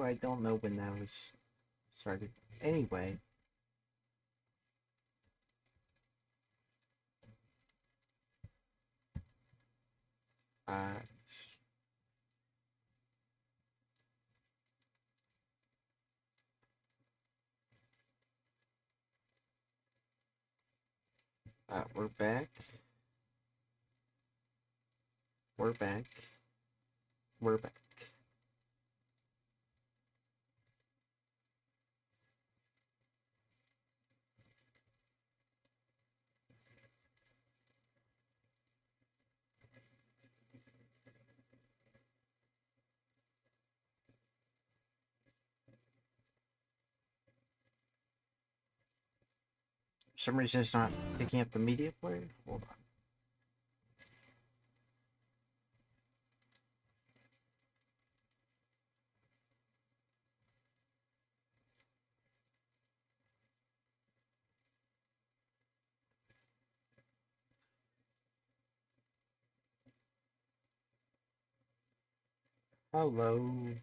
I don't know when that was started. Anyway. We're back. We're back. We're back. For some reason it's not picking up the media player. Hold on. Hello.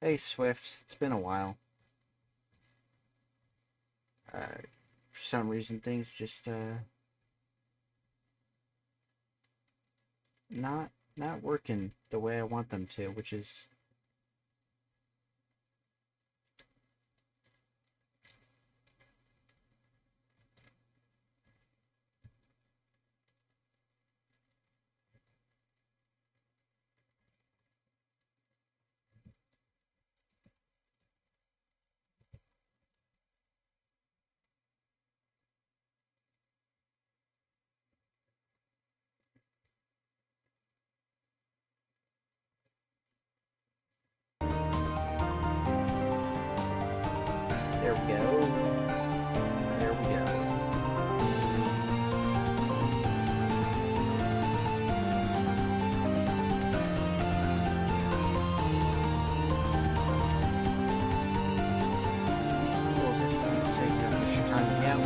Hey Swift, it's been a while. For some reason things just not working the way I want them to, which is there we go. There we go.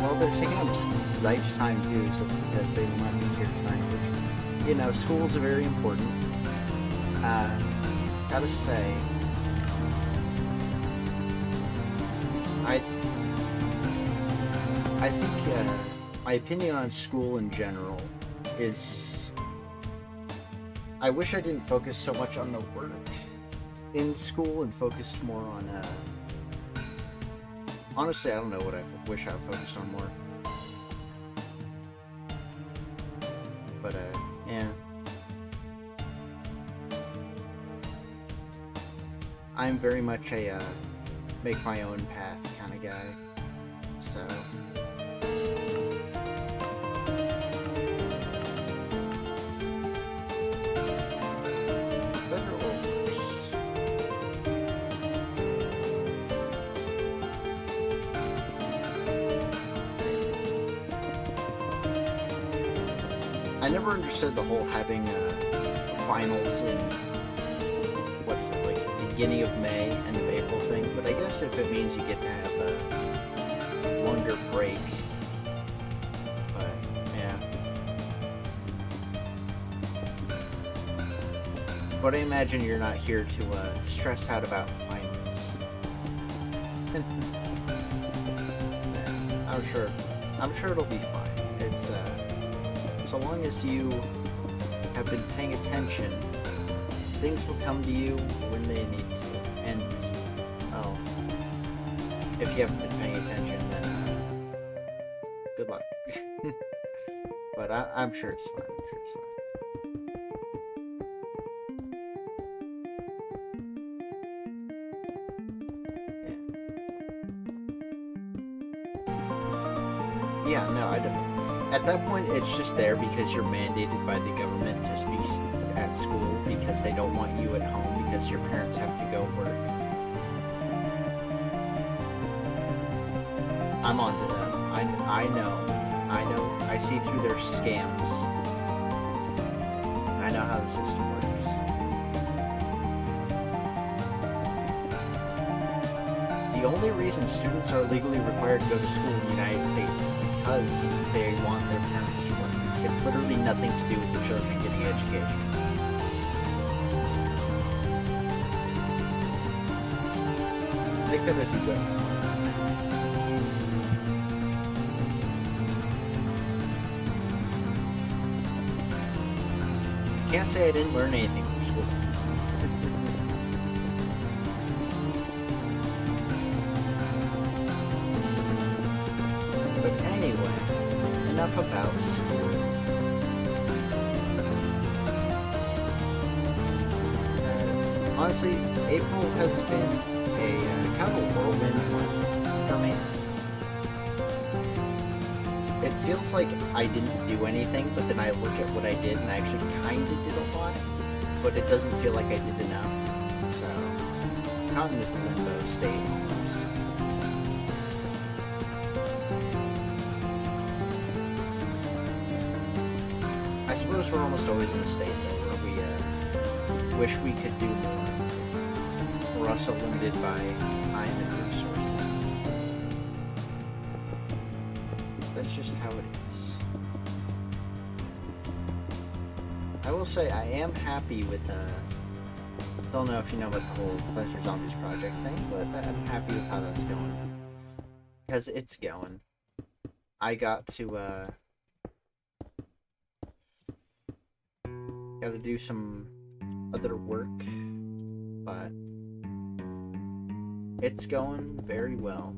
Well, they're taking up Zeit's time too, so it's because they will not be here tonight, which, you know, schools are very important. Gotta say, I think my opinion on school in general is I wish I didn't focus so much on the work in school and focused more on honestly, I don't know what I wish I focused on more. But yeah. I'm very much a make my own path kind of guy. So better or worse. I never understood the whole having finals in what is it, like beginning of May, end of April thing, but I guess if it means you get to have a longer break, but yeah. But I imagine you're not here to stress out about finals. I'm sure it'll be fine. It's so long as you have been paying attention, things will come to you when they need to. And, well, if you haven't been paying attention, then good luck. But I'm sure it's fine. I'm sure it's fine. Yeah, no, I don't. At that point, it's just there because you're mandated by the government to be at school because they don't want you at home because your parents have to go work. I'm on to them. I know. I know. I see through their scams. I know how the system works. The only reason students are legally required to go to school in the United States is because they want their parents to work. It's literally nothing to do with the children getting an education. Take that as you go. Can't say I didn't learn anything from school. But anyway, enough about school. Honestly, April has been a kind of a whirlwind month for me. It feels like I didn't do anything, but then I look at what I did and I actually kind of did a lot, but it doesn't feel like I did enough. So, caught in this limbo state almost. I suppose we're almost always in a state though where we wish we could do more. We're also limited by time and resources. That's just how it is. I will say I am happy with don't know if you know about the whole Plants vs. Zombies project thing, but I'm happy with how that's going. Because it's going. I got to gotta do some other work, but it's going very well.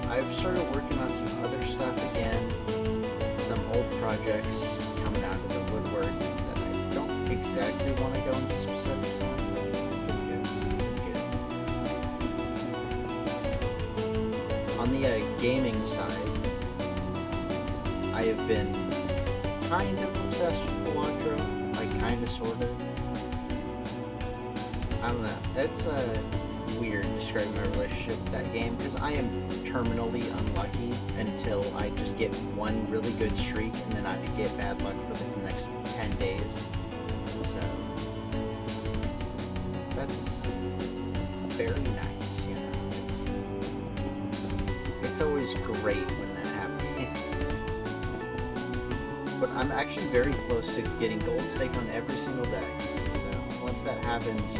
I've started working on some other stuff again, some old projects coming out of the woodwork that I don't exactly want to go into specifics on, but it's been good. On the gaming side, I have been kind of obsessed with Cilantro, like kind of, sort of. I don't know, it's weird describing my relationship with that game, because I am terminally unlucky until I just get one really good streak, and then I get bad luck for the next 10 days. So, that's very nice, you know. It's always great when that happens. But I'm actually very close to getting gold stake on every single deck. So once that happens,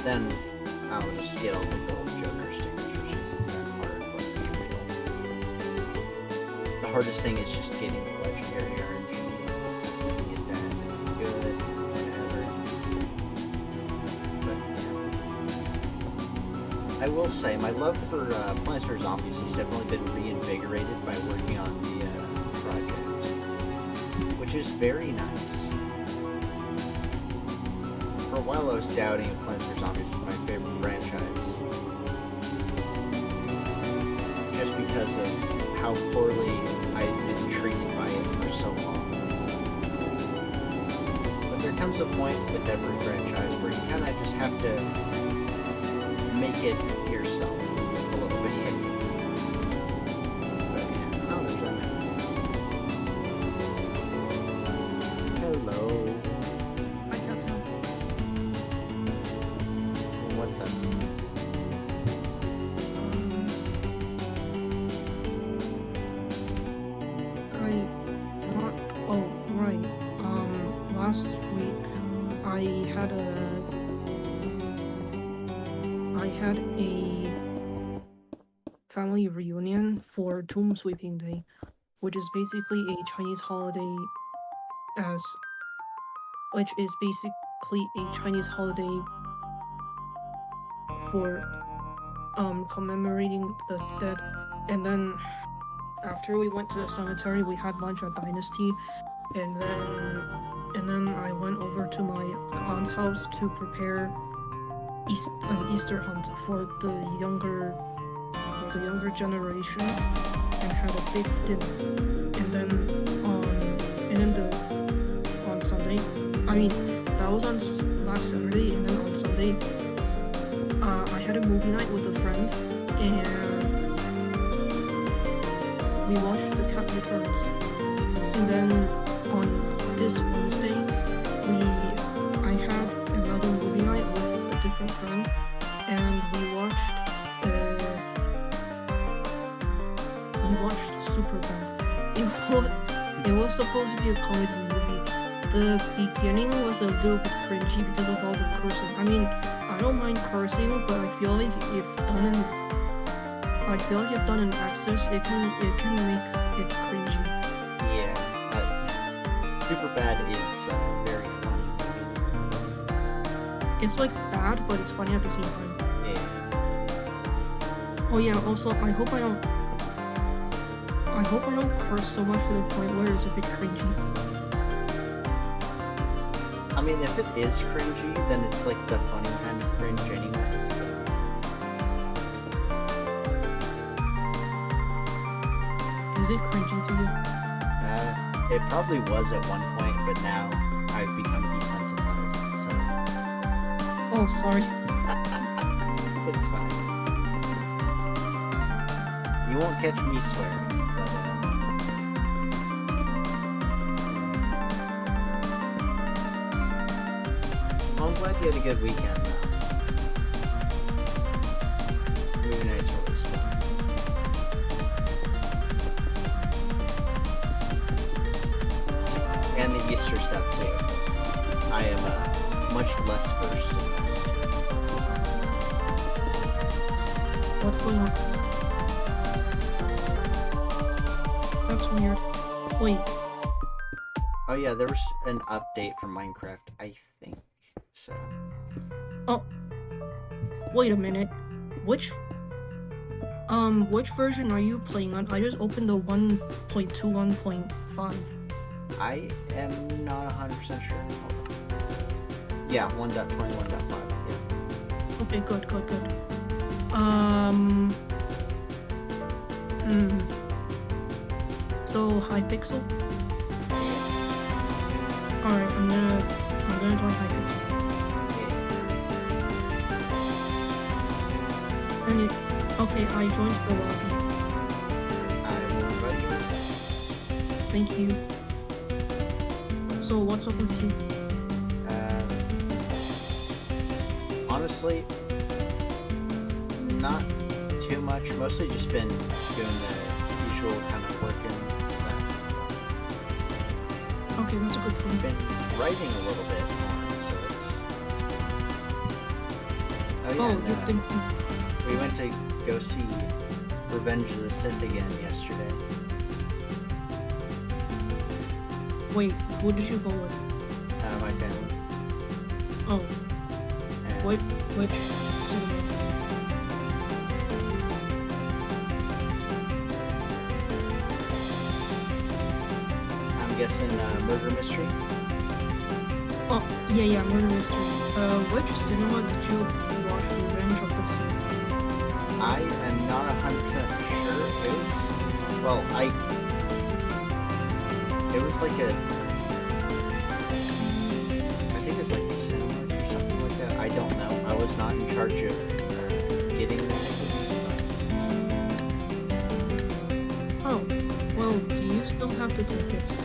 then I'll just get all the gold Joker stickers, which isn't that hard, let's be real. The hardest thing is just getting the legendary RNG. Get that good, whatever. But yeah. I will say, my love for Plants vs. Zombies has definitely been reinvigorated by working on the project, which is very nice. For a while I was doubting if Plants vs. Zombies was my favorite franchise, just because of how poorly I had been treated by it for so long. But there comes a point with every franchise where you kind of just have to make it yourself a little bit. But yeah, oh, there's that. Hello. Hi, Cattail. What's up? Right. Last week I had a family reunion for Tomb Sweeping Day, which is basically a Chinese holiday for commemorating the dead. And then after we went to the cemetery, we had lunch at Dynasty, and then I went over to my aunt's house to prepare an Easter hunt for the younger generations, and had a big dinner. And then on Sunday, I mean that was on last Saturday, and then on Sunday I had a movie night with a friend, and we watched The Cat Returns. And then on this Wednesday, I had another movie night with a different friend, and we watched Superbad. It was supposed to be a comedy movie. The beginning was a little bit cringy because of all the cursing. I mean, I don't mind cursing, but I feel like if done in excess, it can make it cringy. Yeah, Superbad is very funny. It's like bad, but it's funny at the same time. Yeah. Oh yeah, also I hope I don't curse so much to the point where it's a bit cringy. I mean, if it is cringy, then it's like the funny kind of cringe anyway. So. Is it cringy to you? It probably was at one point, but now I've become desensitized. So. Oh, sorry. It's fine. You won't catch me swearing. I'm glad you had a good weekend, though. Movie nights were always fun. And the Easter stuff, too. I am much less versed in that. What's going on? That's weird. Wait. Oh yeah, there was an update from Minecraft, I think. So. Oh. Wait a minute. Which version are you playing on? I just opened the 1.21.5. I am not 100% sure. Yeah, 1.21.5. Yeah. Okay, good. So Hypixel? Alright, I'm gonna join Hypixel. Okay, I joined the lobby. I will invite you in a second. Thank you. So what's up with you? Honestly, not too much. Mostly just been doing the usual kind of work and stuff. Okay, that's a good thing. Been writing a little bit more, so that's cool. Oh yeah, you've been... we went to go see Revenge of the Sith again yesterday. Wait, who did you go with? My family. Oh. And Which cinema? I'm guessing Murder Mystery. Oh, yeah, Murder Mystery. Which cinema did you watch Revenge of the Sith? I am not 100% sure. It was like I think it was like a cinema or something like that. I don't know. I was not in charge of getting the tickets. Oh, well, do you still have the tickets?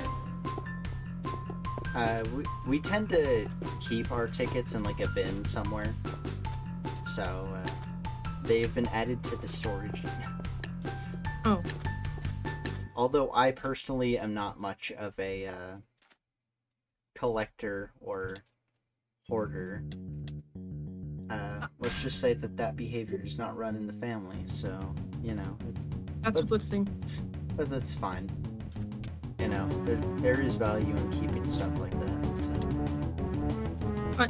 We tend to keep our tickets in like a bin somewhere. So, they've been added to the storage. Oh. Although I personally am not much of a collector or hoarder. Let's just say that behavior is not run in the family, so, you know. That's a good thing. But that's fine. You know, there is value in keeping stuff like that. So.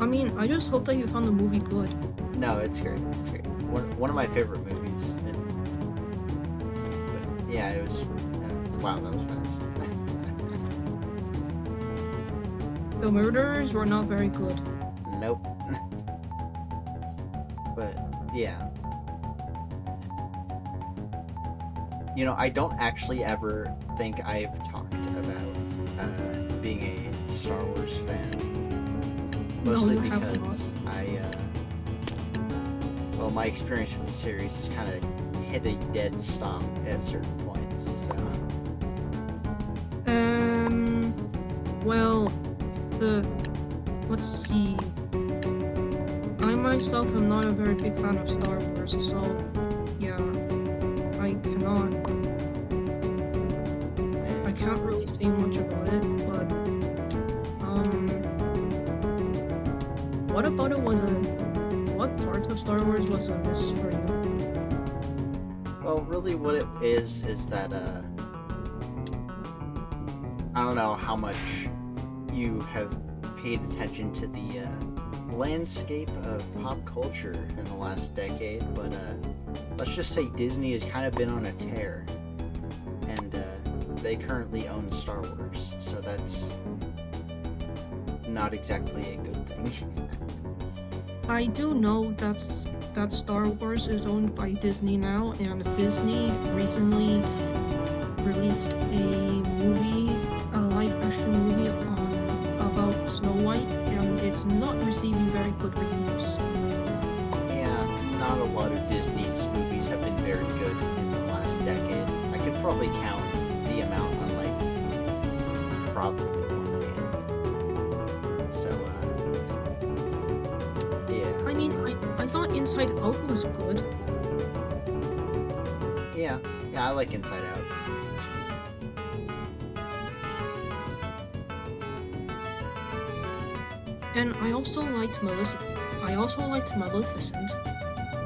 I mean, I just hope that you found the movie good. No, it's great. It's great. One of my favorite movies. But yeah, it was. Wow, that was fast. The murderers were not very good. Nope. But yeah. You know, I don't actually ever think I've talked about being a Star Wars fan. Mostly No, you because well, my experience with the series has kind of hit a dead stop at certain points. So. Well, let's see. I myself am not a very big fan of Star Wars, so yeah, I can't really say much about it, but what parts of Star Wars was a miss for you? Well, really what it is that, I don't know how much you have paid attention to the, landscape of pop culture in the last decade, but, let's just say Disney has kind of been on a tear, and, they currently own Star Wars, so that's not exactly a good thing. I do know that Star Wars is owned by Disney now, and Disney recently released a live-action movie about Snow White, and it's not receiving very good reviews. Yeah, not a lot of Disney's movies have been very good in the last decade. I could probably count the amount on, like, probably one hand. So, yeah. I mean, I thought Inside Out was good. Yeah, I like Inside Out. And I also liked Maleficent.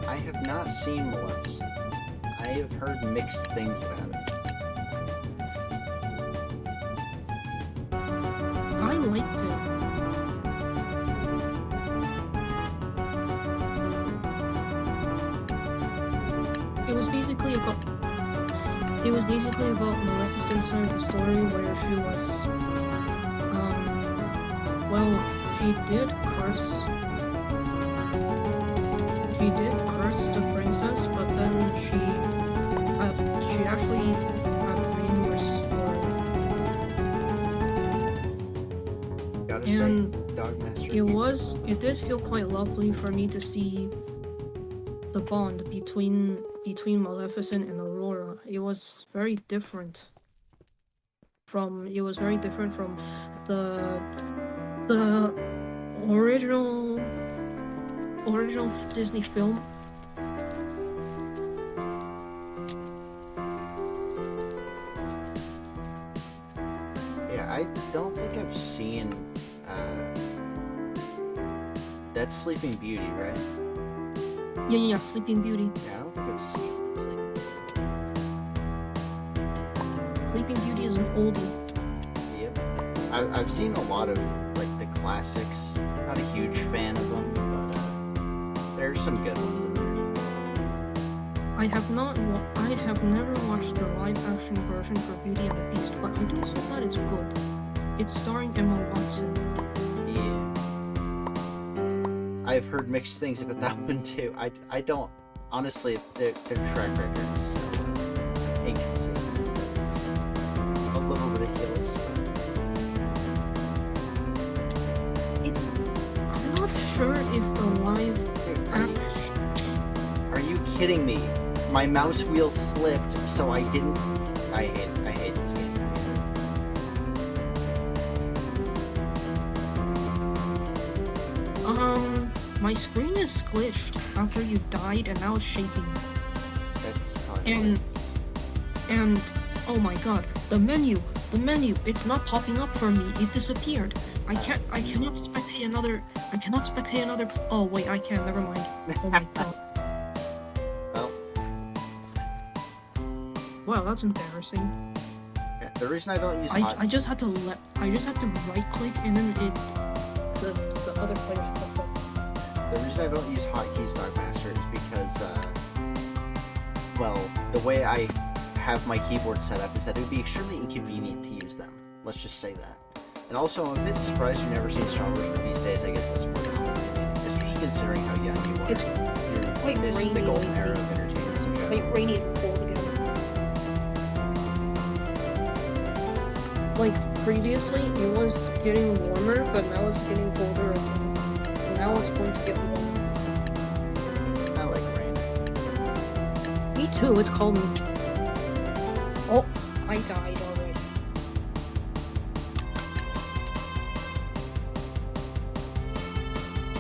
I have not seen Maleficent. I have heard mixed things about it. I liked it. It was basically about Maleficent's side of the story, where she was, she did curse the princess, but then she actually had remorse for it. Gotta And say, Dogmaster. It did feel quite lovely for me to see the bond between Maleficent and Aurora. It was very different from the original Disney film. Yeah, I don't think I've seen, that's Sleeping Beauty, right? Yeah, Sleeping Beauty. Yeah, I don't think I've seen Sleeping Beauty is an oldie. Yep. I've seen a lot of, like, the classics. Not a huge fan of them, but there's some good ones in there. I have never watched the live-action version for Beauty and the Beast, but I do hope that it's good. It's starring Emma Watson. Yeah. I've heard mixed things about that one too. I don't, honestly, their track record is so inconsistent. It's a little ridiculous. I'm not sure if the live action. Are you kidding me? My mouse wheel slipped, so I didn't. I hate this game. My screen is glitched after you died, and now it's shaking. That's probably. And oh my god, the menu, it's not popping up for me. It disappeared. I cannot spectate another. Oh wait, I can. Never mind. Oh my god. Wow, that's embarrassing. Yeah, the reason I don't use I just had to right click and then the other players popped up. The reason I don't use hotkeys Dogmaster is because, well, the way I have my keyboard set up is that it would be extremely inconvenient to use them. Let's just say that. And also, I'm a bit surprised you've never seen Star Wars, but these days I guess that's more common. Especially considering how young you are. It's quite This is the rainy golden era lately. of entertainment. It's quite rainy and cold again. Like, previously, it was getting warmer, but now it's getting colder again. And now it's going to get warmer. I like rain. too. It's called me. Oh, I died already.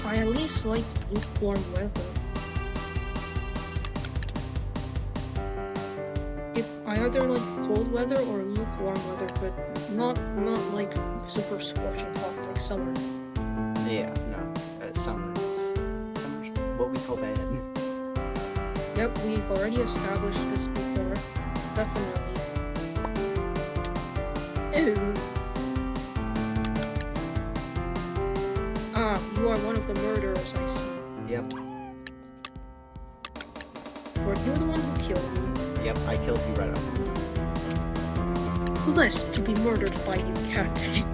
I at least like lukewarm weather. I either like cold weather or lukewarm weather, but not like super scorching hot like summer. Yeah, no. Summer's what we call bad. Yep, we've already established this before. Definitely. Ew. Ah, you are one of the murderers, I see. Yep. Were you the one who killed me? Yep, I killed you right off. Blessed to be murdered by you, Cattail.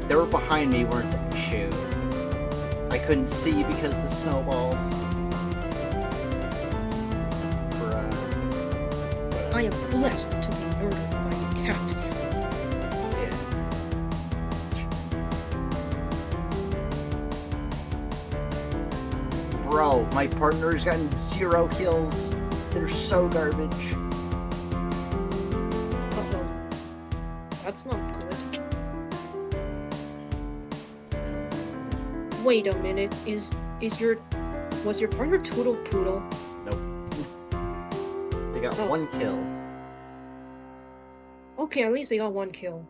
They were behind me, weren't they? Shoot. I couldn't see because the snowballs. I am blessed to be murdered by you, Cattail. Yeah. Bro, my partner's gotten 0 kills. They're so garbage. Uh-oh. That's not good. Wait a minute, was your partner Toodle Poodle? Nope. They got 1 kill. Okay, at least they got 1 kill.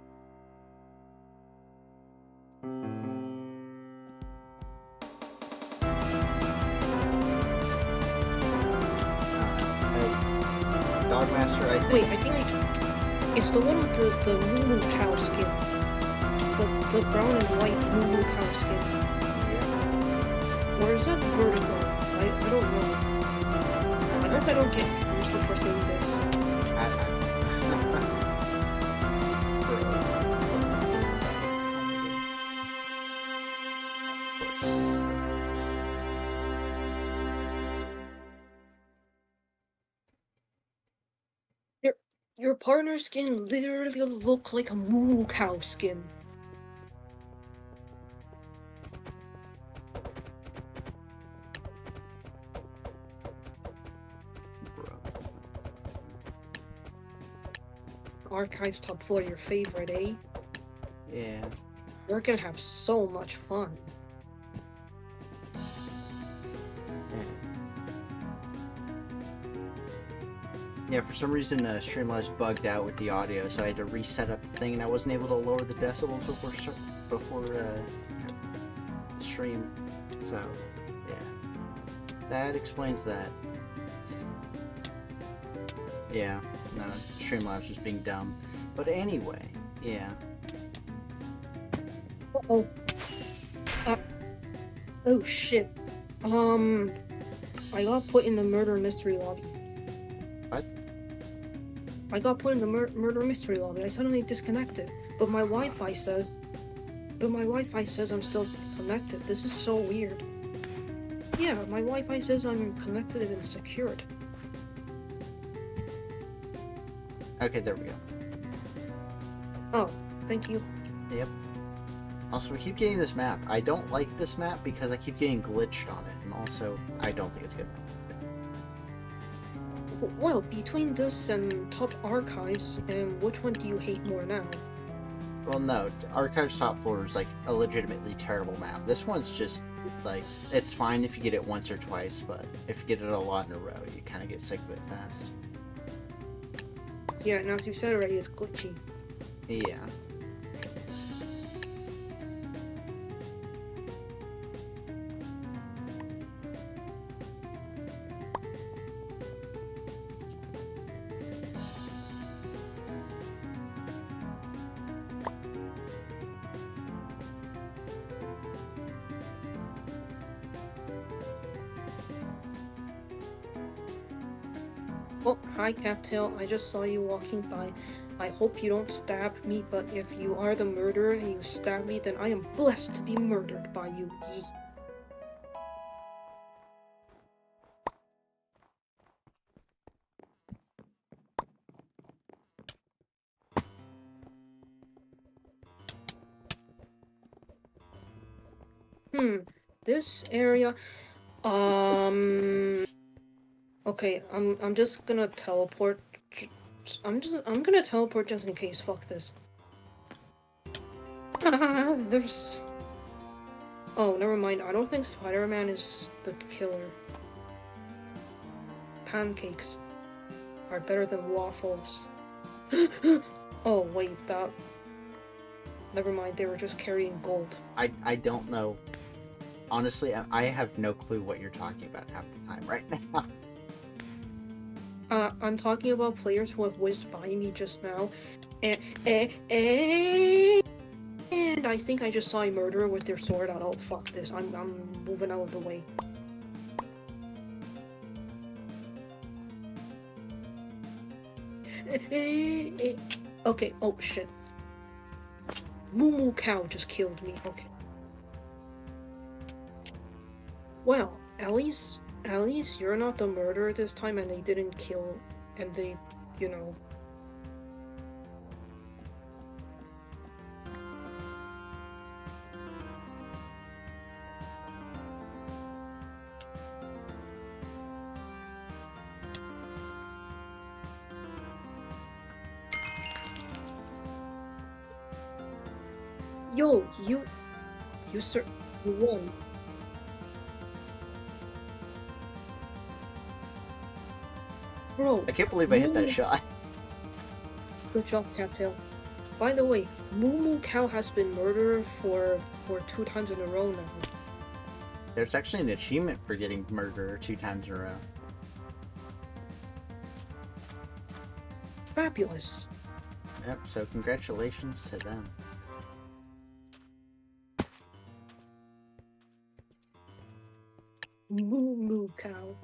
Dogmaster, I think. Wait, I think it's the one with the moo cow skin. The brown and white moo cow skin. Or is that vertical? I don't know. I hope I don't get roasted for saying this. Your partner's skin literally look like a moo cow skin. Archives top floor, your favorite, eh? Yeah. We're gonna have so much fun. Yeah, for some reason Streamlabs bugged out with the audio, so I had to reset up the thing, and I wasn't able to lower the decibels before stream. So, yeah, that explains that. Yeah, no, Streamlabs was being dumb. But anyway, yeah. Uh-oh. Oh shit. I got put in the murder mystery lobby. What? I got put in the murder mystery lobby. I suddenly disconnected, but my Wi-Fi says I'm still connected. This is so weird. Yeah, my Wi-Fi says I'm connected and secured. Okay, there we go. Oh, thank you. Yep. Also, we keep getting this map. I don't like this map because I keep getting glitched on it, and also, I don't think it's good. Well, between this and Top Archives, which one do you hate more now? Well, no, Archives Top Floor is like a legitimately terrible map. This one's just like, it's fine if you get it once or twice, but if you get it a lot in a row, you kind of get sick of it fast. Yeah, and as you said already, it's glitchy. Yeah. Oh, hi Cattail, I just saw you walking by. I hope you don't stab me, but if you are the murderer and you stab me, then I am blessed to be murdered by you. this area. Okay, I'm just gonna teleport. I'm gonna teleport just in case. Fuck this. There's. Oh, never mind. I don't think Spider-Man is the killer. Pancakes are better than waffles. Oh wait, that. Never mind. They were just carrying gold. I don't know. Honestly, I have no clue what you're talking about half the time right now. I'm talking about players who have whizzed by me just now, and I think I just saw a murderer with their sword out. Oh fuck this! I'm moving out of the way. Okay. Oh shit. Moo Cow just killed me. Okay. Well, at least you're not the murderer this time, and they didn't kill, and they, you know. Yo, you won. Bro, I can't believe I hit that Moo- shot. Good job, Cattail. By the way, Moo Cow has been murdered for 2 times in a row now. There's actually an achievement for getting murderer 2 times in a row. Fabulous. Yep, so congratulations to them. Moo Cow.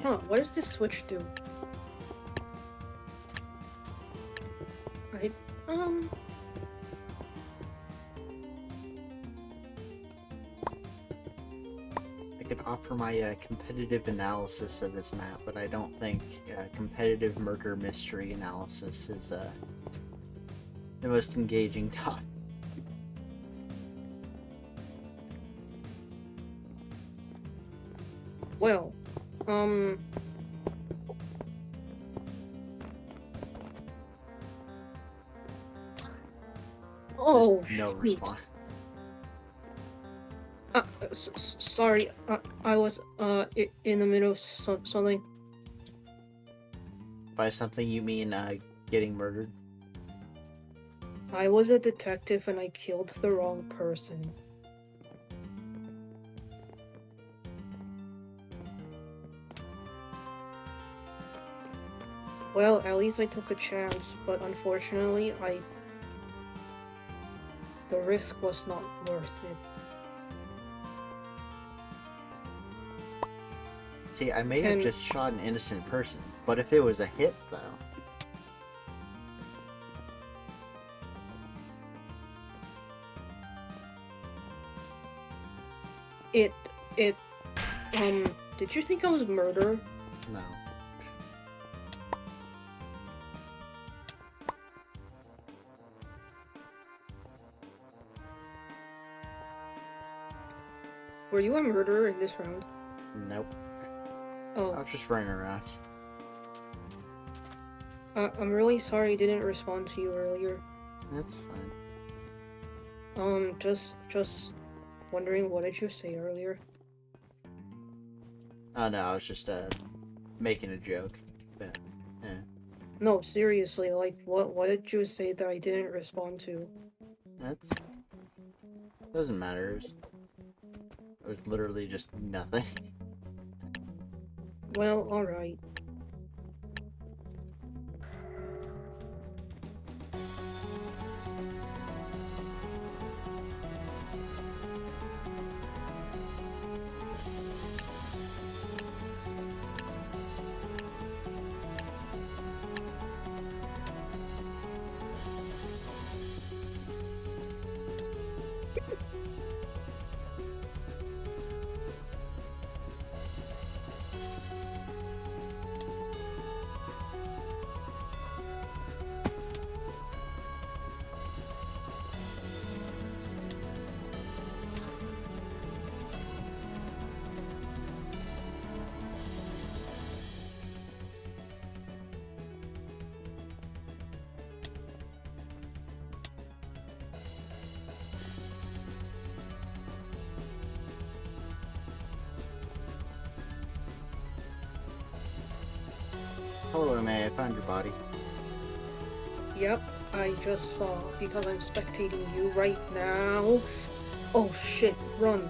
Huh, what does this switch do? Right, I could offer my competitive analysis of this map, but I don't think competitive murder mystery analysis is the most engaging topic. well, oh, There's no shoot. response. Sorry, I was, in the middle of something. By something you mean getting murdered? I was a detective and I killed the wrong person. Well, at least I took a chance, but unfortunately, the risk was not worth it. See, I may have And- just shot an innocent person, but if it was a hit, though... Did you think I was murder? No. Were you a murderer in this round? Nope. I Oh, was just running around. I'm really sorry I didn't respond to you earlier. That's fine. Just wondering, what did you say earlier? Oh no, I was just making a joke. But, No, seriously, like, what did you say that I didn't respond to? that's... doesn't matter. It was literally just nothing. Well, alright. Hello, May. I found your body. Yep, I just saw because I'm spectating you right now. Oh shit, run.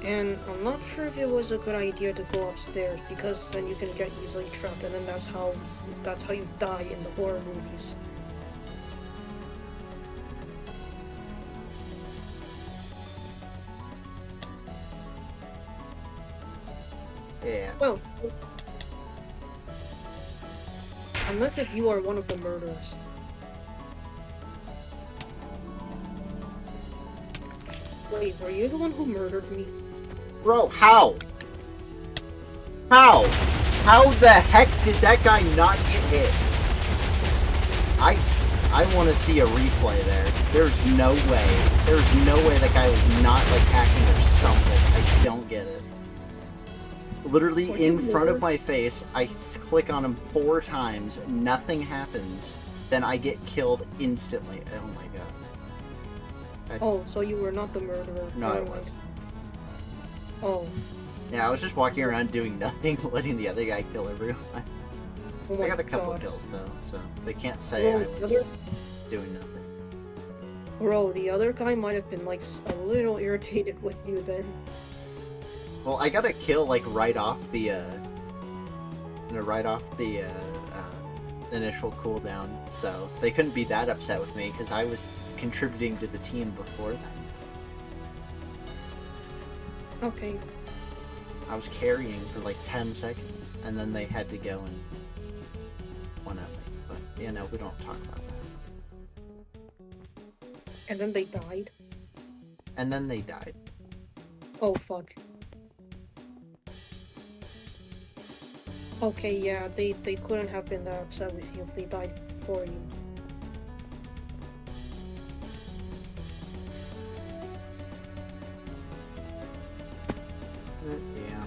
And I'm not sure if it was a good idea to go upstairs because then you can get easily trapped and then that's how you die in the horror movies. Yeah. Well, unless if you are one of the murderers. Wait, were you the one who murdered me? Bro, how? How? How the heck did that guy not get hit? I want to see a replay there. There's no way. There's no way that guy was not, like, hacking or something. I don't get it. Literally in front of my face, I click on him 4 times, nothing happens, then I get killed instantly. Oh my god. Oh, so you were not the murderer. No, I was. Oh. Yeah, I was just walking around doing nothing, letting the other guy kill everyone. Oh my I got a couple God. kills though, so they can't say I was doing nothing. Bro, the other guy might have been like a little irritated with you then. Well, I got a kill like right off the initial cooldown, so they couldn't be that upset with me because I was contributing to the team before them. Okay. I was carrying for like 10 seconds, and then they had to go and one up me. But yeah, no, we don't talk about that. And then they died? And then they died. Oh, fuck. Okay, yeah, they couldn't have been that upset with you if they died before you. Yeah.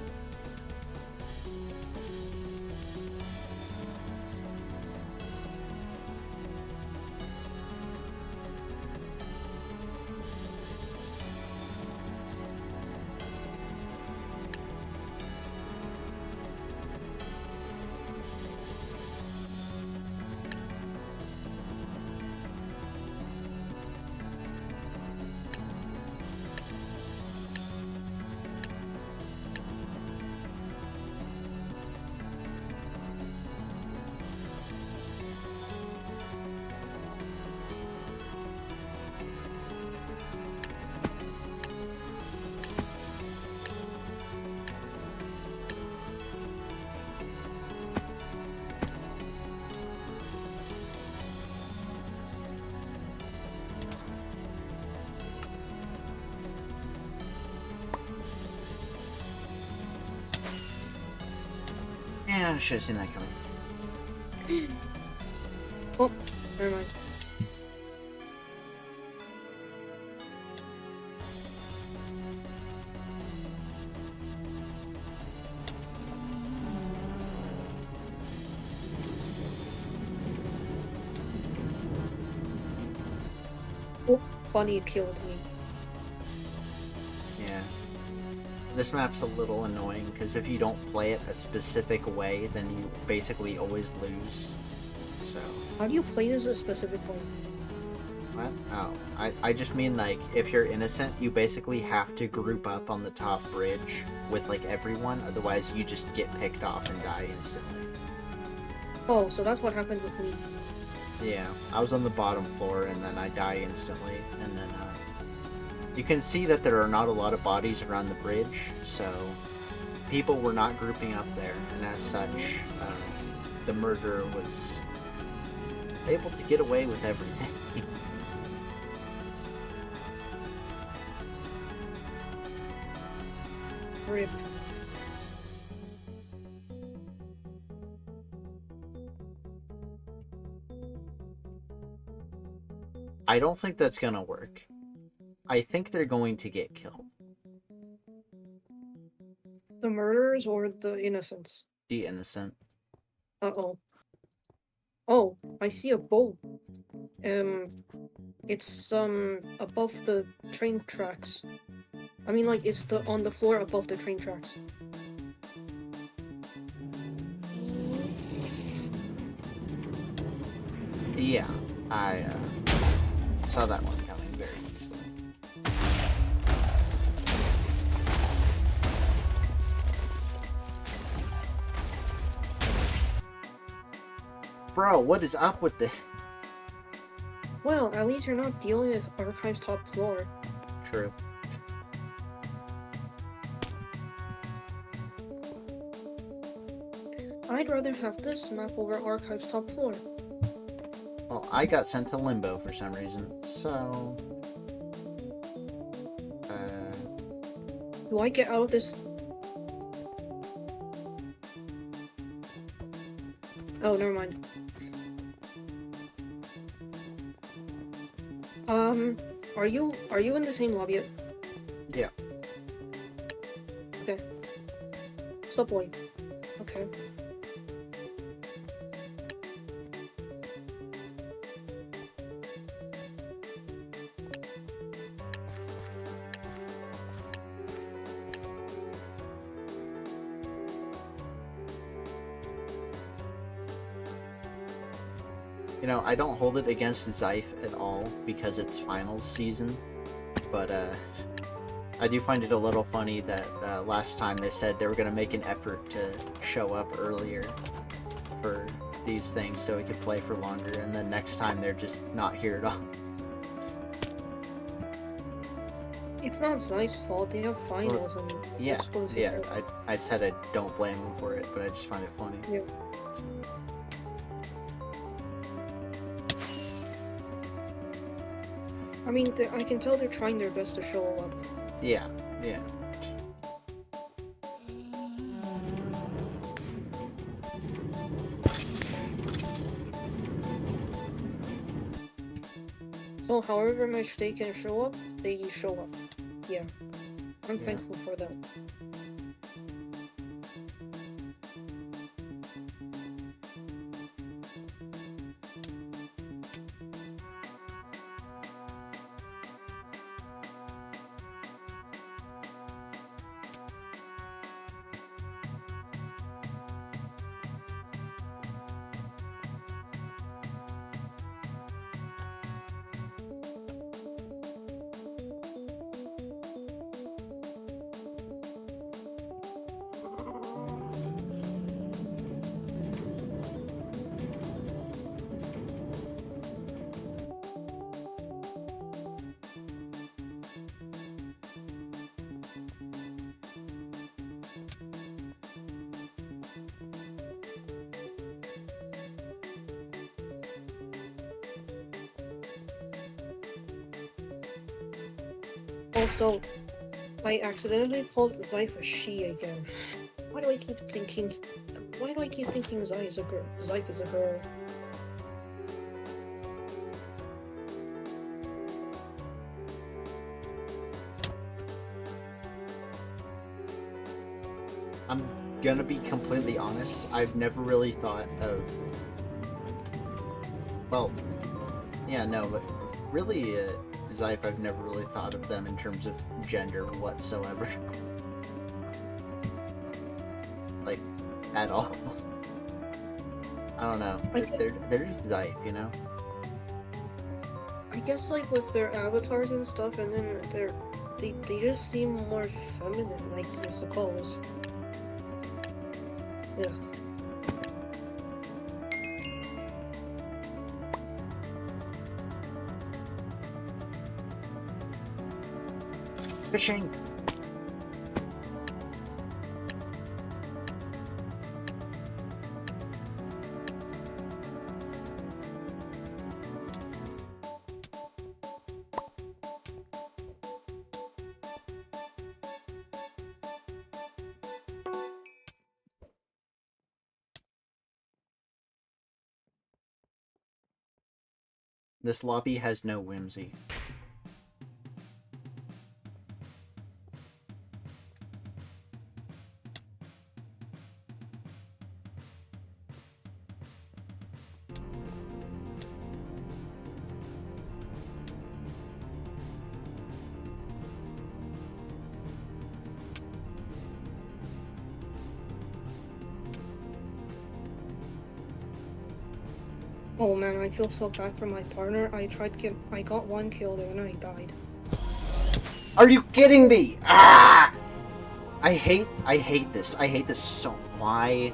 Yeah, I should have seen that coming. Oh, never mind. Oh, Bunny killed me. Yeah. This map's a little annoying because if you don't play it a specific way, then you basically always lose. So. How do you play this a specific way? What? Oh, I just mean like if you're innocent, you basically have to group up on the top bridge with like everyone, otherwise you just get picked off and die instantly. Oh, so that's what happened with me. Yeah, I was on the bottom floor and then I die instantly, and then you can see that there are not a lot of bodies around the bridge, so people were not grouping up there, and as such, the murderer was able to get away with everything. RIP. I don't think that's gonna work. I think they're going to get killed. The murderers or the innocents? The innocent. Uh-oh. Oh, I see a boat. It's above the train tracks. I mean, like, it's on the floor above the train tracks. Yeah, I saw that one coming very easily. Bro, what is up with this? Well, at least you're not dealing with Archive's top floor. True. I'd rather have this map over Archive's top floor. Well, I got sent to Limbo for some reason, so... Do I get out of this? Oh, never mind. Are you in the same lobby yet? Yeah. Okay. Subway. Okay. You know, I don't hold it against Zyph at all because it's finals season, but I do find it a little funny that last time they said they were going to make an effort to show up earlier for these things so we could play for longer, and then next time they're just not here at all. It's not Zyph's fault, they have finals. Well, I mean, yeah, it's supposed to yeah, be- I said I don't blame them for it, but I just find it funny. Yeah. I mean, I can tell they're trying their best to show up. Yeah, yeah. So, however much they can show up, they show up. Yeah. I'm Yeah. thankful for that. Also, I accidentally called Zyph a she again. Why do I keep thinking Zyph is a girl? Zyph is a girl. I'm gonna be completely honest, I've never really thought of... Well, yeah, no, but really, Zyph, I've never really thought of them in terms of gender whatsoever. Like, at all. I don't know. They're just Zyph, you know? I guess like with their avatars and stuff, and then they just seem more feminine, I suppose. Yeah. Fishing! This lobby has no whimsy. Oh man, I feel so bad for my partner. I got 1 kill and then I died. Are you kidding me? Ah! I hate this. I hate this so. Why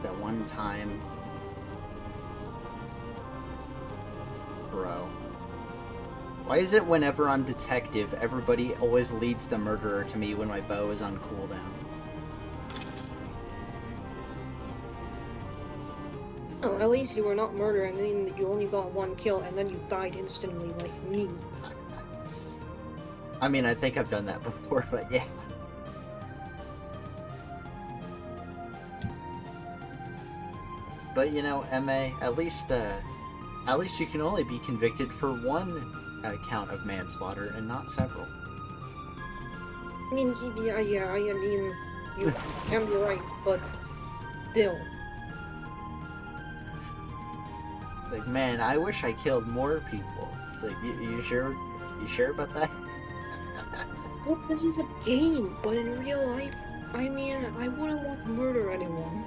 that one time, bro? Why is it whenever I'm detective, everybody always leads the murderer to me when my bow is on cooldown? Oh, at least you were not murdered and then you only got 1 kill and then you died instantly like me. I mean, I think I've done that before, but yeah. But you know, MA, at least you can only be convicted for one count of manslaughter and not several. I mean, yeah, I mean, you can be right, but still. Like, man, I wish I killed more people. It's like, you sure? You sure about that? Well, this is a game, but in real life, I mean, I wouldn't want to murder anyone.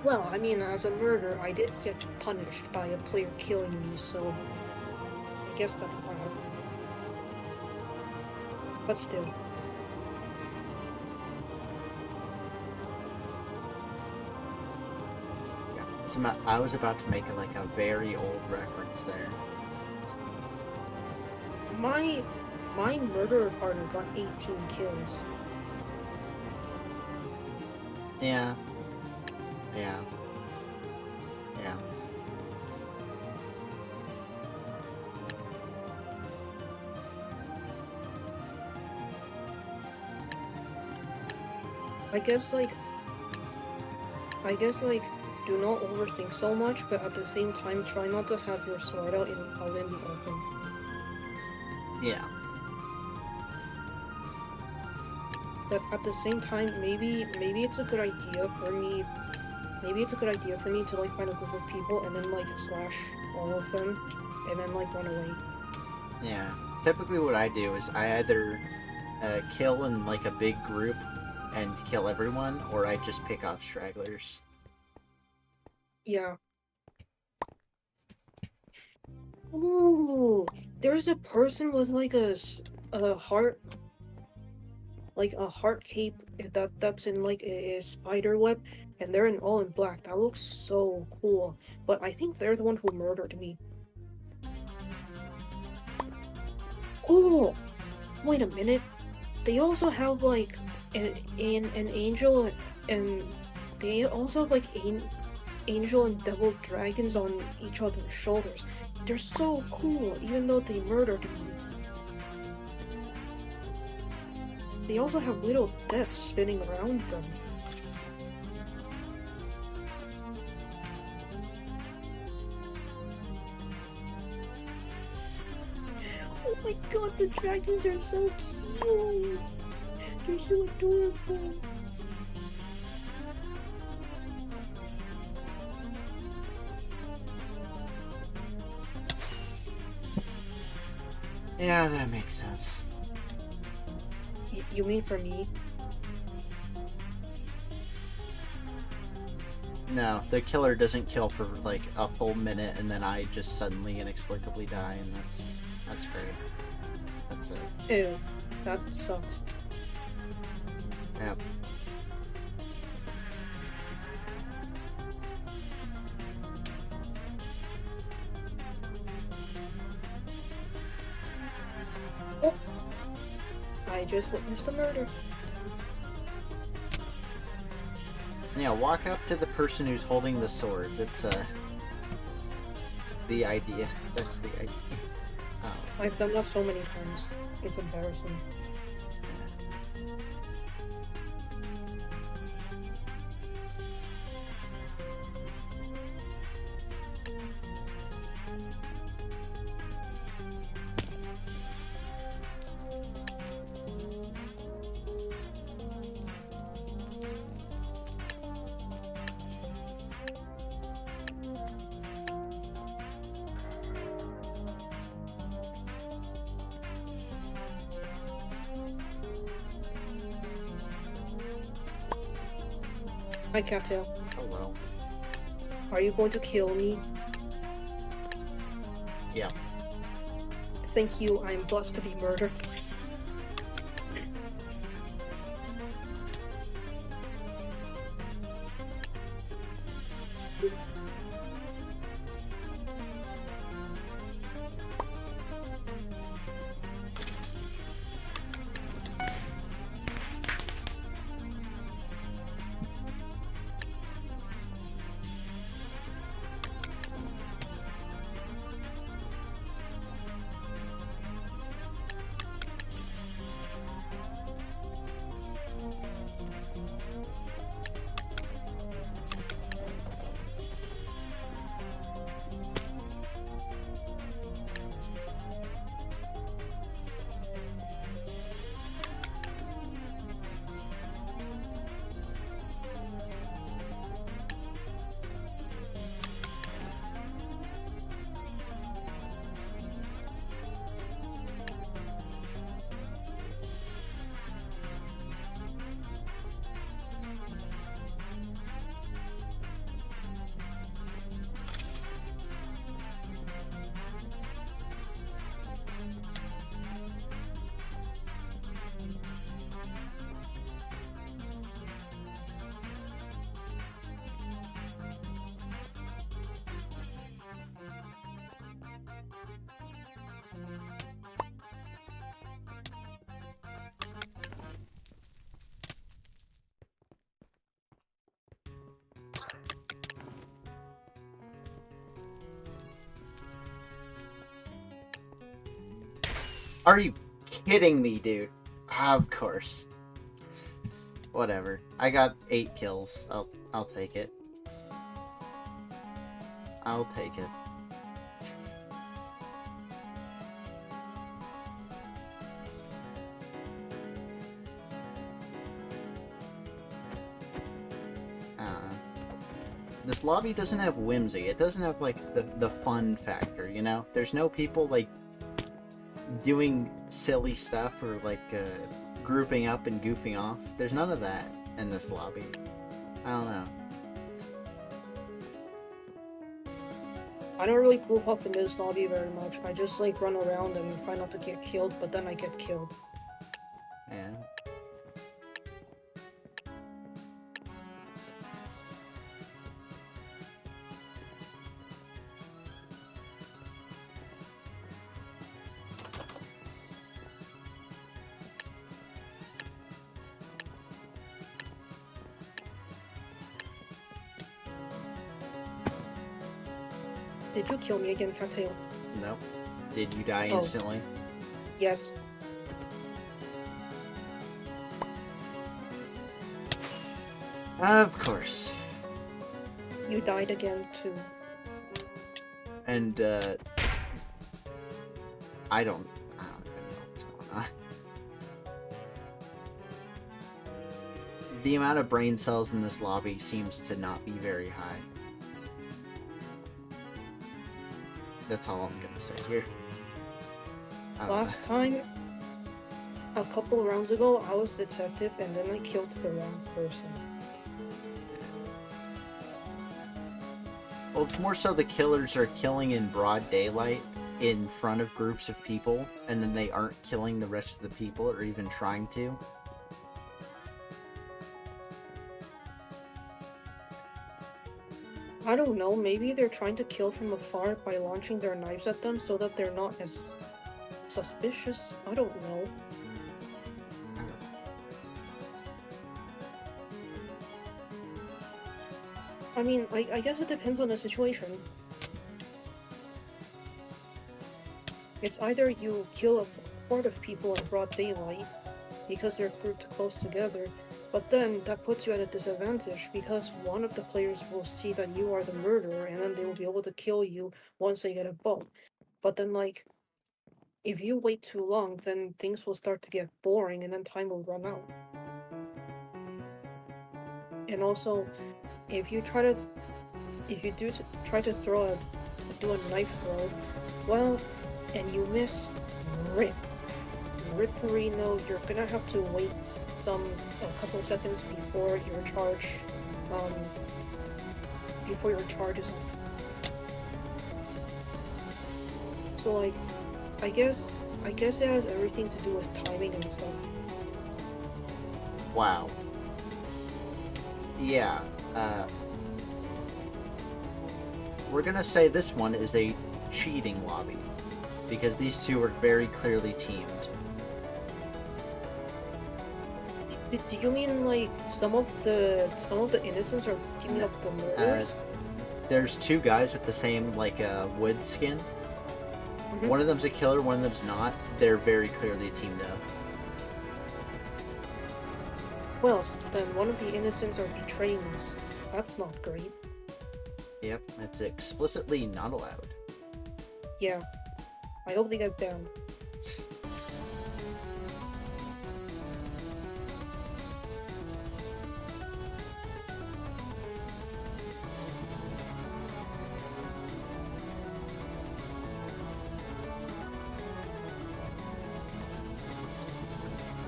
Well, I mean, as a murderer, I did get punished by a player killing me, so I guess that's not. But still. Yeah. So I was about to make like a very old reference there. My murderer partner got 18 kills. Yeah. Yeah. Yeah. I guess like, do not overthink so much, but at the same time, try not to have your sword out in the open. Yeah. But at the same time, maybe it's a good idea for me. Maybe it's a good idea for me to like find a group of people and then like slash all of them, and then like run away. Yeah. Typically, what I do is I either kill in like a big group and kill everyone, or I just pick off stragglers. Yeah. Ooh, there's a person with like a heart, like a heart cape that's in like a spider web, and they're all in black. That looks so cool. But I think they're the one who murdered me. Oh, wait a minute. They also have like an angel, and they also have like angel and devil dragons on each other's shoulders. They're so cool, even though they murdered me. They also have little deaths spinning around them. Oh my god, the dragons are so cute! They're so adorable! Yeah, that makes sense. You mean for me? No, the killer doesn't kill for like a full minute, and then I just suddenly inexplicably die, and that's great. That's it. Ew, that sucks. Yep. Oh, I just witnessed a murder. Yeah, walk up to the person who's holding the sword. That's the idea. That's the idea. Oh. I've done that so many times. It's embarrassing. Hi, Cattail. Hello. Are you going to kill me? Yeah. Thank you. I am blessed to be murdered. Are you kidding me, dude? Of course. Whatever. I got 8 kills. I'll take it. I'll take it. This lobby doesn't have whimsy. It doesn't have, like, the fun factor, you know? There's no people, like, doing silly stuff or, like, grouping up and goofing off. There's none of that in this lobby. I don't know. I don't really goof up in this lobby very much. I just, like, run around and try not to get killed, but then I get killed. Yeah. Did you kill me again, Cattail? No. Did you die Oh. instantly? Yes. Of course. You died again, too. And, I don't even know what's going on. The amount of brain cells in this lobby seems to not be very high. That's all I'm gonna say here. Last time, a couple rounds ago, I was detective and then I killed the wrong person. Well, it's more so the killers are killing in broad daylight in front of groups of people, and then they aren't killing the rest of the people or even trying to. I don't know, maybe they're trying to kill from afar by launching their knives at them so that they're not as suspicious. I don't know. I mean, I guess it depends on the situation. It's either you kill a horde of people in broad daylight because they're grouped close together, but then that puts you at a disadvantage because one of the players will see that you are the murderer and then they will be able to kill you once they get a bow. But then, like, if you wait too long, then things will start to get boring and then time will run out. And also, if you try to do a knife throw, well, and you miss, ripperino, you're gonna have to wait a couple seconds before your charge um, before your charge is up. So like, I guess it has everything to do with timing and stuff. Wow. Yeah. We're gonna say this one is a cheating lobby because these two are very clearly teamed. Do you mean like some of the innocents are teaming up with the murderers? There's two guys with the same like wood skin. Mhm. One of them's a killer, one of them's not. They're very clearly teamed up. Well, then one of the innocents are betraying us. That's not great. Yep, it's explicitly not allowed. Yeah. I hope they get banned.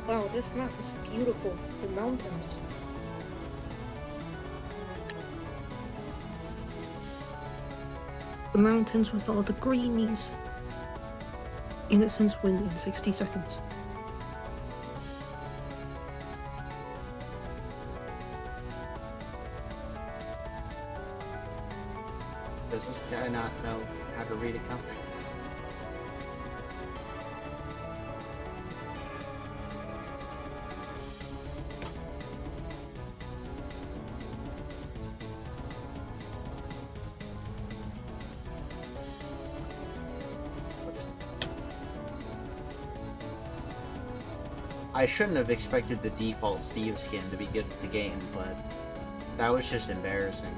Wow, this map is beautiful. The mountains. The mountains with all the greenies. Innocents win in 60 seconds. Does this guy not know how to read a compass? I shouldn't have expected the default Steve skin to be good at the game, but that was just embarrassing.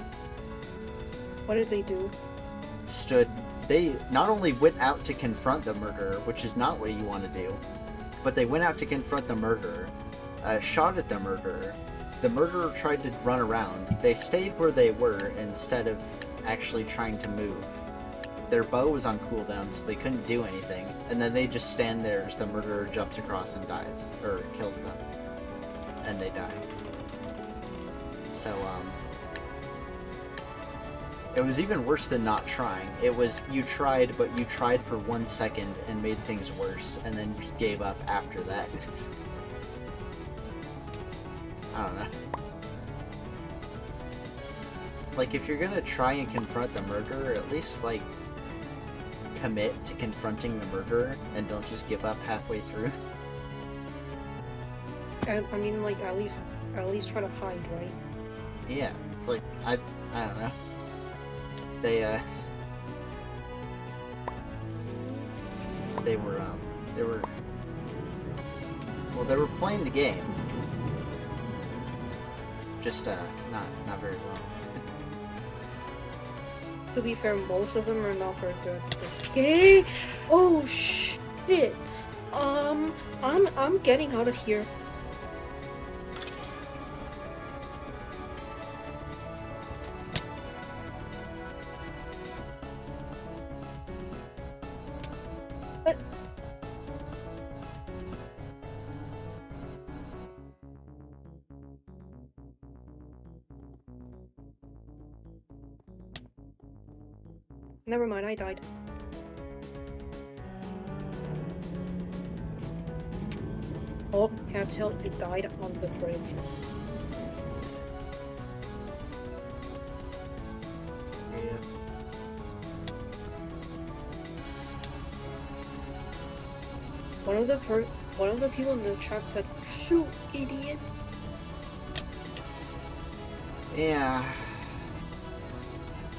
What did they do? They not only went out to confront the murderer, which is not what you want to do, but they went out to confront the murderer, shot at the murderer. The murderer tried to run around. They stayed where they were instead of actually trying to move. Their bow was on cooldown, so they couldn't do anything, and then they just stand there as the murderer jumps across and dies, or kills them, and they die. So, it was even worse than not trying. It was, you tried, but you tried for 1 second and made things worse, and then just gave up after that. I don't know. Like, if you're gonna try and confront the murderer, at least, like, commit to confronting the murderer, and don't just give up halfway through. I mean, like, at least try to hide, right? Yeah, it's like, I don't know. They were playing the game. Just, not very well. To be fair, most of them are not very good at this game. Oh shit! I'm getting out of here. Never mind, I died. Oh, can't tell if you died on the bridge. Yeah. One of the people in the chat said, "Shoot, idiot." Yeah.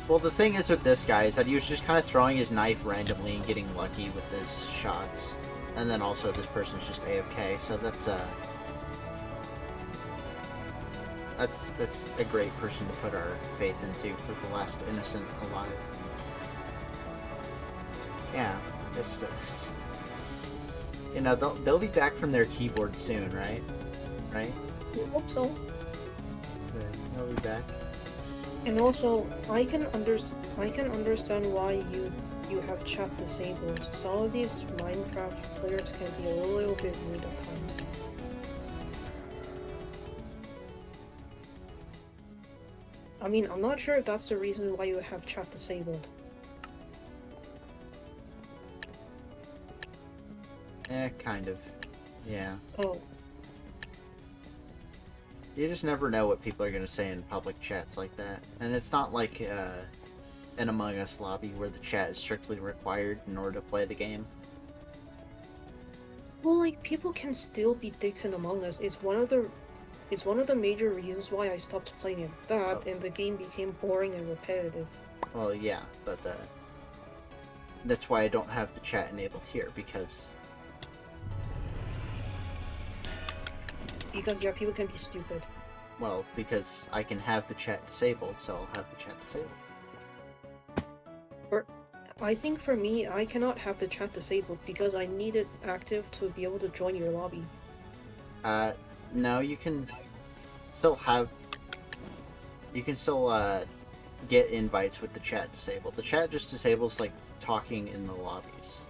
Well, the thing is with this guy is that he was just kind of throwing his knife randomly and getting lucky with his shots. And then also this person's just AFK, so that's a great person to put our faith into for the last innocent alive. Yeah, it's you know, they'll be back from their keyboard soon, right? Right? I hope so. They'll be back. And also, I can understand why you have chat disabled. Some of these Minecraft players can be a little bit rude at times. I mean, I'm not sure if that's the reason why you have chat disabled. Kind of. Yeah. Oh. You just never know what people are going to say in public chats like that. And it's not like an Among Us lobby where the chat is strictly required in order to play the game. Well, like, people can still be dicks in Among Us. It's one of the major reasons why I stopped playing it. That, and the game became boring and repetitive. Well, yeah, but that's why I don't have the chat enabled here, because... Because, yeah, people can be stupid. Well, because I can have the chat disabled, so I'll have the chat disabled. I think for me, I cannot have the chat disabled because I need it active to be able to join your lobby. No, you can still have... You can still, get invites with the chat disabled. The chat just disables, like, talking in the lobbies.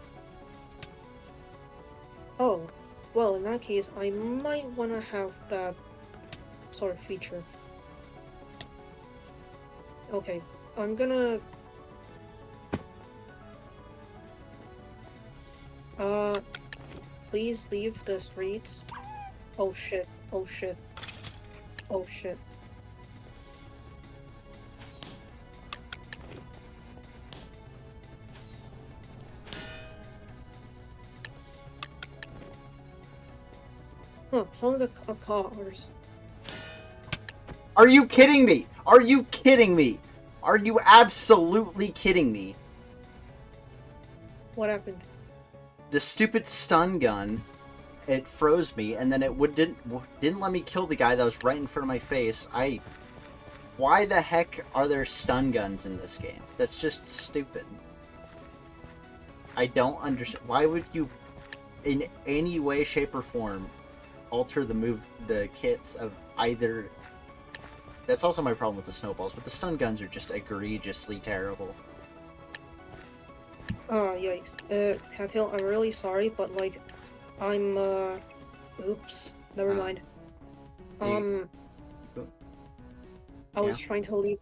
Oh, well, in that case, I might want to have that sort of feature. Okay, I'm gonna... please leave the streets. Oh shit, oh shit. Oh shit. Huh, some of the cars. Are you kidding me? Are you kidding me? Are you absolutely kidding me? What happened? The stupid stun gun, it froze me, and then it didn't let me kill the guy that was right in front of my face. Why the heck are there stun guns in this game? That's just stupid. I don't understand. Why would you, in any way, shape, or form, alter the kits of either... That's also my problem with the snowballs, but the stun guns are just egregiously terrible. Oh, yikes. Cattail, I'm really sorry, but, like, I'm, oops. Never mind. You- I was trying to leave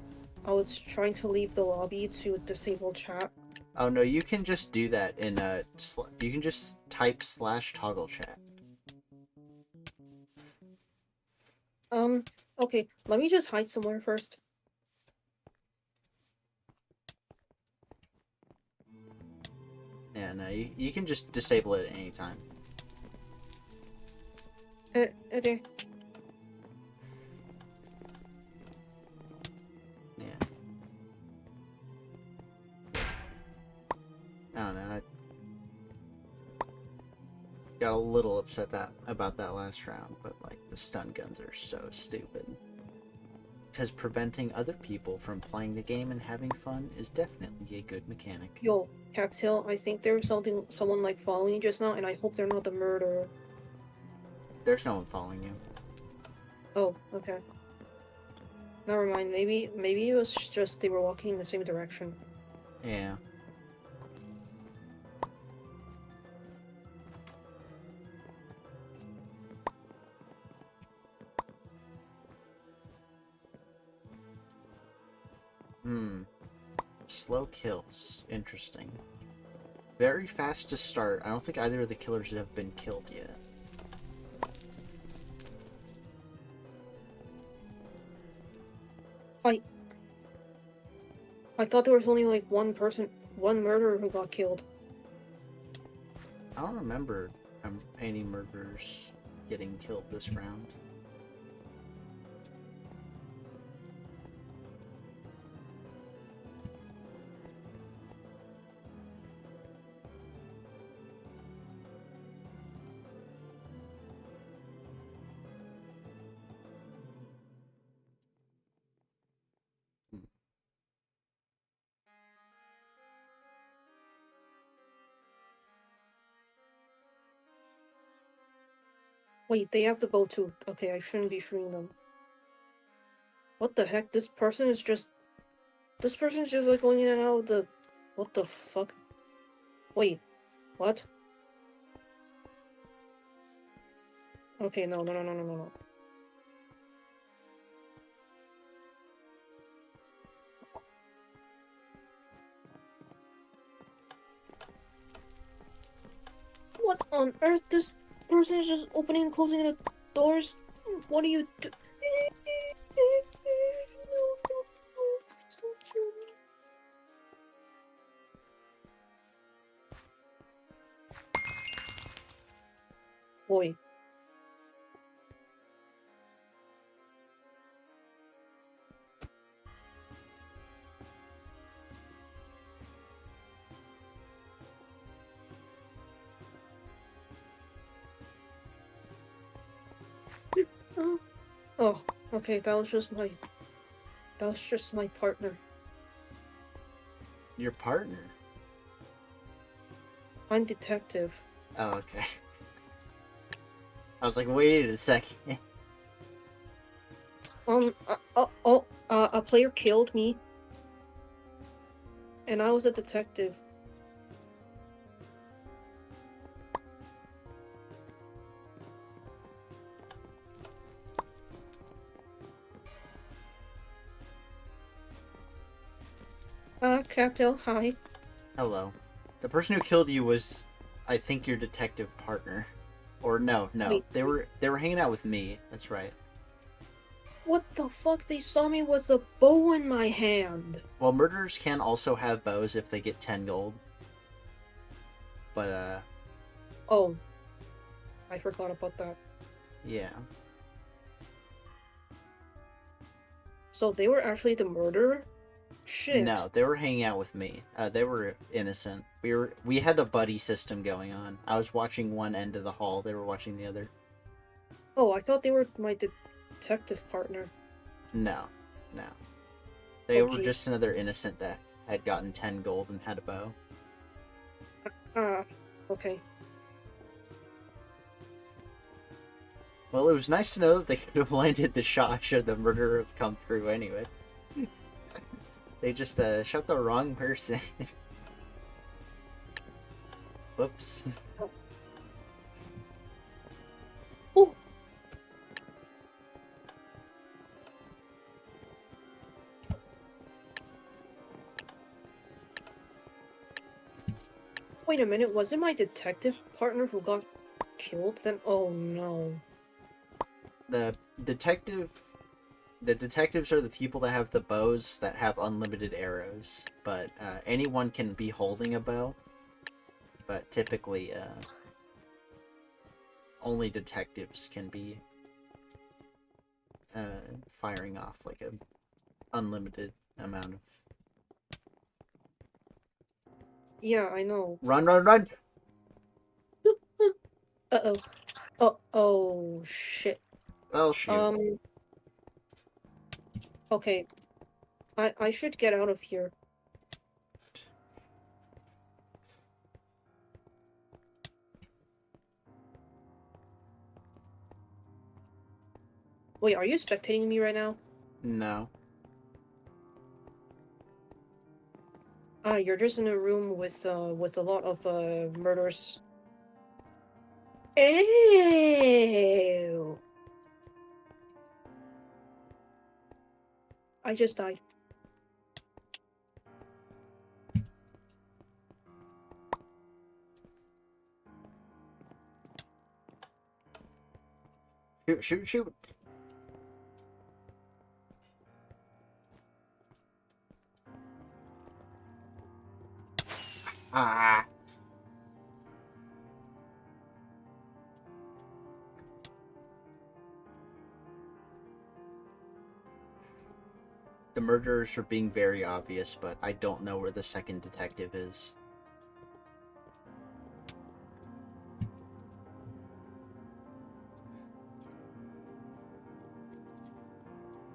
the lobby to disable chat. Oh no, you can just do that in you can just type /toggle chat. Okay, let me just hide somewhere first. Yeah, no, you can just disable it at any time. Okay. Yeah. I don't know. I got a little upset about that last round, but like the stun guns are so stupid. Because preventing other people from playing the game and having fun is definitely a good mechanic. Yo, Cattail, I think there was someone like following you just now, and I hope they're not the murderer. There's no one following you. Oh, okay. Never mind. Maybe it was just they were walking in the same direction. Yeah. Slow kills. Interesting. Very fast to start. I don't think either of the killers have been killed yet. I thought there was only like one murderer who got killed. I don't remember any murderers getting killed this round. Wait, they have the bow too. Okay, I shouldn't be shooting them. What the heck? This person is just like going in and out of the... What the fuck? Wait, what? Okay, no. What on earth? This person is just opening and closing the doors. What do you do? No, no, no. Please don't kill me. Boy. Oh, okay, that was just my partner. Your partner? I'm detective. Oh, okay. I was like, wait a second. A player killed me. And I was a detective. Cattail, hi. Hello. The person who killed you was, I think, your detective partner. Or no. Wait. They were hanging out with me. That's right. What the fuck? They saw me with a bow in my hand. Well, murderers can also have bows if they get 10 gold. But, Oh. I forgot about that. yeah. So they were actually the murderer? Shit. No, they were hanging out with me. They were innocent. We had a buddy system going on. I was watching one end of the hall. They were watching the other. Oh, I thought they were my detective partner. No. They were geez. just another innocent that had gotten 10 gold and had a bow. Okay. Well, it was nice to know that they could have landed the shot should the murderer have come through anyway. They just shot the wrong person. Whoops. Oh. Wait a minute, was it my detective partner who got killed then? Oh no. The detectives are the people that have the bows that have unlimited arrows, but anyone can be holding a bow. But typically, only detectives can be firing off like a unlimited amount of. Yeah, I know. Run! Uh-oh. Oh, shit. Oh shoot! Okay. I should get out of here. Wait, are you spectating me right now? No. You're just in a room with a lot of murders. Ew. I just died. Shoot! Ah! The murderers are being very obvious, but I don't know where the second detective is.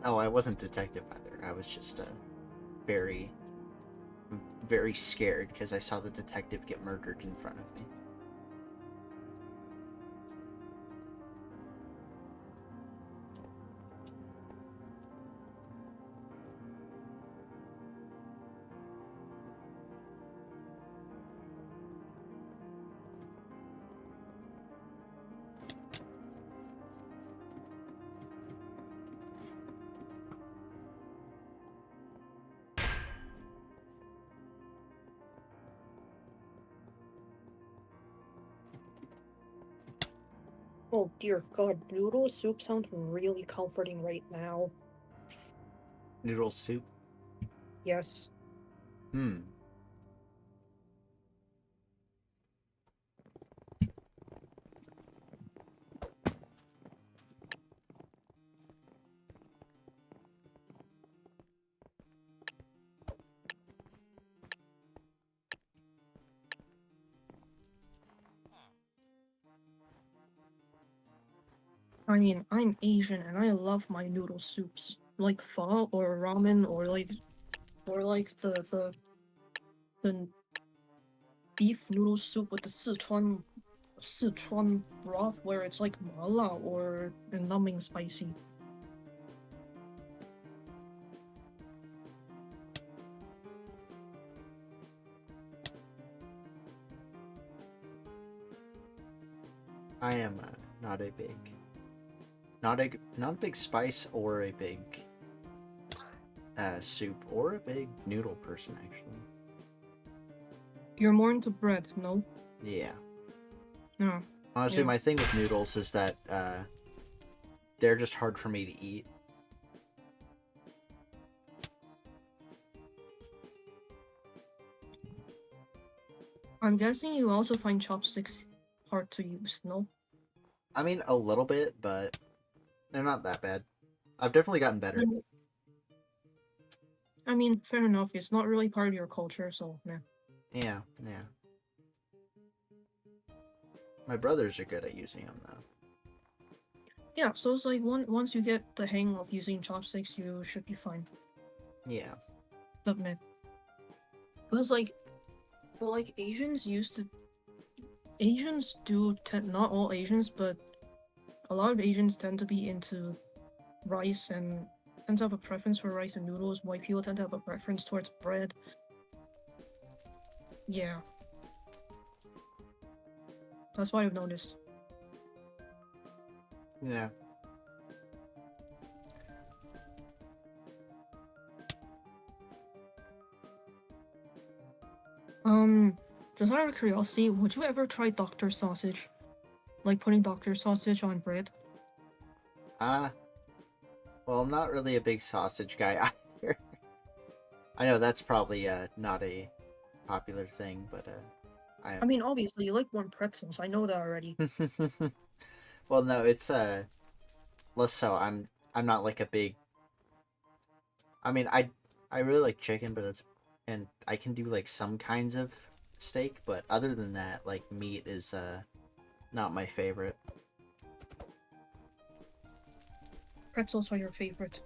Oh, I wasn't detective either. I was just very, very scared because I saw the detective get murdered in front of me. Oh dear God, noodle soup sounds really comforting right now. Noodle soup? Yes. Hmm. I mean, I'm Asian and I love my noodle soups. Like pho or ramen or like the beef noodle soup with the Sichuan broth where it's like mala or numbing spicy. I am not a big, not a big spice or a big soup or a big noodle person actually. You're more into bread, no? Yeah. No. Honestly, Yeah. my thing with noodles is that they're just hard for me to eat. I'm guessing you also find chopsticks hard to use, no? I mean, a little bit, but they're not that bad. I've definitely gotten better. I mean, fair enough. It's not really part of your culture, so nah. Yeah, yeah. My brothers are good at using them though. Yeah, so it's like once you get the hang of using chopsticks, you should be fine. Yeah. But man, because like Asians do tend, not all Asians, but a lot of Asians tend to be into rice and tend to have a preference for rice and noodles. White people tend to have a preference towards bread. Yeah, that's what I've noticed. Yeah. Just out of curiosity, would you ever try Doctor sausage? Like putting Doctor sausage on bread? Well, I'm not really a big sausage guy either. I know that's probably not a popular thing, but I I mean, obviously, you like warm pretzels. I know that already. am. Well, no, it's less so. I'm not like a big. I mean, I really like chicken, but that's and I can do like some kinds of steak, but other than that, like meat is not my favorite. Pretzels are your favorite.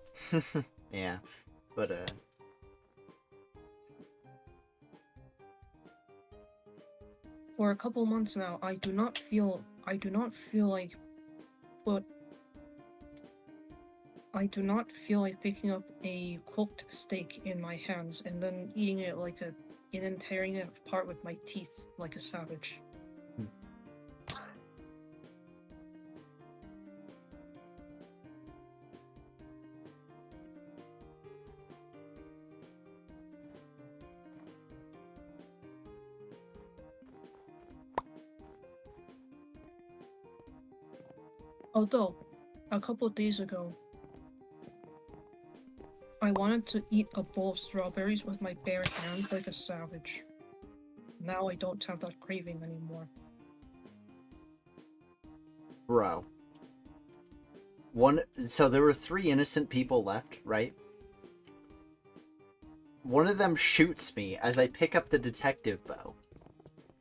Yeah, but For a couple months now, I do not feel like put I do not feel like picking up a cooked steak in my hands and then eating it and then tearing it apart with my teeth like a savage. Although, a couple days ago, I wanted to eat a bowl of strawberries with my bare hands like a savage. Now I don't have that craving anymore. bro, so there were three innocent people left, right? One of them shoots me as I pick up the detective bow.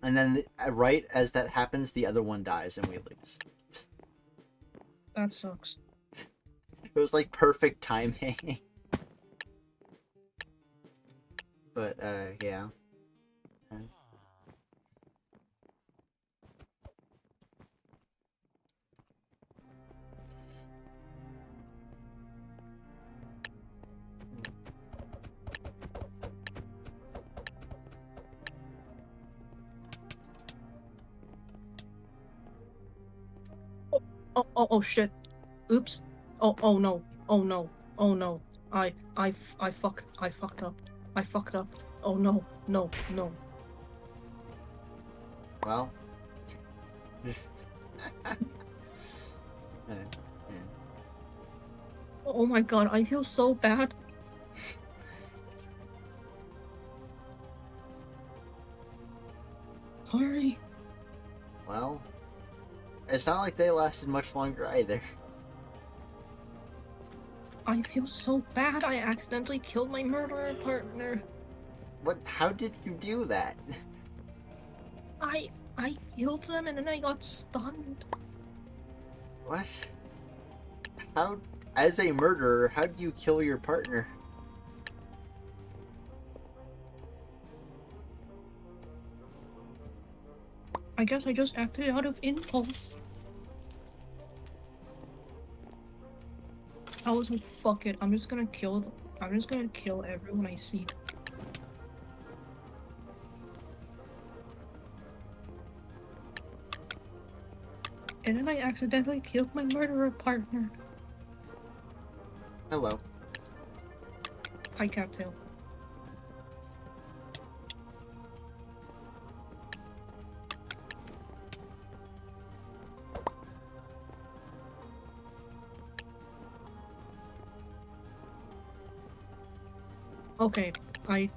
And then, right as that happens, the other one dies and we lose. That sucks. It was like perfect timing. But, yeah. Oh shit. Oops. Oh no. Oh no. Oh no. I fucked up. I fucked up. Oh no. No. No. Well. Oh my god, I feel so bad. Sorry. Well, it's not like they lasted much longer either. I feel so bad. I accidentally killed my murderer partner. What? How did you do that? I killed them and then I got stunned. What? How? As a murderer, how do you kill your partner? I guess I just acted out of impulse. I was like, fuck it. I'm just gonna kill everyone I see. And then I accidentally killed my murderer partner. Hello. Hi, Cattail. Okay, I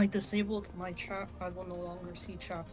disabled my chat. I will no longer see chat.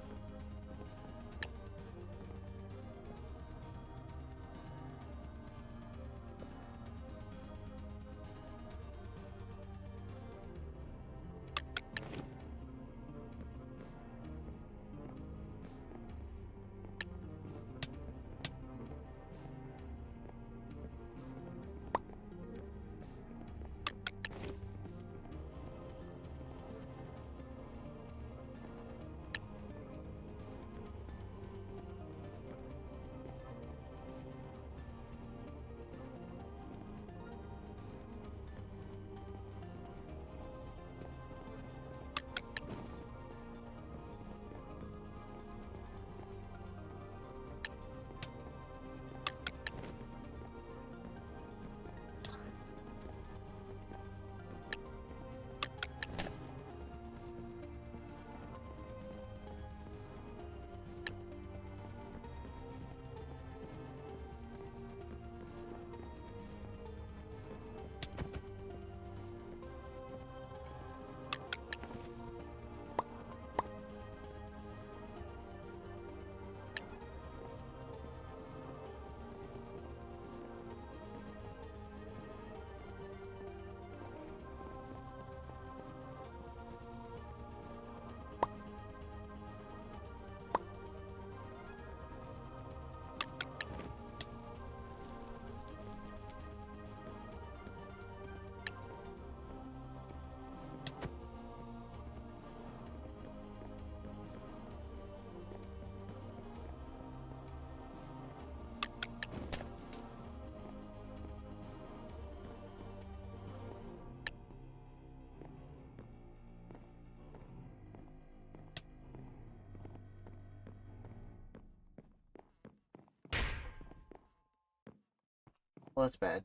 Well, that's bad.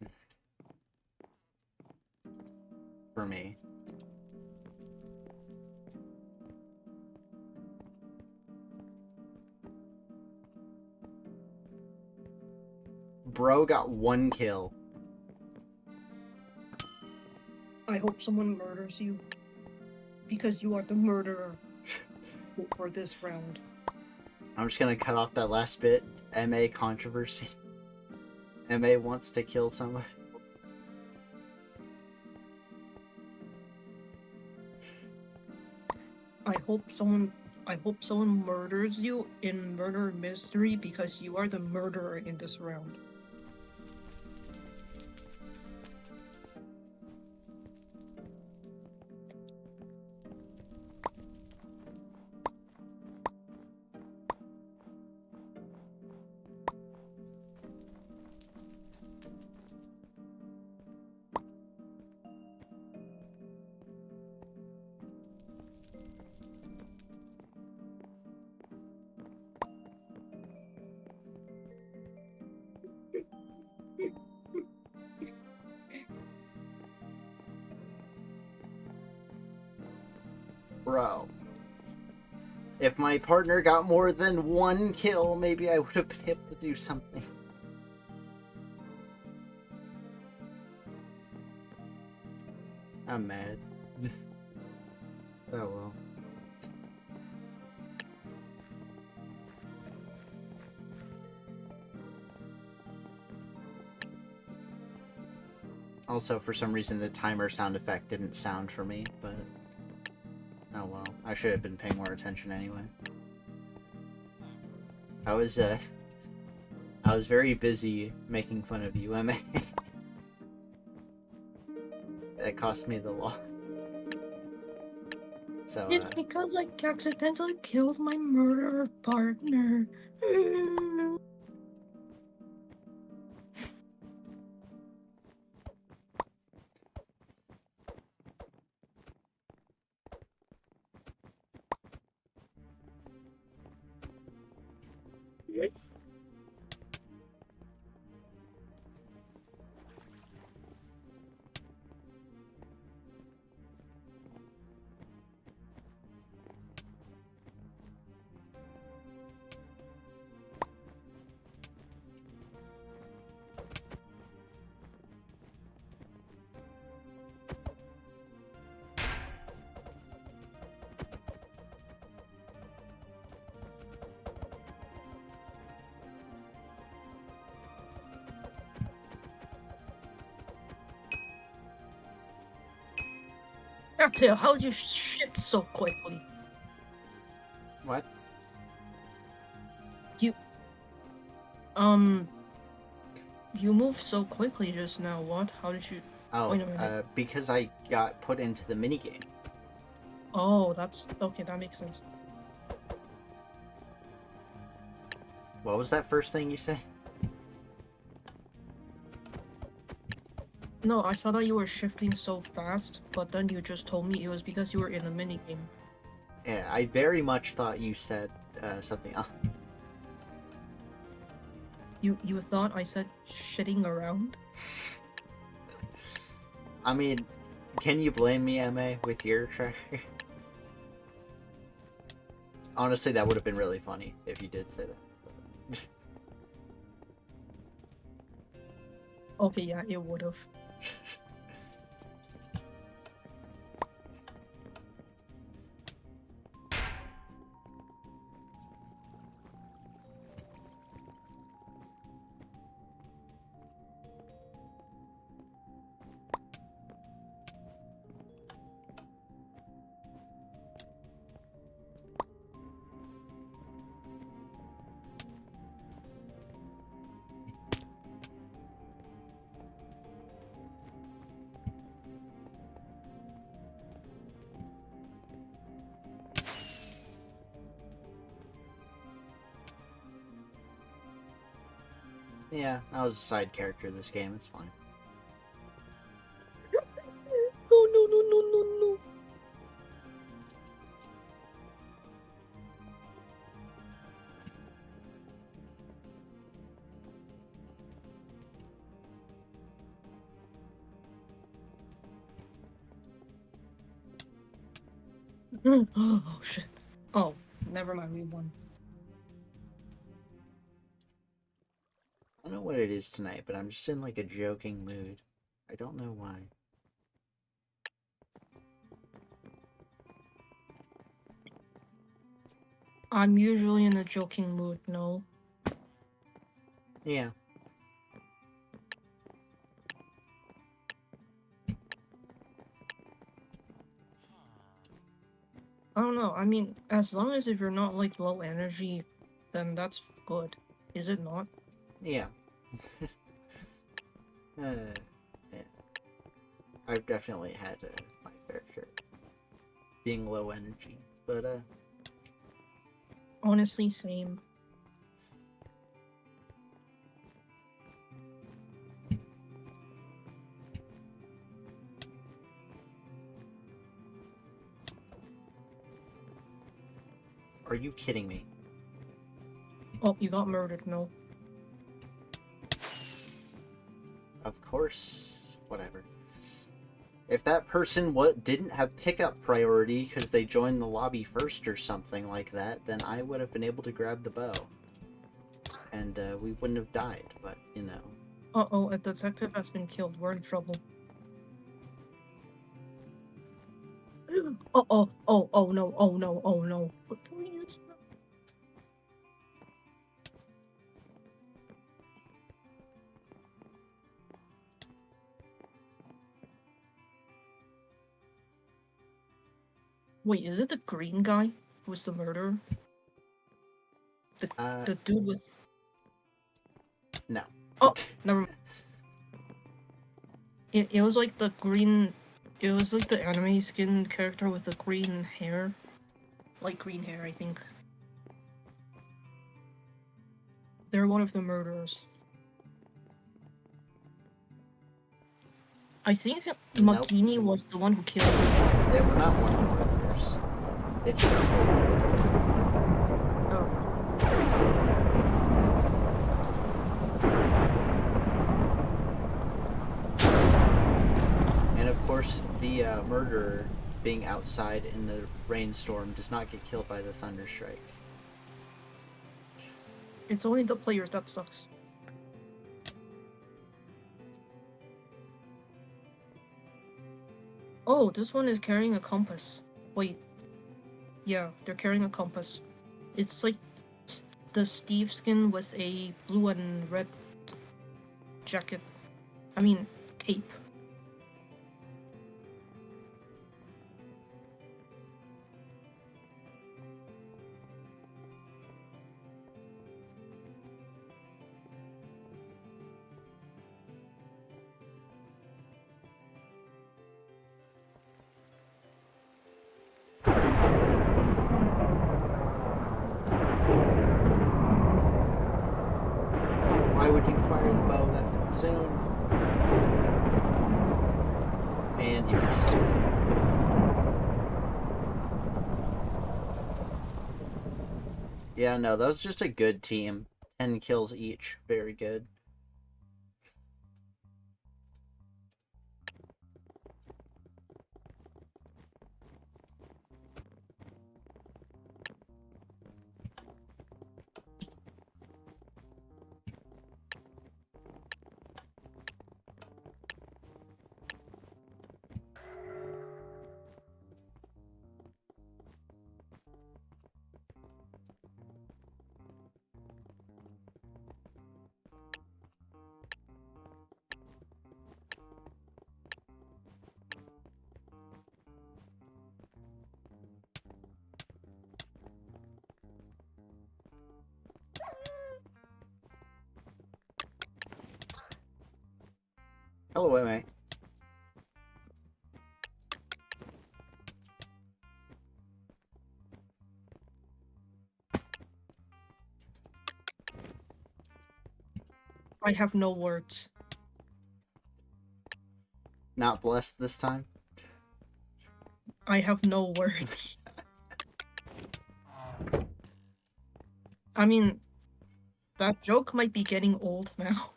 For me. Bro got 1 kill. I hope someone murders you. Because you are the murderer for this round. I'm just gonna cut off that last bit. MA controversy. MA wants to kill somebody. I hope someone murders you in murder mystery because you are the murderer in this round. Bro. If my partner got more than 1 kill, maybe I would have been able to do something. I'm mad. Oh well. Also, for some reason, the timer sound effect didn't sound for me, but oh well. I should have been paying more attention anyway. I was very busy making fun of you, MA. That cost me the law. So, It's because I accidentally killed my murderer partner. Yes. Cattail, how did you shift so quickly? what? You moved so quickly just now. What? How did you? Oh, Wait a minute. because I got put into the minigame. Oh, that's okay. That makes sense. What was that first thing you said? No, I saw that you were shifting so fast, but then you just told me it was because you were in a minigame. Yeah, I very much thought you said something else. You thought I said shitting around? I mean, can you blame me, MA, with your tracker? Honestly, that would have been really funny if you did say that. Okay, yeah, it would have. Yeah, I was a side character this game. It's fine. Oh no no no no no! Oh shit! Oh, never mind. We won. I don't know what it is tonight, but I'm just in like a joking mood. I don't know why. I'm usually in a joking mood. No. Yeah. I don't know. I mean, as long as if you're not like low energy, then that's good. Is it not? Yeah. Yeah. I've definitely had my fair share being low energy, but Honestly, same. are you kidding me? Oh, you got murdered. No. Of course, whatever. If that person didn't have pickup priority because they joined the lobby first or something like that, then I would have been able to grab the bow. And we wouldn't have died, but, you know. Uh-oh, a detective has been killed. We're in trouble. Oh no, oh no, oh no. But please. Wait, is it the green guy who was the murderer? The dude with. No. Oh, never mind. It was like the green. It was like the anime skin character with the green hair. Like green hair, I think. They're one of the murderers. I think Nope. Makini was the one who killed him. They were not one of the murderers. They just got Oh. And of course, the murderer being outside in the rainstorm does not get killed by the thunderstrike. It's only the players that sucks. Oh, this one is carrying a compass. Wait. Yeah, they're carrying a compass. It's like the Steve skin with a blue and red jacket. I mean, cape. Why would you fire the bow that soon? And you missed. Yeah, no, that was just a good team. 10 kills each. Very good. Hello, MA. I have no words. Not blessed this time? I have no words. I mean, that joke might be getting old now.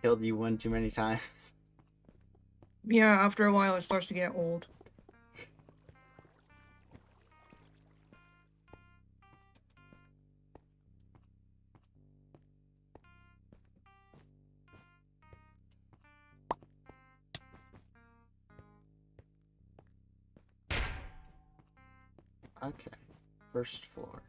Killed you one too many times. Yeah, after a while it starts to get old. Okay. First floor.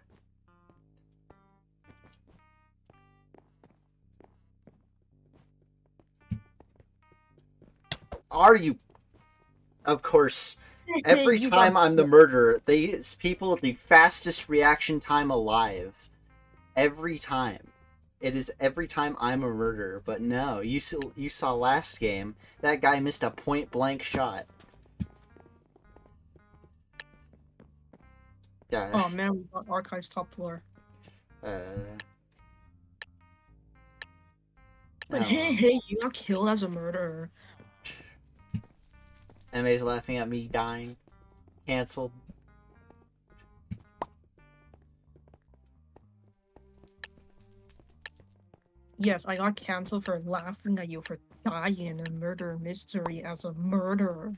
Are you? Of course. Every You time got- I'm the murderer, these people have the fastest reaction time alive. Every time. It is every time I'm a murderer, but no, you saw last game, that guy missed a point-blank shot. Yeah. Oh man, we got Archives top floor. But Oh, hey, you got killed as a murderer. MA's laughing at me dying. Cancelled. Yes, I got canceled for laughing at you for dying in a murder mystery as a murderer.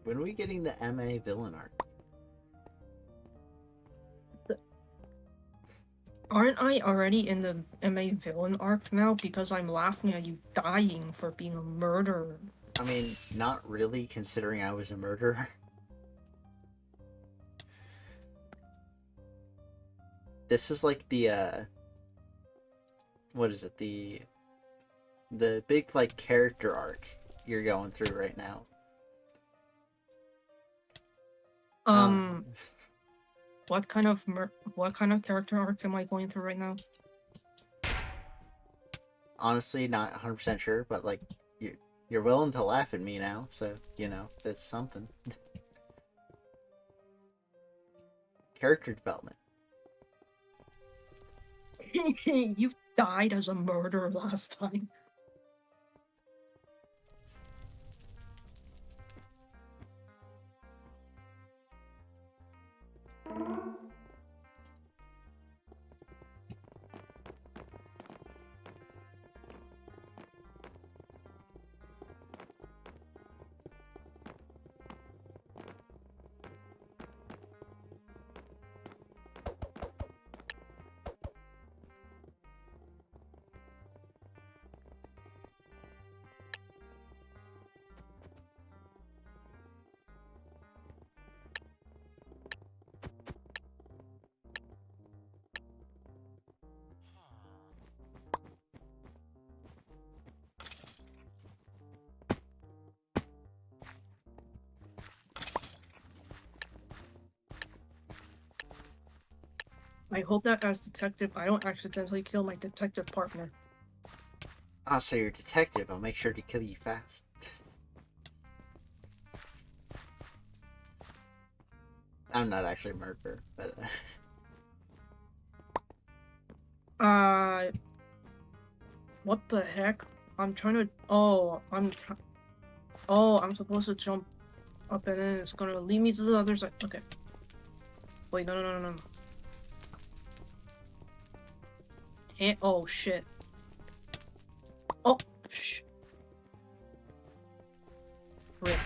When are we getting the MA villain arc? Aren't I already in the MA villain arc now because I'm laughing at you dying for being a murderer? I mean, not really, considering I was a murderer. This is like the what is it? The big like character arc you're going through right now. Um, what kind of character arc am I going through right now? Honestly, not 100% sure, but like you're willing to laugh at me now, so you know that's something. Character development. You died as a murderer last time. I hope that as detective, I don't accidentally kill my detective partner. Ah, so you're a detective. I'll make sure to kill you fast. I'm not actually a murderer, but What the heck? I'm trying to. Oh, I'm supposed to jump up and then it's gonna lead me to the other side. Okay. Wait, no. Oh shit. Oh, shh. Rip.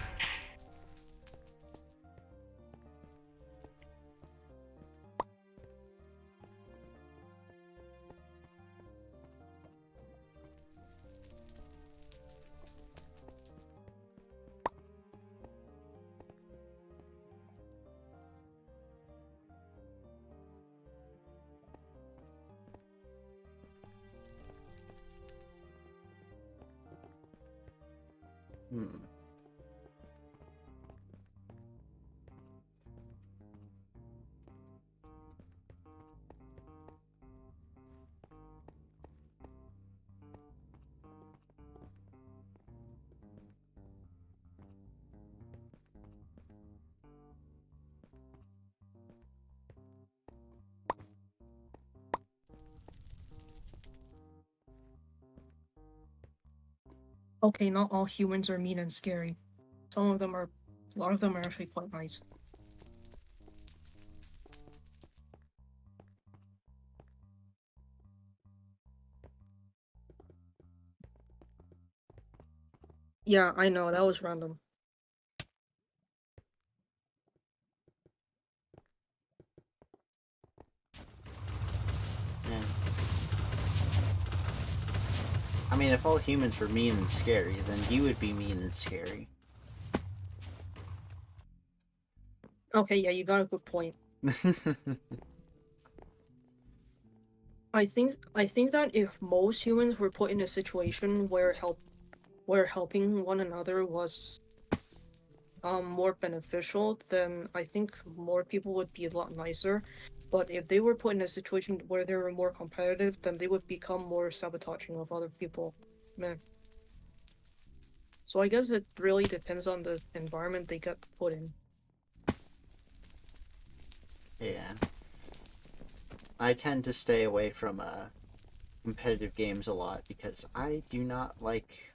hmm. Okay, not all humans are mean and scary. Some of them are. A lot of them are actually quite nice. Yeah, I know, that was random. Yeah. I mean, if all humans were mean and scary, then you would be mean and scary. Okay, yeah, you got a good point. I think that if most humans were put in a situation where helping one another was more beneficial, then I think more people would be a lot nicer. But if they were put in a situation where they were more competitive, then they would become more sabotaging of other people. Man. So I guess it really depends on the environment they get put in. Yeah. I tend to stay away from competitive games a lot because I do not like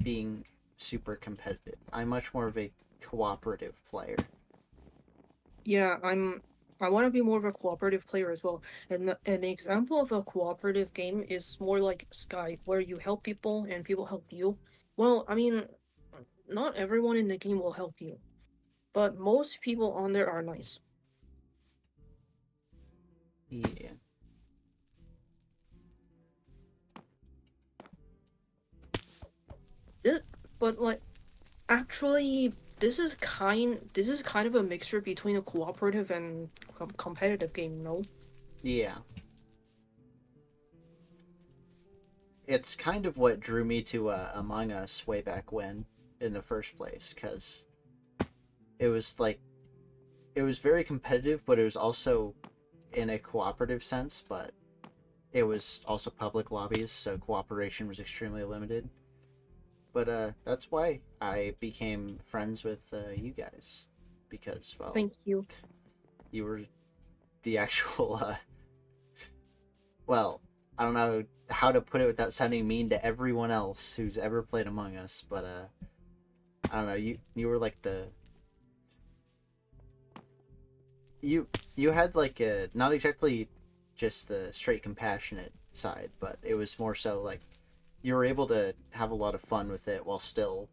being super competitive. I'm much more of a cooperative player. Yeah, I want to be more of a cooperative player as well. And an example of a cooperative game is more like Sky, where you help people and people help you. Well, I mean, not everyone in the game will help you. but most people on there are nice. Yeah. But like, actually, this is kind of a mixture between a cooperative and competitive game, no? Yeah. It's kind of what drew me to Among Us way back when, in the first place, because it was like it was very competitive, but it was also in a cooperative sense. But it was also public lobbies, so cooperation was extremely limited. But that's why I became friends with you guys, because well, Thank you. you were the actual well, I don't know how to put it without sounding mean to everyone else who's ever played Among Us, but I don't know, you were like the you had like a not exactly just the straight compassionate side, but it was more so like you were able to have a lot of fun with it while still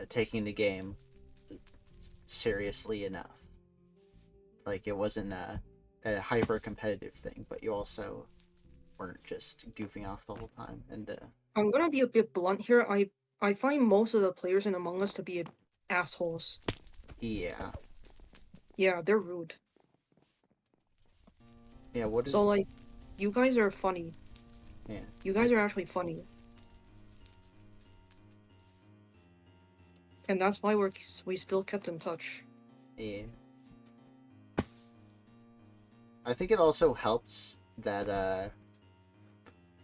taking the game seriously enough. Like it wasn't a hyper competitive thing, but you also weren't just goofing off the whole time. And I'm gonna be a bit blunt here. I find most of the players in Among Us to be assholes. yeah, Yeah, they're rude. yeah. What did? So like, you guys are funny. Yeah, You I, guys are actually funny, and that's why we still kept in touch. yeah. I think it also helps that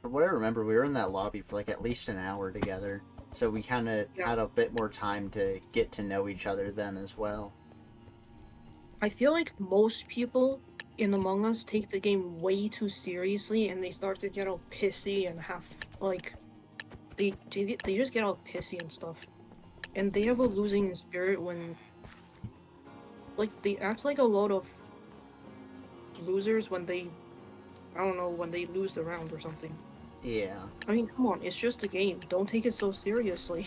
from what I remember, we were in that lobby for like at least an hour together, so we kind of Yeah, had a bit more time to get to know each other then as well. I feel like most people in Among Us take the game way too seriously, and they start to get all pissy and have like they just get all pissy and stuff, and they have a losing spirit when like they act like a lot of losers when they I don't know when they lose the round or something. Yeah, I mean, come on, it's just a game. Don't take it so seriously.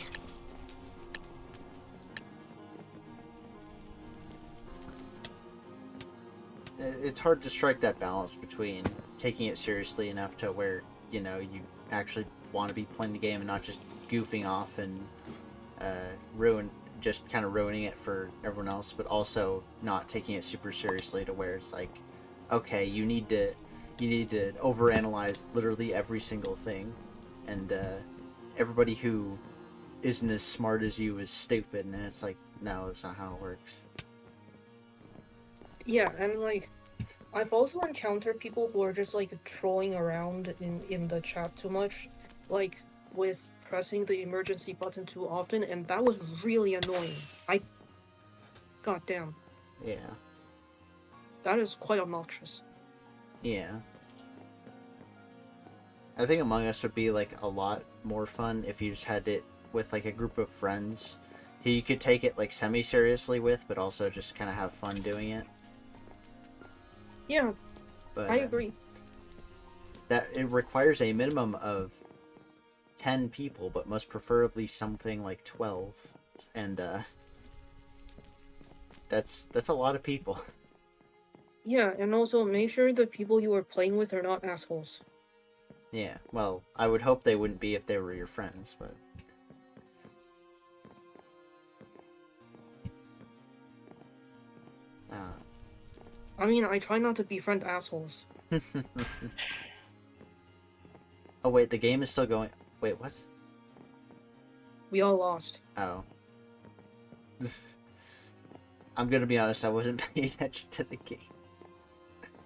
it's hard to strike that balance between taking it seriously enough to where you actually want to be playing the game and not just goofing off and ruin just kind of ruining it for everyone else, but also not taking it super seriously to where it's like, okay, you need to overanalyze literally every single thing, and everybody who isn't as smart as you is stupid, and it's like, no, that's not how it works. Yeah, and like I've also encountered people who are just like trolling around in the chat too much, like with pressing the emergency button too often, and that was really annoying. Goddamn, Yeah, that is quite obnoxious. yeah. I think Among Us would be like a lot more fun if you just had it with like a group of friends who you could take it like semi seriously with, but also just kind of have fun doing it. Yeah, But I agree. that it requires a minimum of 10 people, but most preferably something like 12, and that's a lot of people. Yeah, and also make sure the people you are playing with are not assholes. Yeah, well, I would hope they wouldn't be if they were your friends, but uh, I mean, I try not to befriend assholes. oh wait, the game is still going. Wait, what? We all lost. Oh. I'm gonna be honest, I wasn't paying attention to the game.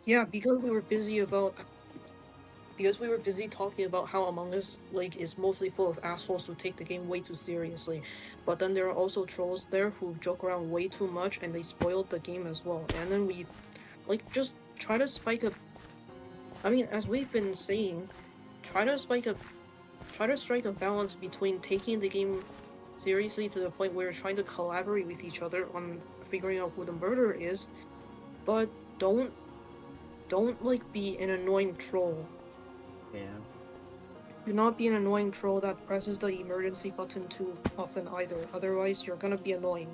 Yeah, because we were busy talking about how Among Us like is mostly full of assholes who take the game way too seriously. But then there are also trolls there who joke around way too much and they spoiled the game as well. And then we like just try to spike a I mean, as we've been saying, try to spike a try to strike a balance between taking the game seriously to the point where you're trying to collaborate with each other on figuring out who the murderer is, but don't like be an annoying troll. Yeah. Do not be an annoying troll that presses the emergency button too often either, otherwise you're gonna be annoying.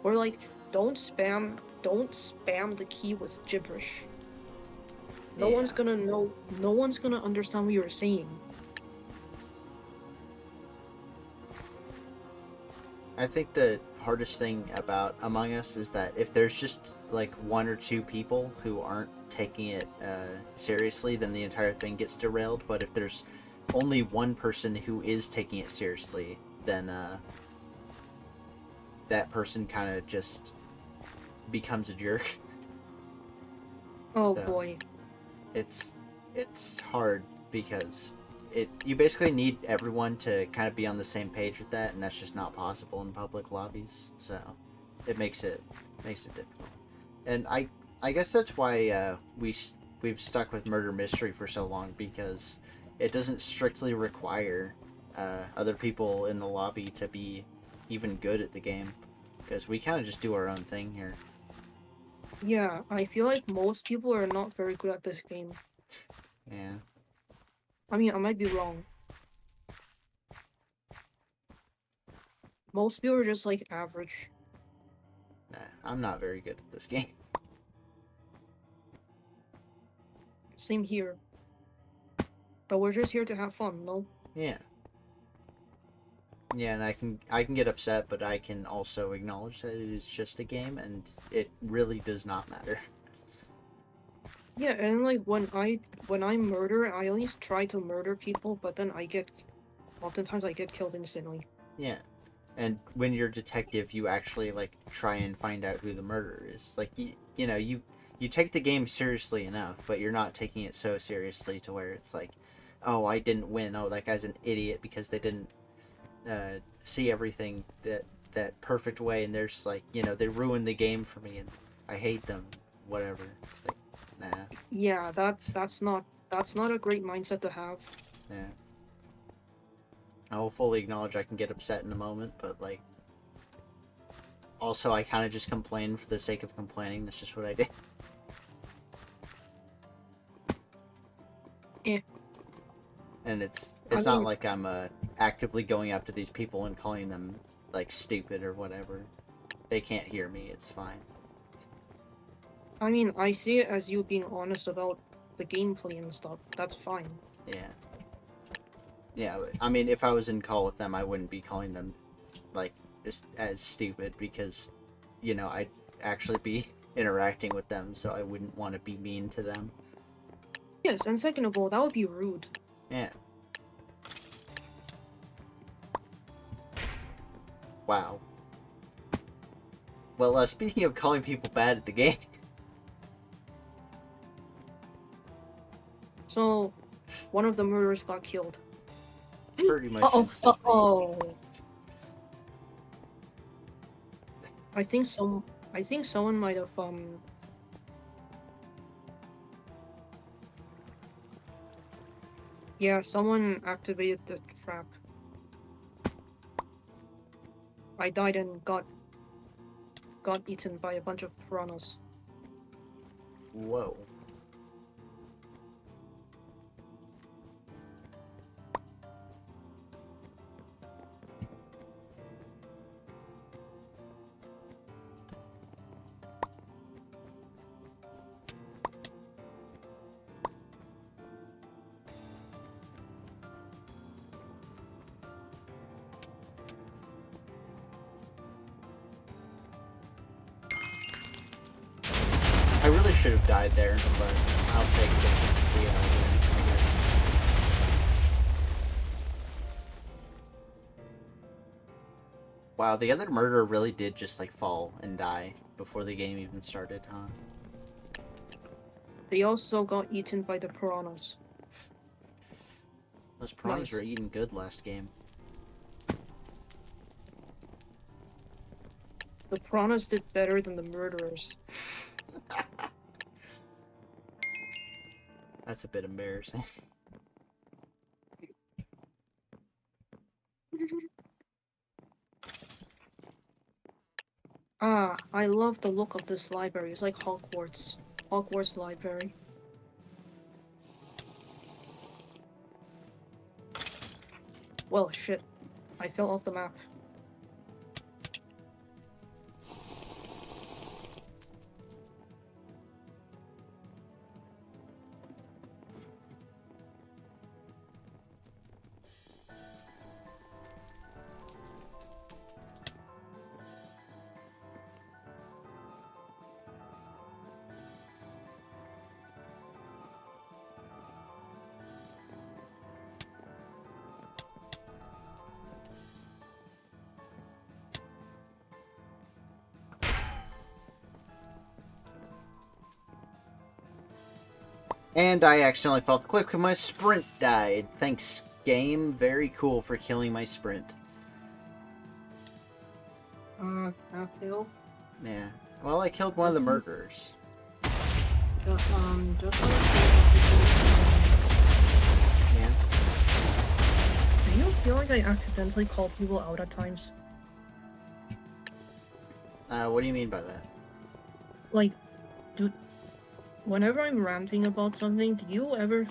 Or like, don't spam the key with gibberish. No one's Yeah. gonna know. No one's gonna understand what you're saying. I think the hardest thing about Among Us is that if there's just like one or two people who aren't taking it seriously, then the entire thing gets derailed. But if there's only one person who is taking it seriously, then that person kind of just becomes a jerk. Oh So boy. it's hard because you basically need everyone to kind of be on the same page with that, and that's just not possible in public lobbies. So it makes it difficult. And I guess that's why we've stuck with murder mystery for so long, because it doesn't strictly require other people in the lobby to be even good at the game, because we kind of just do our own thing here. Yeah, I feel like most people are not very good at this game. Yeah. I mean, I might be wrong. Most people are just like average. Nah, I'm not very good at this game. Same here. But we're just here to have fun, no? Yeah. Yeah, and I can get upset, but I can also acknowledge that it is just a game, and it really does not matter. Yeah, and like when I murder, I at least try to murder people, but then oftentimes I get killed instantly. Yeah, and when you're a detective, you actually like try and find out who the murderer is. Like you take the game seriously enough, but you're not taking it so seriously to where it's like, oh, I didn't win. Oh, that guy's an idiot because they didn't see everything that perfect way, and there's like they ruined the game for me, and I hate them. Whatever. It's like, nah. Yeah, that's not a great mindset to have. Yeah. I will fully acknowledge I can get upset in the moment, but like, also I kind of just complain for the sake of complaining. That's just what I did. Eh. And it's I not mean, like I'm actively going up to these people and calling them like stupid or whatever. They can't hear me. It's fine. I see it as you being honest about the gameplay and stuff. That's fine. Yeah. Yeah. I mean, if I was in call with them, I wouldn't be calling them like as stupid, because I'd actually be interacting with them, so I wouldn't want to be mean to them. Yes, and second of all, that would be rude. Yeah. Wow. Well, speaking of calling people bad at the game, So, one of the murderers got killed. pretty much Uh-oh, instantly. uh-oh. I think someone might have, yeah, someone activated the trap. I died and got eaten by a bunch of piranhas. Whoa. I really should have died there, but I'll take the win, I guess. Wow, the other murderer really did just like fall and die before the game even started, huh? They also got eaten by the piranhas. Those piranhas were Nice. eating good last game. The piranhas did better than the murderers. That's a bit embarrassing. Ah, I love the look of this library. It's like Hogwarts. Hogwarts library. Well, shit. I fell off the map. And I accidentally fell off the cliff because my sprint died. Thanks, game. Very cool for killing my sprint. Cattail. Yeah. Well, I killed one of the murderers. Just like Yeah. do you feel like I accidentally call people out at times? What do you mean by that? Like, whenever I'm ranting about something, do you ever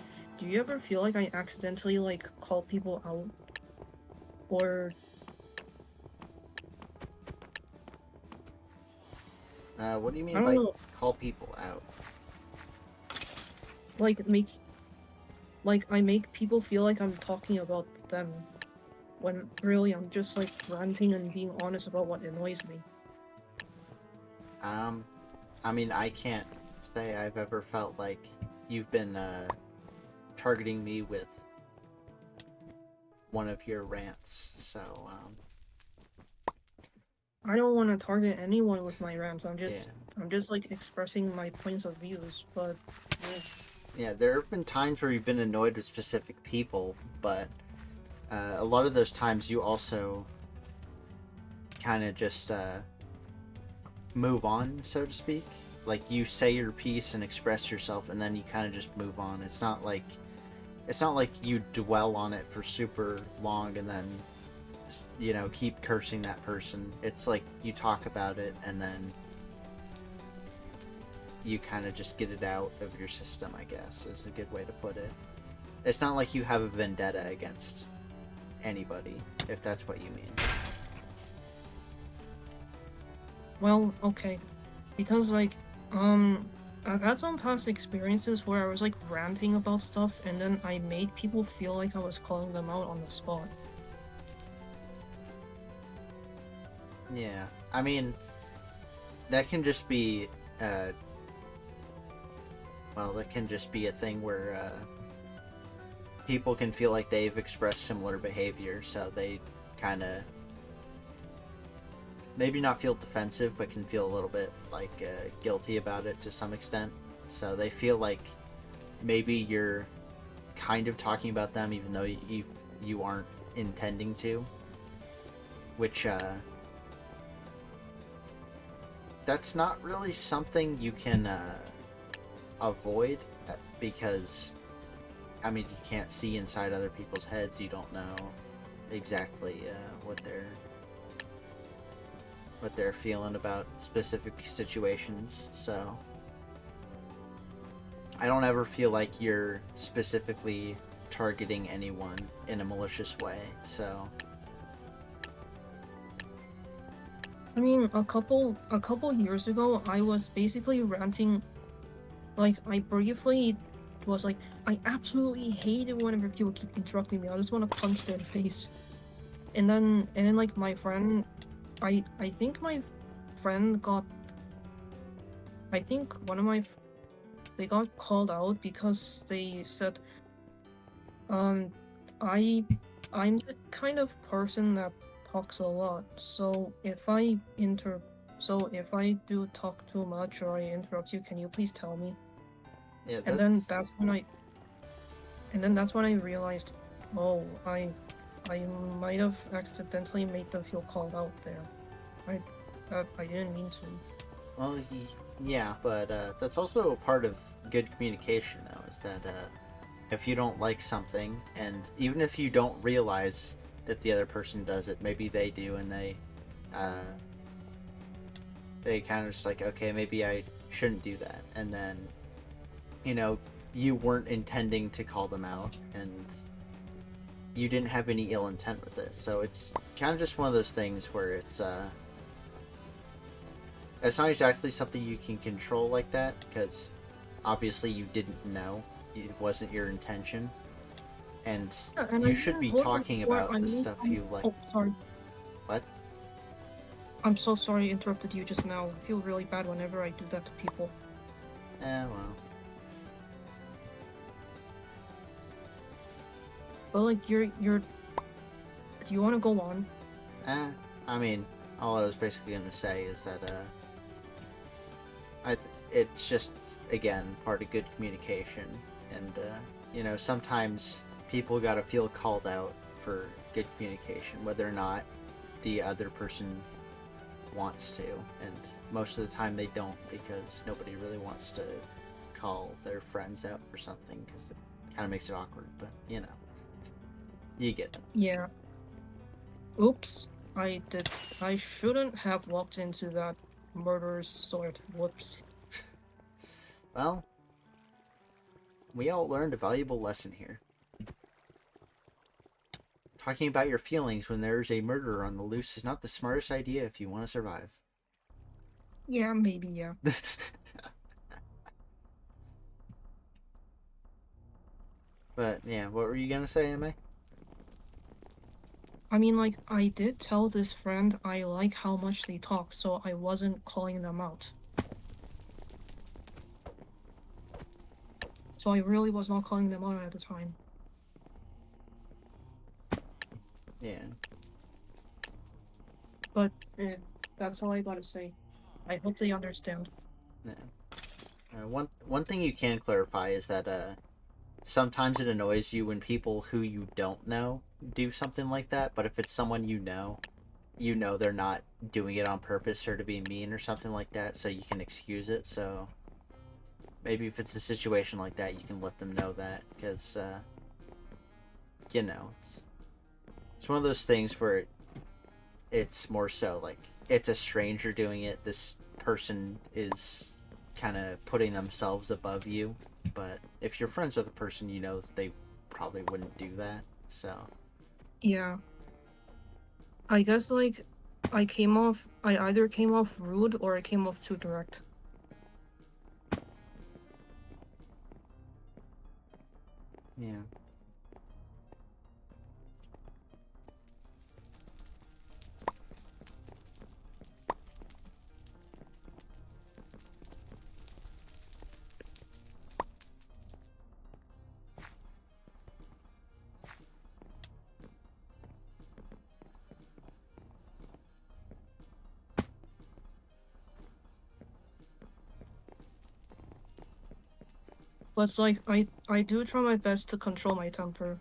feel like I accidentally like call people out? Or What do you mean I don't by know, call people out? like I make people feel like I'm talking about them when really I'm just like ranting and being honest about what annoys me. I mean, I can't say I've ever felt like you've been, targeting me with one of your rants, so, I don't want to target anyone with my rants. I'm yeah. just like expressing my points of views, but yeah. Yeah, there have been times where you've been annoyed with specific people, but a lot of those times you also kind of just move on, so to speak. Like you say your piece and express yourself, and then you kind of just move on. It's not like you dwell on it for super long and then keep cursing that person. It's like you talk about it and then you kind of just get it out of your system, I guess, is a good way to put it. It's not like you have a vendetta against anybody, if that's what you mean. Well, okay. Because, like, I've had some past experiences where I was, like, ranting about stuff, and then I made people feel like I was calling them out on the spot. Yeah. I mean, that can just be, that can just be a thing where, people can feel like they've expressed similar behavior, so they kind of maybe not feel defensive, but can feel a little bit like guilty about it to some extent. So they feel like maybe you're kind of talking about them, even though you aren't intending to. Which that's not really something you can avoid, because I mean you can't see inside other people's heads. You don't know exactly what they're feeling about specific situations, so I don't ever feel like you're specifically targeting anyone in a malicious way, so I mean, a couple years ago, I was basically ranting, like, I briefly was like, I absolutely hate it whenever people keep interrupting me. I just want to punch their face. And then like, my friend, I think my friend got, I think one of my, they got called out because they said, I'm the kind of person that talks a lot, so if I do talk too much or I interrupt you, can you please tell me? yeah, And then that's when I realized, oh, I might have accidentally made them feel called out there. I didn't mean to. well, yeah, but that's also a part of good communication, though, is that if you don't like something, and even if you don't realize that the other person does it, maybe they do, and they kind of just like, okay, maybe I shouldn't do that, and then you weren't intending to call them out, and you didn't have any ill intent with it, so it's kind of just one of those things where it's not exactly something you can control like that, because obviously you didn't know, it wasn't your intention, and Yeah, and you I should be didn't look talking before about I the made stuff them- you like. Oh, sorry. What? I'm so sorry I interrupted you just now. I feel really bad whenever I do that to people. Well. But like, do you want to go on? I mean, all I was basically gonna say is that it's just, again, part of good communication, And, you know, sometimes people gotta feel called out for good communication, whether or not the other person wants to. And most of the time they don't, because nobody really wants to call their friends out for something, because it kind of makes it awkward. But, you know, you get it. Yeah. Oops. I shouldn't have walked into that murderous sword. Whoops. Well, we all learned a valuable lesson here. Talking about your feelings when there's a murderer on the loose is not the smartest idea if you want to survive. Yeah, maybe, yeah. But, yeah, what were you gonna say, Emma? I mean, like, I did tell this friend I like how much they talk, so I wasn't calling them out. So I really was not calling them out at the time. Yeah. But, that's all I gotta say. I hope they understand. Yeah. One thing you can clarify is that sometimes it annoys you when people who you don't know do something like that, but if it's someone you know they're not doing it on purpose or to be mean or something like that, so you can excuse it. So maybe if it's a situation like that, you can let them know that, because you know, it's one of those things where it's more so like it's a stranger doing it. This person is kind of putting themselves above you, but if you're friends with a person, you know they probably wouldn't do that. So Yeah. I guess, like, I either came off rude or I came off too direct. yeah. But it's like, I do try my best to control my temper.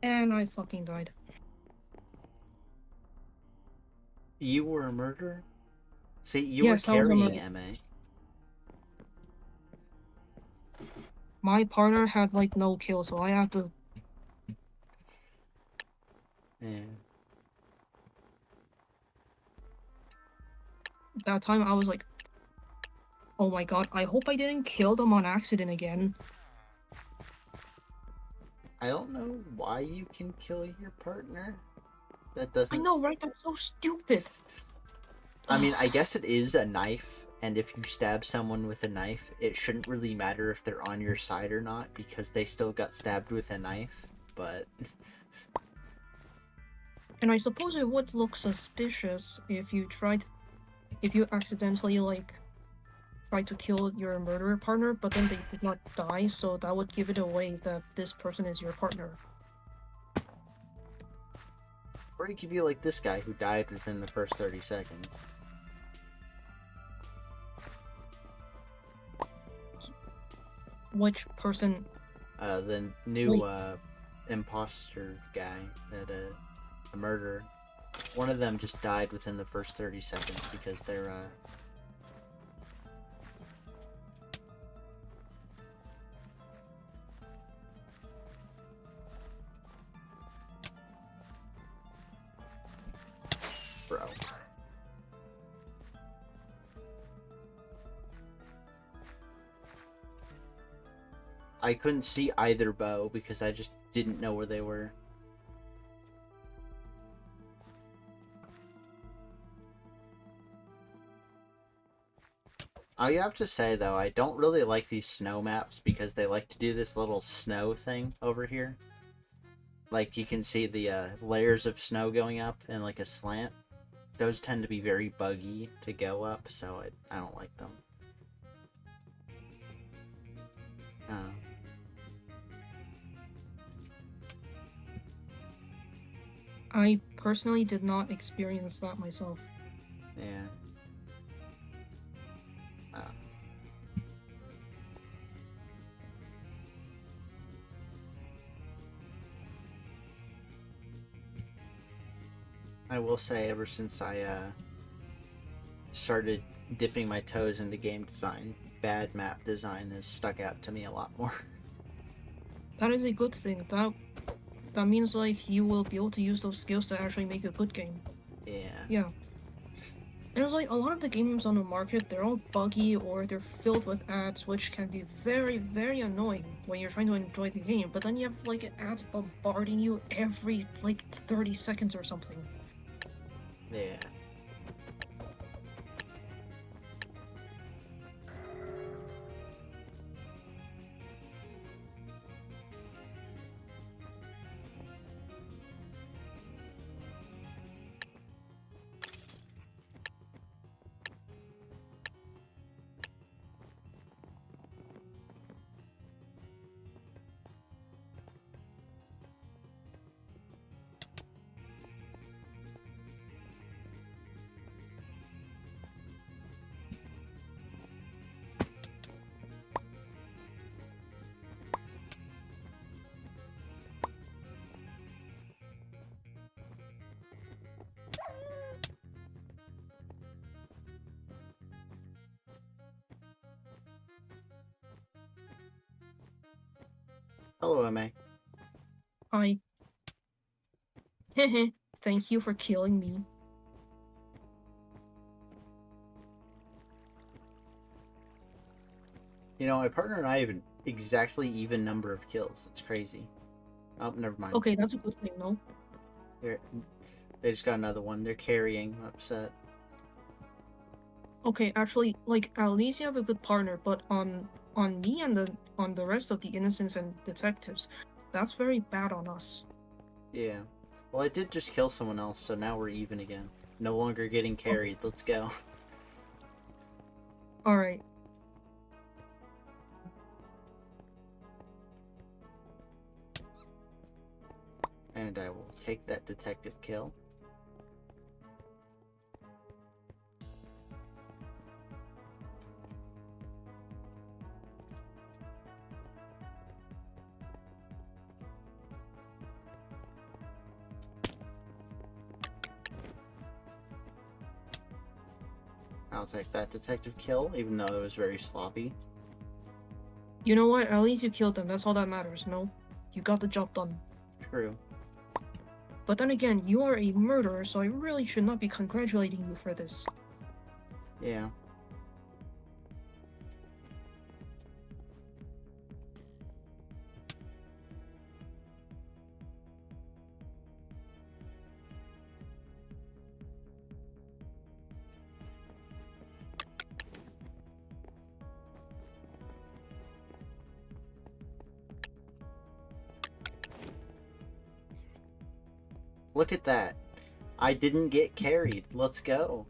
And I fucking died. You were a murderer? See, you were Yes, I was a carrying murderer. MA. My partner had, like, no kill, so I had to. Yeah. That time I was like, oh my god, I hope I didn't kill them on accident again. I don't know why you can kill your partner. That I doesn't. know, right? That's so stupid. I mean, I guess it is a knife, and if you stab someone with a knife, it shouldn't really matter if they're on your side or not, because they still got stabbed with a knife, but... And I suppose it would look suspicious if you accidentally, like, tried to kill your murderer partner, but then they did not die, so that would give it away that this person is your partner. Or it could be like this guy who died within the first 30 seconds. Which person? The new, imposter guy, that, a murderer. One of them just died within the first 30 seconds because they're, bro. I couldn't see either bow because I just didn't know where they were. I have to say though, I don't really like these snow maps because they like to do this little snow thing over here. Like you can see the layers of snow going up in like a slant. Those tend to be very buggy to go up, so I don't like them. Uh, I personally did not experience that myself. yeah. Uh, I will say, ever since I started dipping my toes into game design, bad map design has stuck out to me a lot more. That is a good thing. That means like you will be able to use those skills to actually make a good game. Yeah. Yeah. And it's like a lot of the games on the market, they're all buggy or they're filled with ads, which can be very, very annoying when you're trying to enjoy the game. But then you have like ads bombarding you every like 30 seconds or something. Yeah. Hello, MA. I. Hehe. Thank you for killing me. You know, my partner and I have an exactly even number of kills. It's crazy. Oh, never mind. Okay, that's a good thing, no? They just got another one. They're carrying. I'm upset. Okay, actually, like at least you have a good partner, but on me and the rest of the innocents and detectives, that's very bad on us. Yeah. Well, I did just kill someone else, so now we're even again. No longer getting carried. Okay. Let's go. Alright. And I will take that detective kill. I'll take that detective kill, even though it was very sloppy. You know what? At least you killed them. That's all that matters, no? You got the job done. True. But then again, you are a murderer, so I really should not be congratulating you for this. Yeah. Look at that. I didn't get carried. Let's go.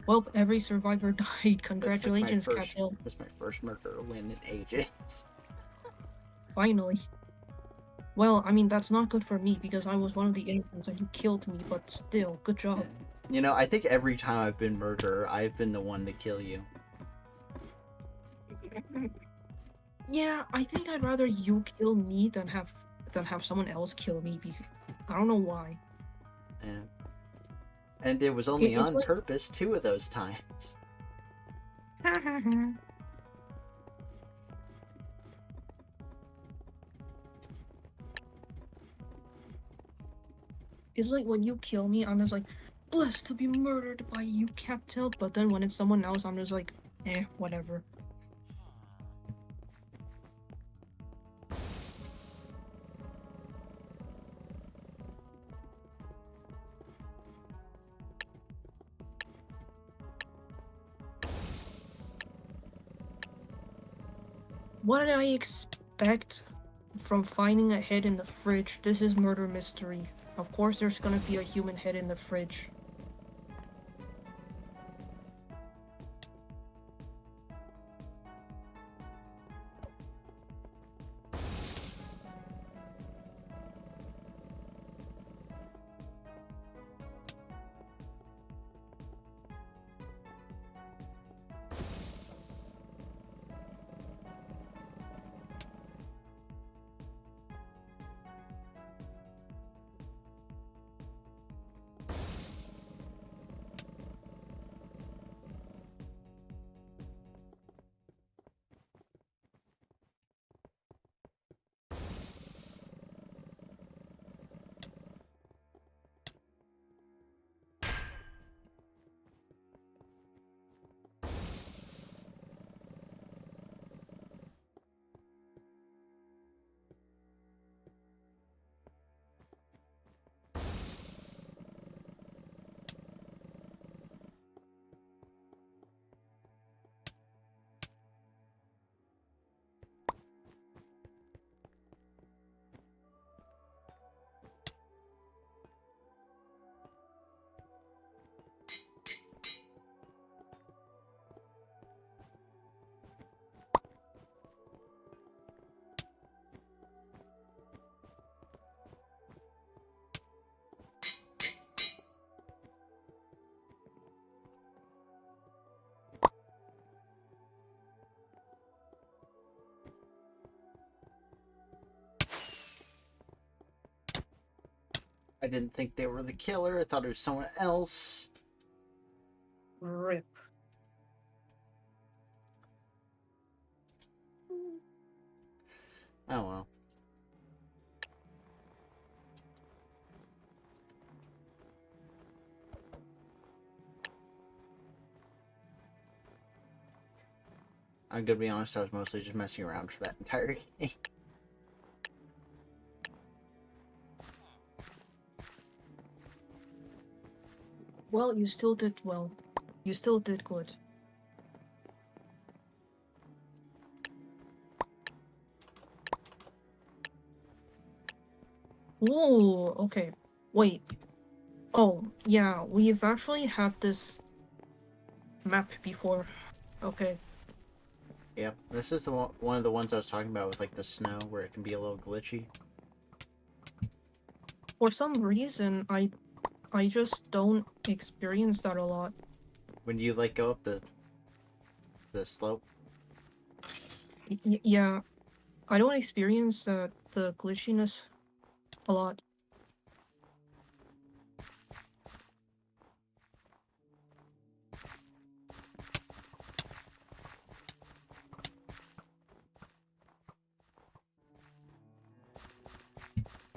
Well, every survivor died. Congratulations, Cattail. That's my first murder win in ages. Finally. Well, I mean, that's not good for me because I was one of the innocents and you killed me, but still, good job. You know, I think every time I've been murderer, I've been the one to kill you. Yeah, I think I'd rather you kill me than have someone else kill me because I don't know why. Yeah. And it was only It's on like... purpose 2 of those times. It's like when you kill me, I'm just like, blessed to be murdered by you, Cattail. But then when it's someone else, I'm just like, whatever. What did I expect from finding a head in the fridge? This is murder mystery. Of course there's gonna be a human head in the fridge. I didn't think they were the killer. I thought it was someone else. RIP. Oh well. I'm gonna be honest, I was mostly just messing around for that entire game. Well, you still did well. You still did good. Whoa, okay. Wait. Oh, yeah, we've actually had this map before. Okay. Yep, this is the one of the ones I was talking about with like the snow, where it can be a little glitchy. For some reason, I just don't experience that a lot. When you like go up the slope. Yeah, I don't experience the glitchiness a lot.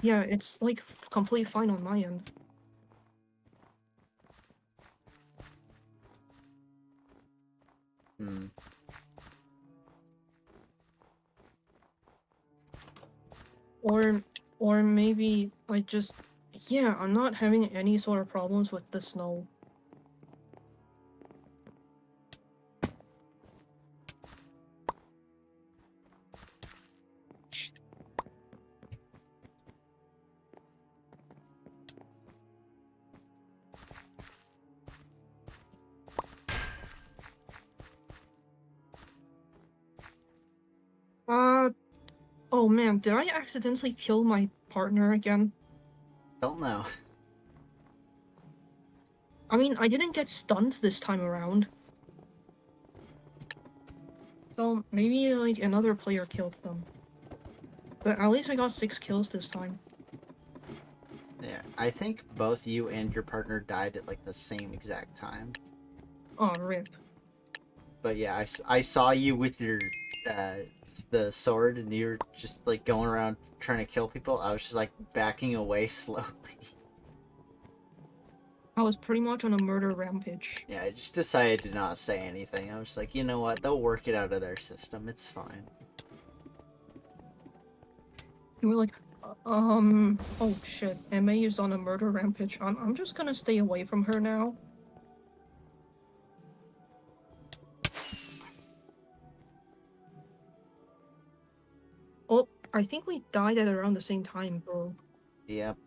Yeah, it's like complete fine on my end. Hmm. Or maybe I just, yeah, I'm not having any sort of problems with the snow. Oh man, did I accidentally kill my partner again? Don't know. I mean, I didn't get stunned this time around. So maybe like another player killed them. But at least I got 6 kills this time. Yeah, I think both you and your partner died at like the same exact time. Oh, rip. But yeah, I saw you with your the sword, and you were just like going around trying to kill people. I was just like backing away slowly. I was pretty much on a murder rampage. Yeah, I just decided to not say anything. I was like, you know what? They'll work it out of their system. It's fine. You were like, oh shit, MA is on a murder rampage. I'm just gonna stay away from her now. I think we died at around the same time, bro. Yep.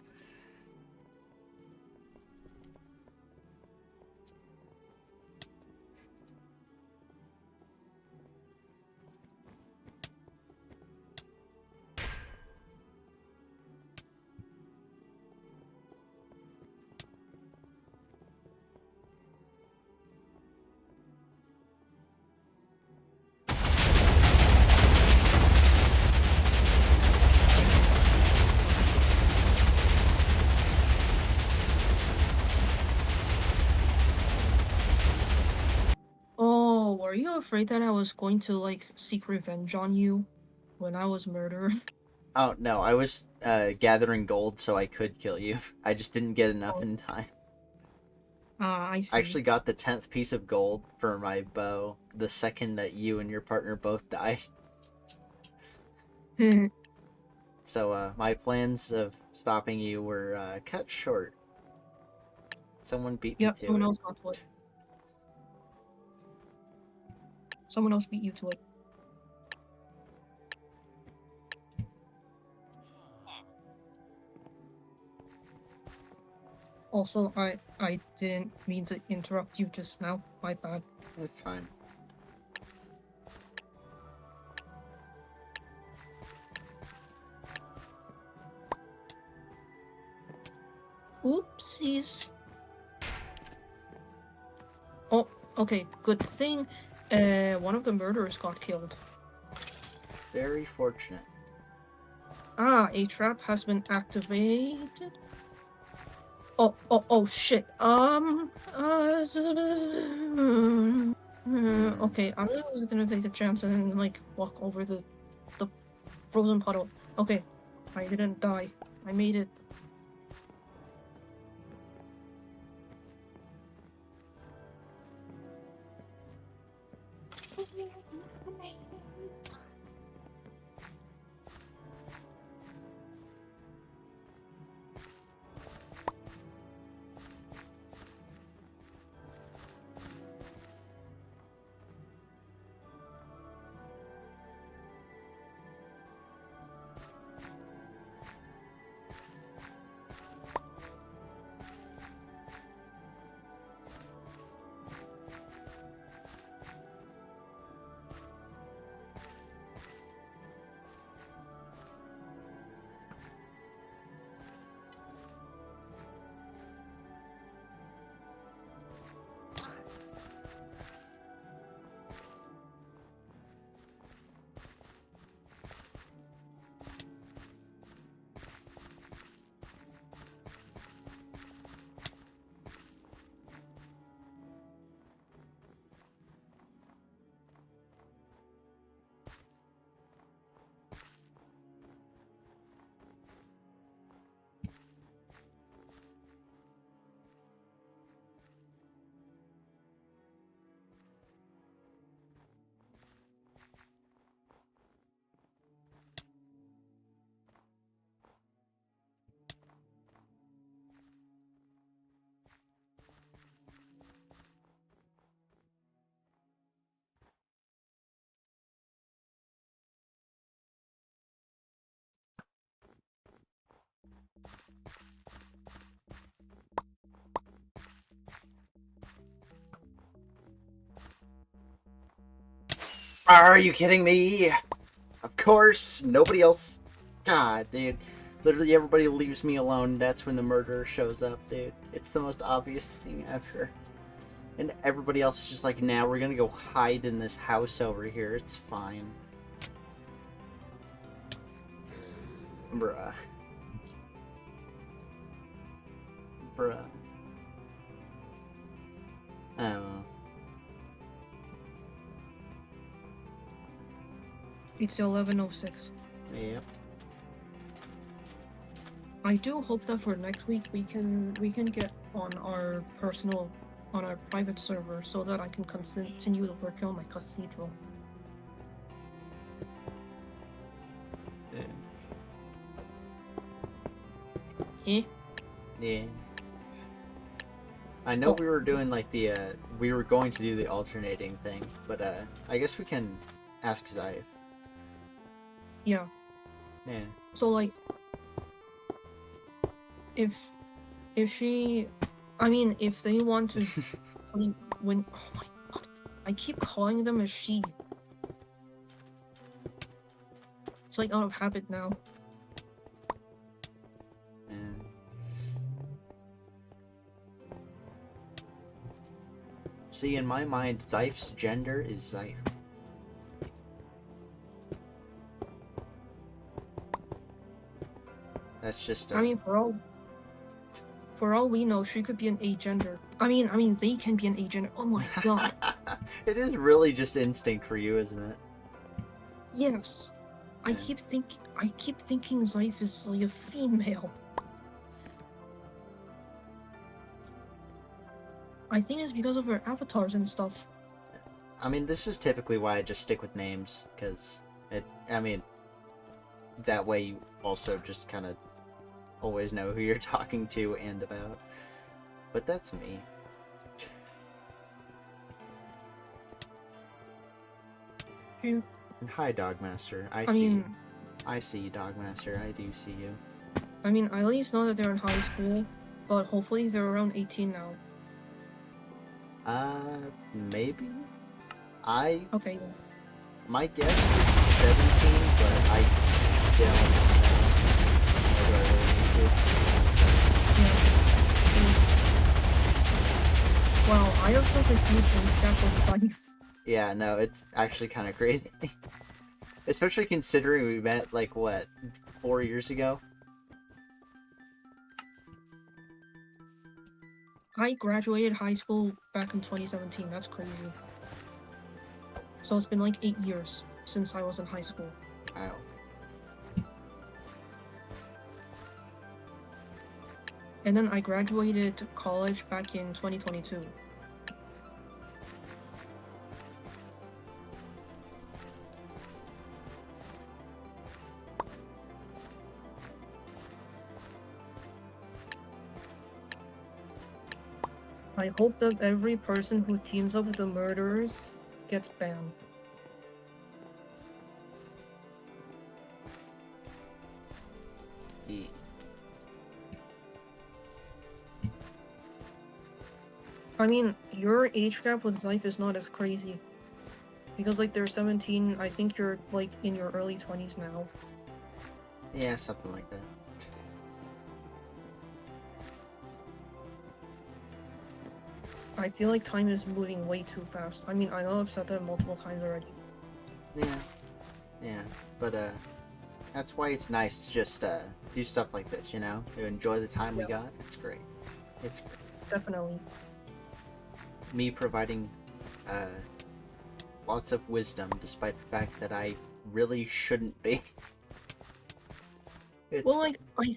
Oh, were you afraid that I was going to like seek revenge on you when I was murdered? Oh no, I was gathering gold so I could kill you. I just didn't get enough Oh, in time. I I see. actually got the 10th piece of gold for my bow the second that you and your partner both died. So my plans of stopping you were cut short. Someone beat me Yep, to someone it. else got to it. Someone else beat you to it. Also, I didn't mean to interrupt you just now. My bad. It's fine. Oopsies. Oh, okay. Good thing. One of the murderers got killed. Very fortunate. Ah, a trap has been activated. Oh, shit. Okay, I'm just gonna take a chance and like walk over the frozen puddle. Okay, I didn't die. I made it. Are you kidding me? Of course, nobody else. God, dude. Literally everybody leaves me alone. That's when the murderer shows up, dude. It's the most obvious thing ever. And everybody else is just like, nah, we're gonna go hide in this house over here. It's fine. Bruh. Bruh. Oh. It's 11:06. Yep. I do hope that for next week we can get on our private server so that I can continue to work on my cathedral. Yeah. Eh? Yeah. I know we were doing like we were going to do the alternating thing, but I guess we can ask Zaif. Yeah. Yeah. So like, if she, I mean, if they want to, like, when oh my god, I keep calling them a she. It's like out of habit now. Yeah. See, in my mind, Zeif's gender is Zeif. That's just. I mean, for all we know, she could be an agender. I mean, they can be an agender. Oh my god. It is really just instinct for you, isn't it? Yes. I Yeah. keep thinking Zeif is like a female. I think it's because of her avatars and stuff. I mean, this is typically why I just stick with names, because I mean, that way you also just kind of always know who you're talking to and about. But that's me. Hmm. And hi, Dogmaster. I mean, see you, Dogmaster. I do see you. I mean, I at least know that they're in high school, but hopefully they're around 18 now. Maybe? Okay. My guess would be 17, but I don't know. Do I really need Yeah. Wow, I have such a huge age gap with Zeif. Yeah, no, it's actually kind of crazy. Especially considering we met, like, what, 4 years ago? I graduated high school back in 2017. That's crazy. So it's been like 8 years since I was in high school. Wow. And then I graduated college back in 2022. I hope that every person who teams up with the murderers gets banned. Yeah. I mean, your age gap with Zeif is not as crazy. Because, like, they're 17, I think you're, like, in your early 20s now. Yeah, something like that. I feel like time is moving way too fast. I mean, I know I've said that multiple times already. Yeah. Yeah. But, that's why it's nice to just, do stuff like this, you know? To enjoy the time we got. It's great. It's great. Definitely. Me providing, lots of wisdom, despite the fact that I really shouldn't be. Well, like, I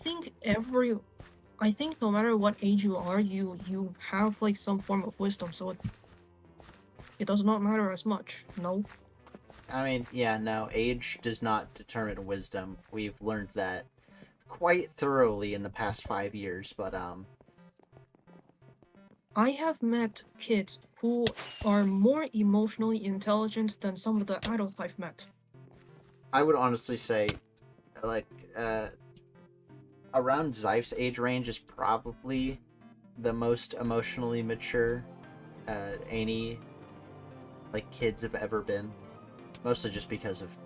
think no matter what age you are, you have, like, some form of wisdom, so it does not matter as much, no? I mean, yeah, no, age does not determine wisdom. We've learned that quite thoroughly in the past 5 years, but, I have met kids who are more emotionally intelligent than some of the adults I've met. I would honestly say, like, around Zeif's age range is probably the most emotionally mature any, like, kids have ever been. Mostly just because of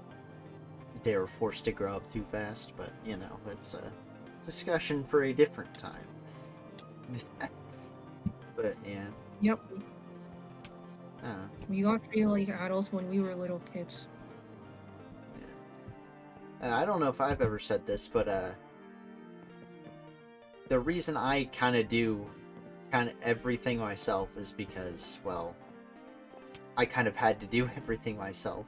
they were forced to grow up too fast, but, you know, it's a discussion for a different time. But, yeah. Yep. We got treated like adults when we were little kids. Yeah. I don't know if I've ever said this, but, the reason I kind of do everything myself is because, well, I kind of had to do everything myself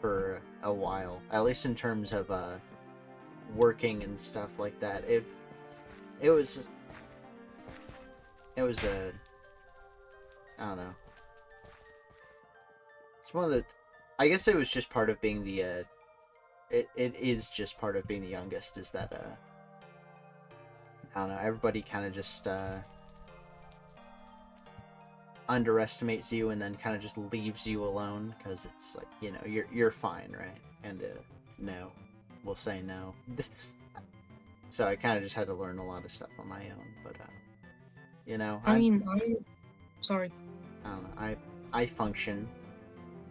for a while, at least in terms of working and stuff like that. It was a, I don't know. It's one of the, I guess it was just part of being the it is just part of being the youngest, is that I don't know, everybody kind of just underestimates you and then kind of just leaves you alone because it's like, you know, you're fine, right? And no, will say no. So I kind of just had to learn a lot of stuff on my own. But you know, I mean, sorry. I don't know. I function.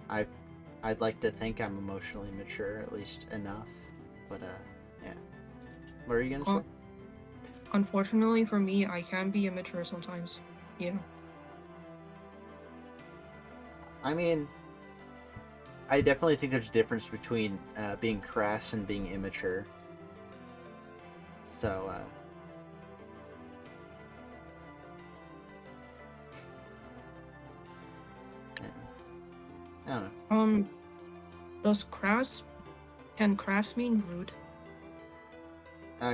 I I'd like to think I'm emotionally mature, at least enough. But yeah. What are you gonna say? Unfortunately for me, I can be immature sometimes. Yeah. I mean, I definitely think there's a difference between being crass and being immature. So, yeah. I don't know. Does can crass mean rude?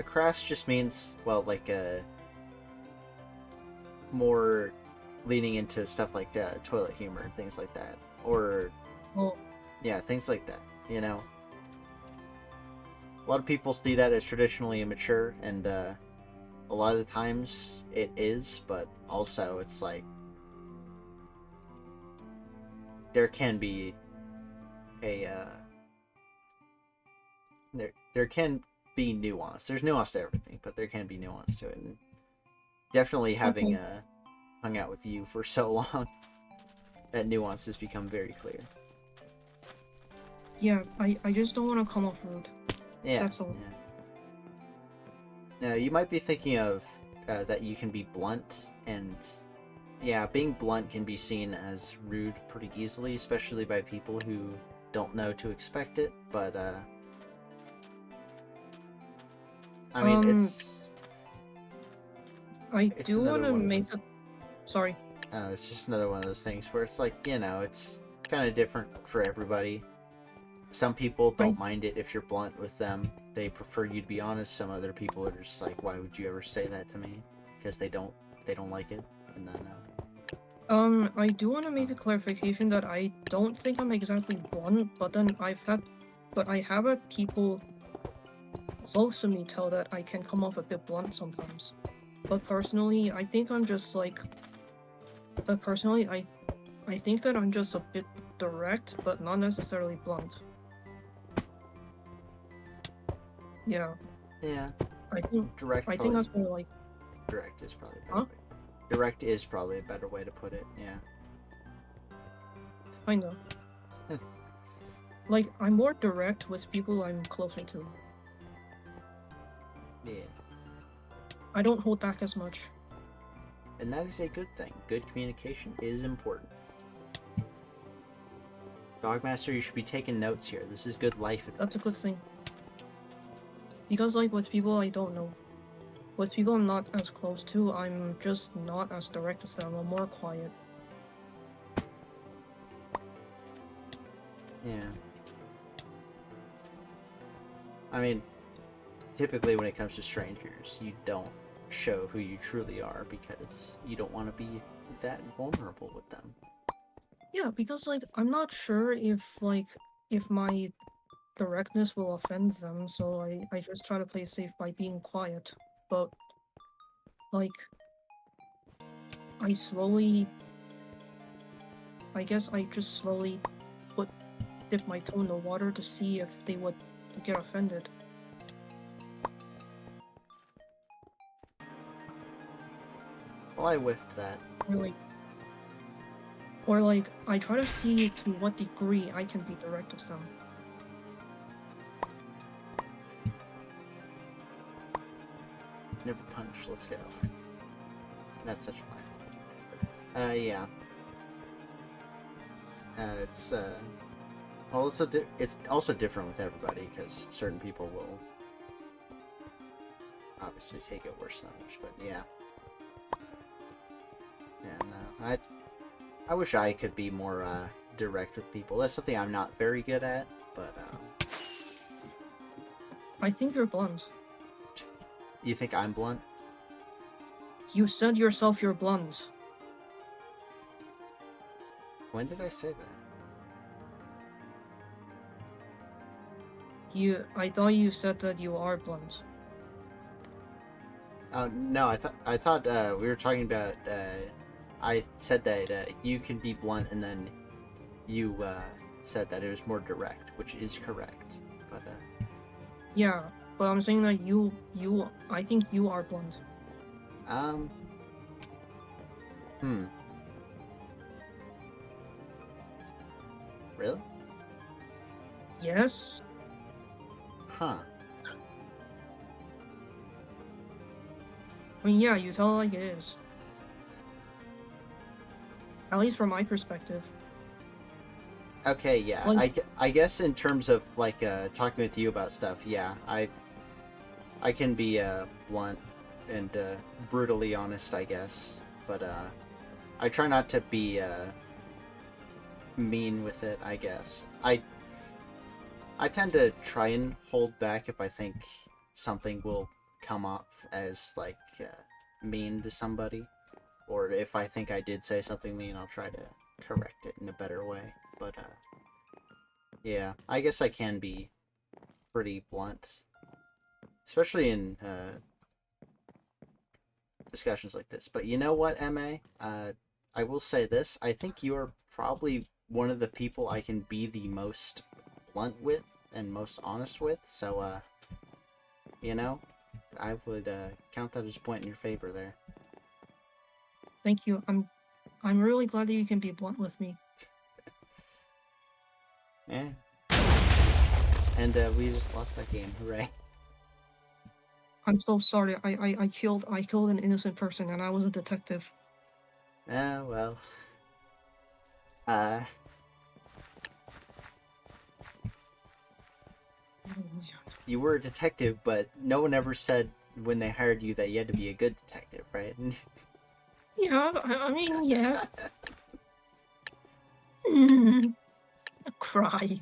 Crass just means, well, like, more leaning into stuff like toilet humor and things like that. Or, Oh, yeah, things like that, you know? A lot of people see that as traditionally immature, and a lot of the times it is, but also it's like there can be a there can be nuance. There's nuance to everything, but there can be nuance to it. And definitely having okay. Hung out with you for so long, that nuance has become very clear. Yeah, I just don't want to come off rude. Yeah, That's all. yeah. Now you might be thinking of that you can be blunt, and yeah, being blunt can be seen as rude pretty easily, especially by people who don't know to expect it. But I mean, I it's do want another to one of make those. a. Sorry. It's just another one of those things where it's like, you know, it's kind of different for everybody. Some people I don't mind it if you're blunt with them. They prefer you to be honest. Some other people are just like, why would you ever say that to me? Because they don't like it. And then I do want to make a clarification that I don't think I'm exactly blunt, but then I have had people close to me tell that I can come off a bit blunt sometimes. But personally, I think I'm just like, personally, I think that I'm just a bit direct, but not necessarily blunt. Yeah. yeah, I think direct. I think that's more like, Direct is probably a better huh? way. Direct is probably a better way to put it. Yeah. I know. Like, I'm more direct with people I'm closer to. Yeah. I don't hold back as much. And that is a good thing. Good communication is important. Dogmaster, you should be taking notes here. This is good life advice. That's a good thing. Because, like, with people I don't know, with people I'm not as close to, I'm just not as direct with them. I'm more quiet. Yeah. I mean, typically when it comes to strangers, you don't show who you truly are because you don't want to be that vulnerable with them. Yeah, because, like, I'm not sure if my directness will offend them, so I just try to play safe by being quiet. But, like, I guess I just slowly dip my toe in the water to see if they would get offended. Well, I whiffed that. Or like, I try to see to what degree I can be direct with them. Never punished. Let's go. That's such a lie. Yeah. It's well, it's also different with everybody because certain people will obviously take it worse than others. But yeah. Yeah. No. I wish I could be more direct with people. That's something I'm not very good at, but I think you're blunt. you think I'm blunt? You said yourself you're blunt. When did I say that? I thought you said that you are blunt. Oh no, I thought we were talking about. I said that you can be blunt, and then you said that it was more direct, which is correct. But Yeah, but I'm saying that I think you are blunt. Um, hmm, really? Yes. Huh. I mean, yeah, you tell it like it is. At least from my perspective. Okay, yeah. Like, I guess in terms of like talking with you about stuff, yeah, I can be blunt and brutally honest, I guess. But I try not to be mean with it, I guess. I tend to try and hold back if I think something will come off as like mean to somebody, or if I think I did say something mean, I'll try to correct it in a better way. But yeah, I guess I can be pretty blunt, especially in discussions like this. But you know what, Ma? I will say this: I think you are probably one of the people I can be the most blunt with and most honest with. So you know, I would count that as a point in your favor there. thank you. I'm really glad that you can be blunt with me. Yeah. And we just lost that game. Hooray. I'm so sorry. I killed an innocent person, and I was a detective. Well. Uh, you were a detective, but no one ever said when they hired you that you had to be a good detective, right? Yeah, I mean, yes. Cry.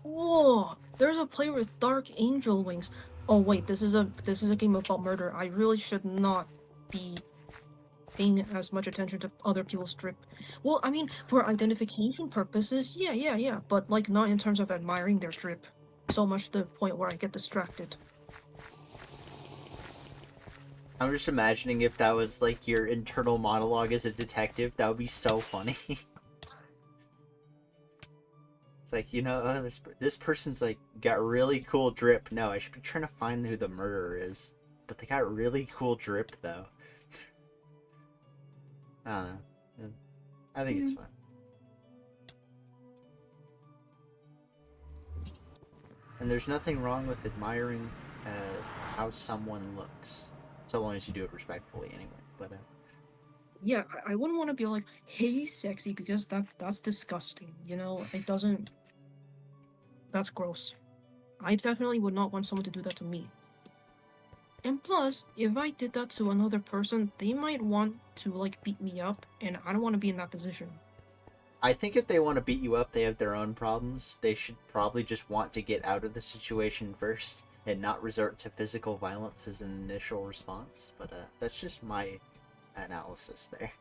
Whoa, there's a player with dark angel wings. Oh wait, this is a game about murder. I really should not be paying as much attention to other people's drip. Well, I mean, for identification purposes, yeah, but like not in terms of admiring their drip. So much to the point where I get distracted. I'm just imagining if that was like your internal monologue as a detective. That would be so funny. It's like, oh, this person's like got really cool drip. No, I should be trying to find who the murderer is, but they got really cool drip though. I don't know. I think it's Mm. fun. And there's nothing wrong with admiring how someone looks, so long as you do it respectfully, anyway. But Yeah, I wouldn't want to be like, "Hey, sexy," because that's disgusting. You know, it doesn't. That's gross. I definitely would not want someone to do that to me. And plus, if I did that to another person, they might want to like beat me up, and I don't want to be in that position. I think if they want to beat you up, they have their own problems. They should probably just want to get out of the situation first and not resort to physical violence as an initial response. But that's just my analysis there.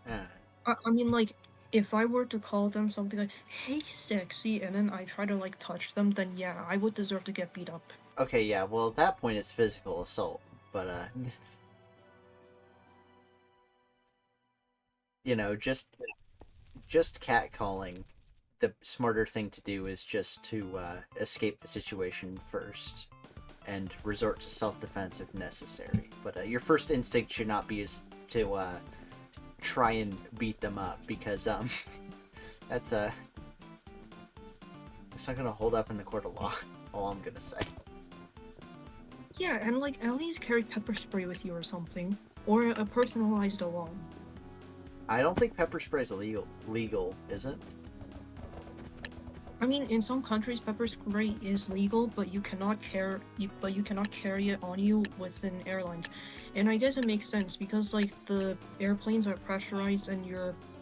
uh, I mean, like, if I were to call them something like, "Hey, sexy," and then I try to like touch them, then yeah, I would deserve to get beat up. okay, yeah. Well, at that point, it's physical assault. But just catcalling, the smarter thing to do is just to escape the situation first and resort to self-defense if necessary. But your first instinct should not be is to try and beat them up, because that's it's not gonna hold up in the court of law. All I'm gonna say. Yeah, and like at least carry pepper spray with you or something, or a personalized alarm. I don't think pepper spray is illegal. Legal, is it? I mean, in some countries, pepper spray is legal, but you cannot carry it on you within airlines. And I guess it makes sense because like the airplanes are pressurized, and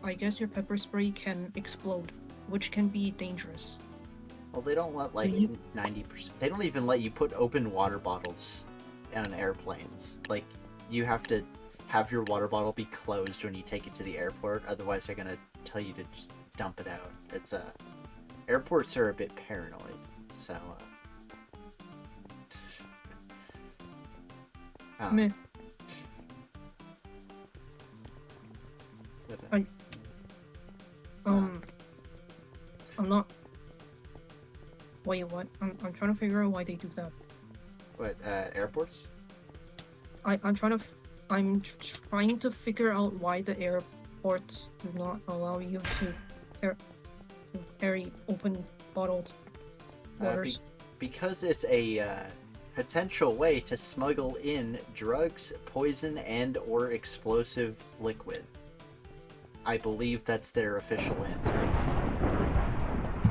I guess your pepper spray can explode, which can be dangerous. Well, they don't let So like you 90%. They don't even let you put open water bottles on airplanes. Like, you have to have your water bottle be closed when you take it to the airport, otherwise they're gonna tell you to just dump it out. It's airports are a bit paranoid, so Meh. but, I'm not. Wait, what? I'm trying to figure out why they do that. what airports? I'm trying to figure out why the airports do not allow you to carry open bottled waters. Because it's a potential way to smuggle in drugs, poison, and or explosive liquid. I believe that's their official answer.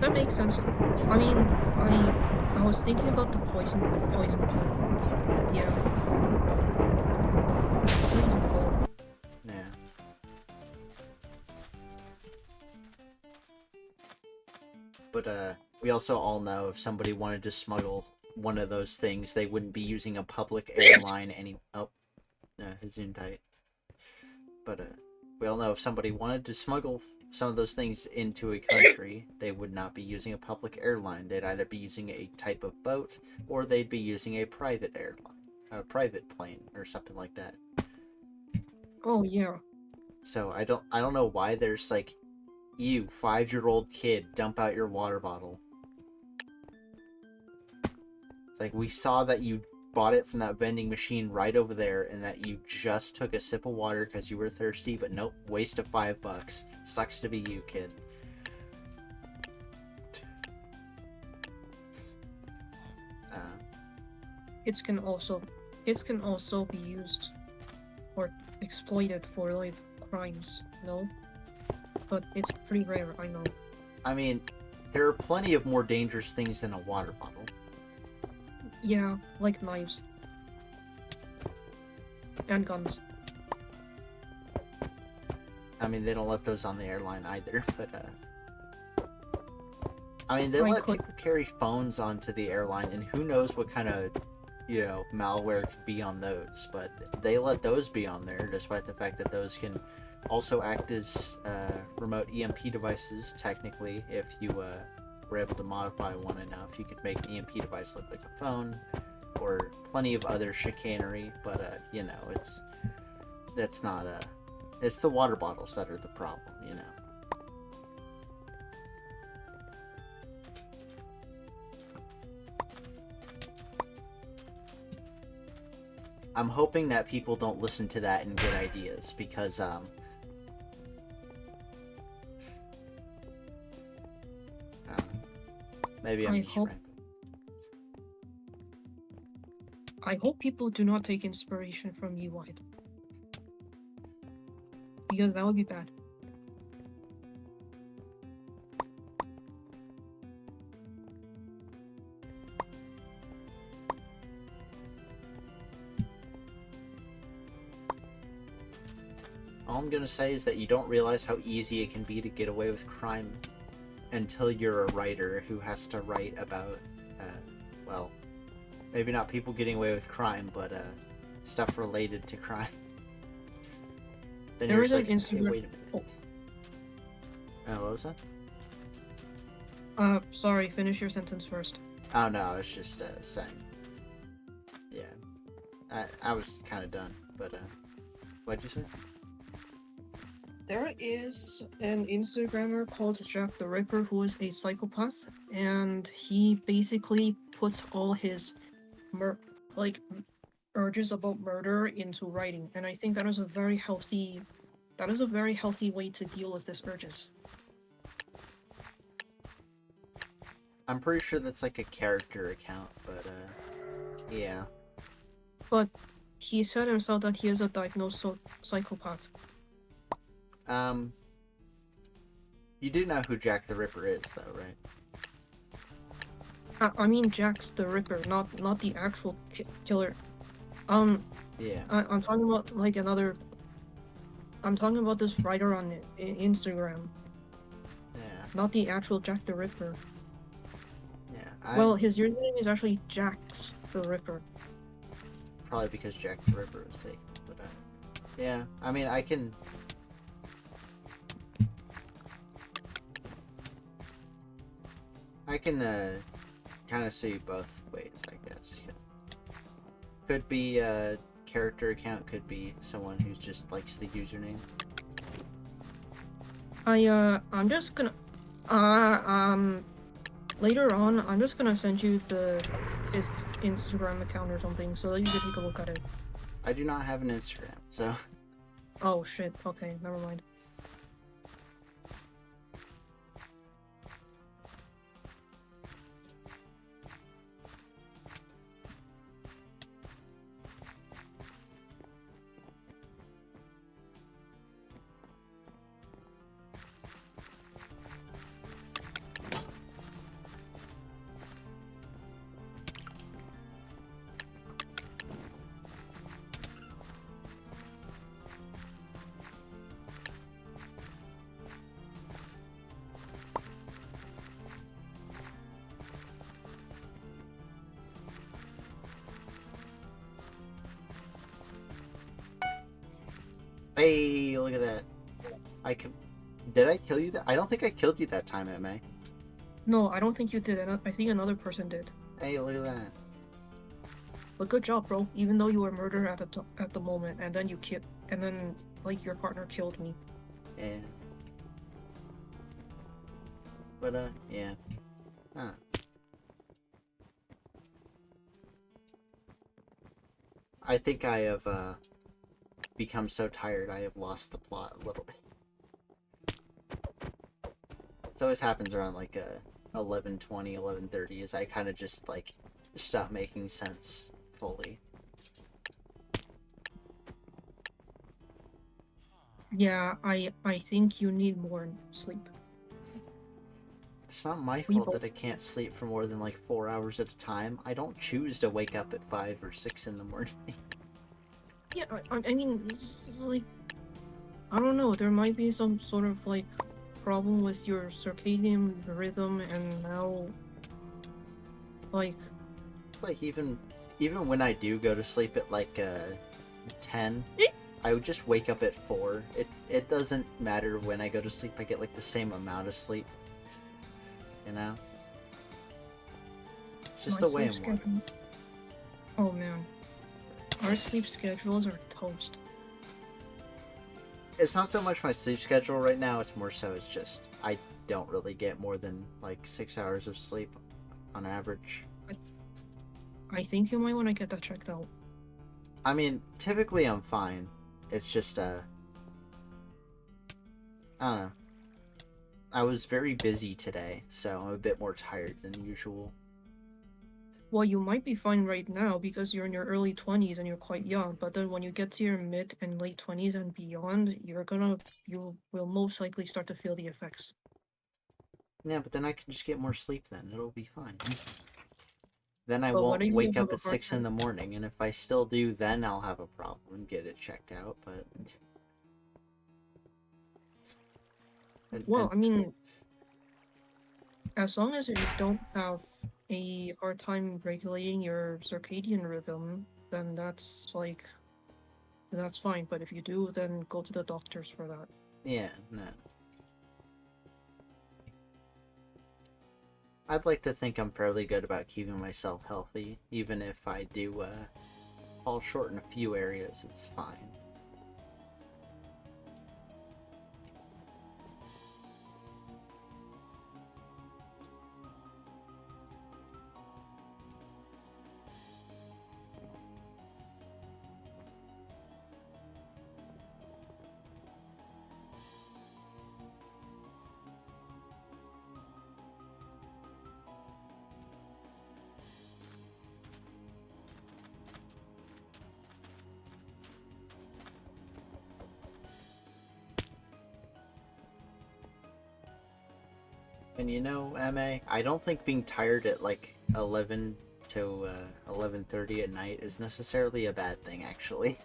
That makes sense. I mean, I was thinking about the poison part. Yeah. Reasonable. Yeah. But we also all know if somebody wanted to smuggle one of those things, they wouldn't be using a public airline his zoom tight. But we all know if somebody wanted to smuggle some of those things into a country, they would not be using a public airline. They'd either be using a type of boat, or they'd be using a private airline, a private plane, or something like that. Oh yeah. So I don't know why there's like, you 5-year-old kid, dump out your water bottle. It's like, we saw that you bought it from that vending machine right over there, and that you just took a sip of water because you were thirsty, but nope, waste of $5. Sucks to be you, kid. It can also be used or exploited for like crimes, no? But it's pretty rare, I know. I mean, there are plenty of more dangerous things than a water bottle. Yeah, like knives. And guns. I mean, they don't let those on the airline either, but I mean, they I let could- people carry phones onto the airline, and who knows what kind of, malware could be on those, but they let those be on there, despite the fact that those can also act as remote EMP devices, technically. If you were able to modify one enough, you could make an EMP device look like a phone, or plenty of other chicanery, but it's not it's the water bottles that are the problem, I'm hoping that people don't listen to that and get ideas, because maybe I'm just ranting. I hope people do not take inspiration from you either. Because that would be bad. All I'm gonna say is that you don't realize how easy it can be to get away with crime until you're a writer who has to write about, well, maybe not people getting away with crime, but stuff related to crime. Then There you're is just an like, hey, Instagram- wait a minute. What was that? Sorry, finish your sentence first. Oh no, I was just saying. Yeah, I was kind of done, but what'd you say? There is an Instagrammer called Jack the Ripper who is a psychopath, and he basically puts all his urges about murder into writing, and I think that is a very healthy way to deal with these urges. I'm pretty sure that's like a character account, but yeah. But he said himself that he is a diagnosed psychopath. You do know who Jack the Ripper is, though, right? I mean Jack's the Ripper, not the actual killer. Yeah. I'm talking about like another. I'm talking about this writer on Instagram, Yeah. not the actual Jack the Ripper. Yeah. Well, his username is actually Jax the Ripper. probably because Jack the Ripper was taken. But yeah, I mean, I can kind of see both ways, I guess. Could be a character account, could be someone who just likes the username. I'm just gonna later on I'm just gonna send you his Instagram account or something so that you can take a look at it. I do not have an Instagram, so Oh shit, okay, never mind. hey, look at that. Did I kill you that? I don't think I killed you that time, MA. No, I don't think you did. I think another person did. Hey, look at that. But good job, bro. Even though you were murdered at the moment, and then like your partner killed me. Yeah. But yeah. Huh. I think I have become so tired I have lost the plot a little bit. It always happens around like 11:20, 11:30 is I kind of just like stop making sense fully. Yeah, I think you need more sleep. It's not my We fault both. that I can't sleep for more than like 4 hours at a time. I don't choose to wake up at 5 or 6 in the morning. Yeah, I mean, this is like, I don't know. There might be some sort of like problem with your circadian rhythm, and now, like, Like even when I do go to sleep at like 10, I would just wake up at 4. It doesn't matter when I go to sleep. I get like the same amount of sleep. You know? It's just my the way I'm sleep wired. schedule. Oh man, our sleep schedules are toast. It's not so much my sleep schedule right now, it's more so it's just I don't really get more than like 6 hours of sleep on average. I think you might want to get that checked out. I mean, typically I'm fine. It's just I don't know. I was very busy today, so I'm a bit more tired than usual. Well, you might be fine right now because you're in your early 20s and you're quite young, but then when you get to your mid and late 20s and beyond, you will most likely start to feel the effects. Yeah, but then I can just get more sleep then. It'll be fine. Then I But what won't if you wake have up a at hard 6 in time? the morning, and if I still do, then I'll have a problem and get it checked out, but... Well, I mean, as long as you don't have a hard time regulating your circadian rhythm, then that's fine. But if you do, then go to the doctors for that. Yeah, no. I'd like to think I'm fairly good about keeping myself healthy, even if I do fall short in a few areas, it's fine. And you know, MA, I don't think being tired at like 11 to 11:30 at night is necessarily a bad thing, actually.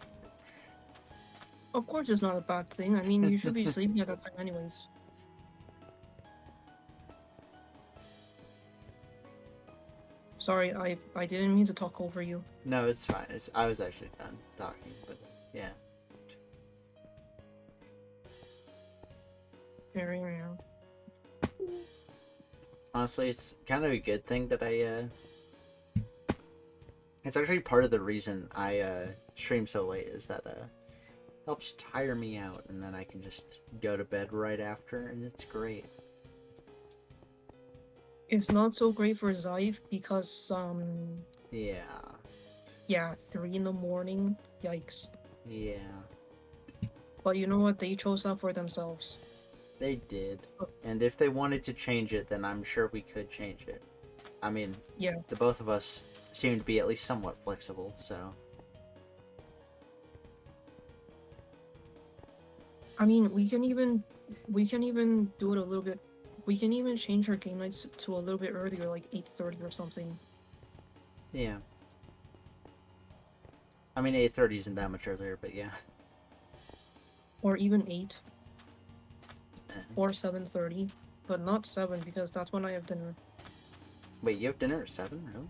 Of course, it's not a bad thing. I mean, you should be sleeping at that time anyways. Sorry, I didn't mean to talk over you. No, it's fine. I was actually done talking, but yeah. Very well. Honestly, it's kind of a good thing that it's actually part of the reason I stream so late is that helps tire me out, and then I can just go to bed right after, and it's great. It's not so great for Zyve because Yeah. yeah, 3 in the morning. Yikes. Yeah. But you know what? They chose that for themselves. They did. Oh, And if they wanted to change it, then I'm sure we could change it. I mean, yeah. the both of us seem to be at least somewhat flexible, so. I mean, we can even do it a little bit. We can even change our game nights to a little bit earlier, like 8:30 or something, Yeah. I mean, 8:30 isn't that much earlier, but yeah. or even 8 Eh. or 7:30, but not 7 because that's when I have dinner. Wait, you have dinner at 7, really?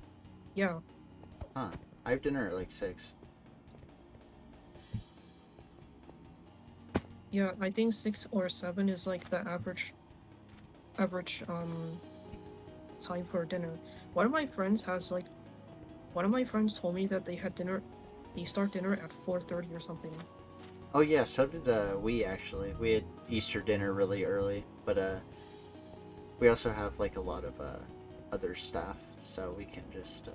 Yeah, Huh. I have dinner at like 6. yeah. I think 6 or 7 is like the average time for dinner. One of my friends has like one of my friends told me that they start dinner at 4:30 or something. Oh yeah, so did we actually. We had Easter dinner really early, but we also have like a lot of other stuff, so we can just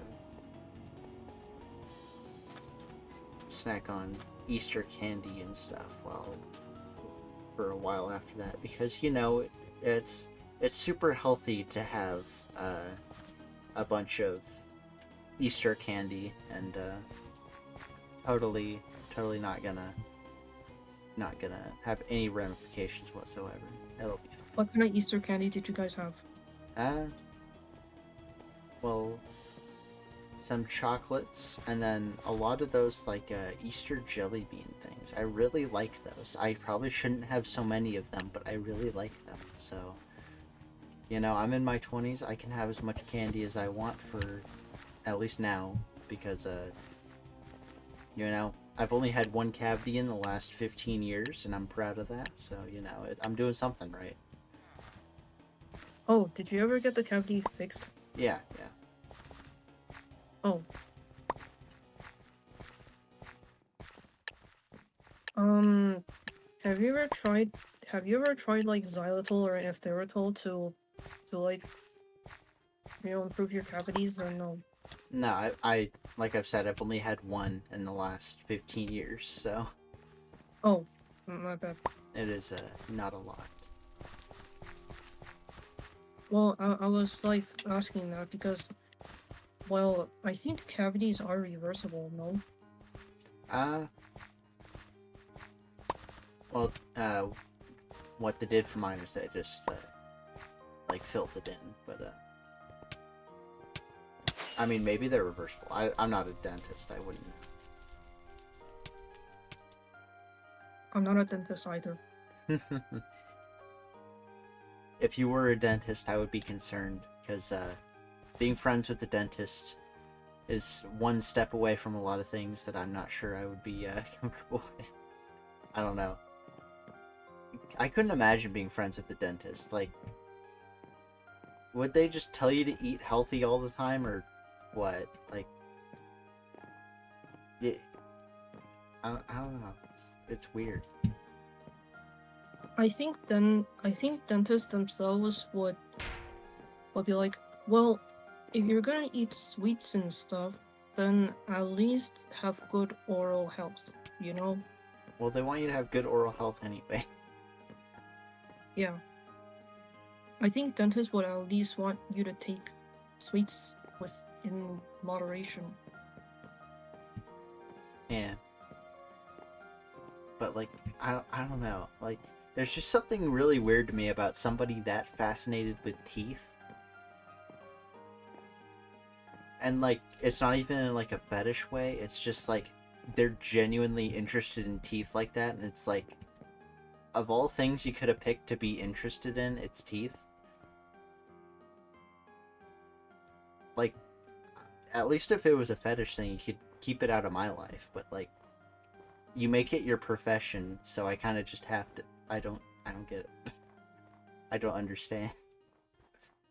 snack on Easter candy and stuff while for a while after that, because it's it's super healthy to have a bunch of Easter candy, and totally not gonna have any ramifications whatsoever. It'll be What kind of Easter candy did you guys have? fine. Well, some chocolates, and then a lot of those like Easter jelly bean things. I really like those. I probably shouldn't have so many of them, but I really like them. So, I'm in my 20s. I can have as much candy as I want for at least now, because I've only had one cavity in the last 15 years, and I'm proud of that. So, I'm doing something right. Oh, did you ever get the cavity fixed? Yeah, yeah. Oh. Have you ever tried like xylitol or erythritol to like improve your cavities or no? No, I like I've said, I've only had one in the last 15 years, so Oh, my bad. it is not a lot. Well, I was like asking that because, well, I think cavities are reversible, no? Uh, well, what they did for mine is they just like filled it in, but I mean, maybe they're reversible. I'm not a dentist. I wouldn't I'm not a dentist either. know. If you were a dentist, I would be concerned, because being friends with the dentist is one step away from a lot of things that I'm not sure I would be comfortable with. I don't know. I couldn't imagine being friends with the dentist. Like, would they just tell you to eat healthy all the time, or what? Like, it, I don't know. It's weird. I think dentists themselves would be like, well, if you're gonna eat sweets and stuff, then at least have good oral health, you know? Well, they want you to have good oral health anyway. Yeah. I think dentists would at least want you to take sweets in moderation. Yeah. But like, I don't know. Like, there's just something really weird to me about somebody that fascinated with teeth. And like, it's not even in like a fetish way. It's just like they're genuinely interested in teeth like that, and it's like, of all things you could have picked to be interested in, it's teeth. Like, at least if it was a fetish thing, you could keep it out of my life. But like, you make it your profession, so I kind of just have to. I don't get it. I don't understand.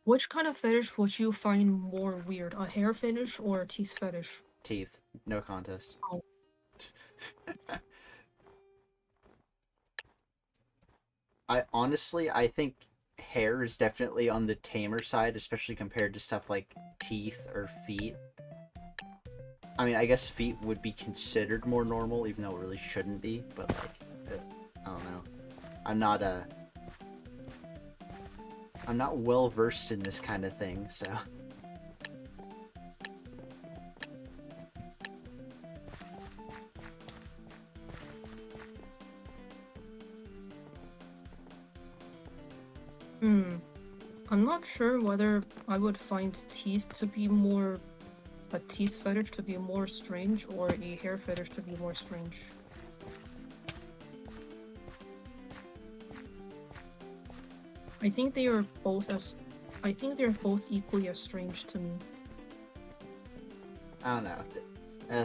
Which kind of fetish would you find more weird? A hair fetish or a teeth fetish? Teeth, no contest. Oh. I think hair is definitely on the tamer side, especially compared to stuff like teeth or feet. I mean, I guess feet would be considered more normal, even though it really shouldn't be. But like, I don't know. I'm not well versed in this kind of thing, so. I'm not sure whether I would find teeth to be more a teeth fetish to be more strange or a hair fetish to be more strange. I think they are both equally as strange to me. I don't know.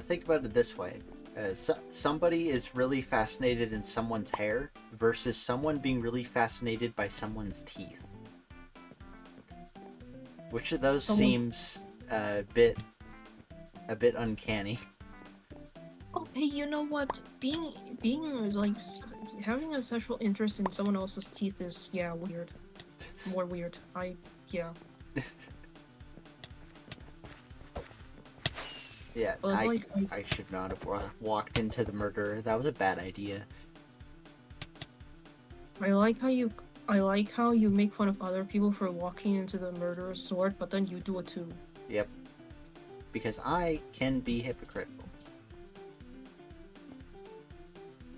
Think about it this way. Somebody is really fascinated in someone's hair versus someone being really fascinated by someone's teeth. Which of those seems a bit uncanny? Oh, hey, you know what? Being like having a sexual interest in someone else's teeth is weird. More weird. Yeah. Yeah, But I should not have walked into the murderer. That was a bad idea. I like how you make fun of other people for walking into the murderer's sword, but then you do it too. Yep. Because I can be hypocritical.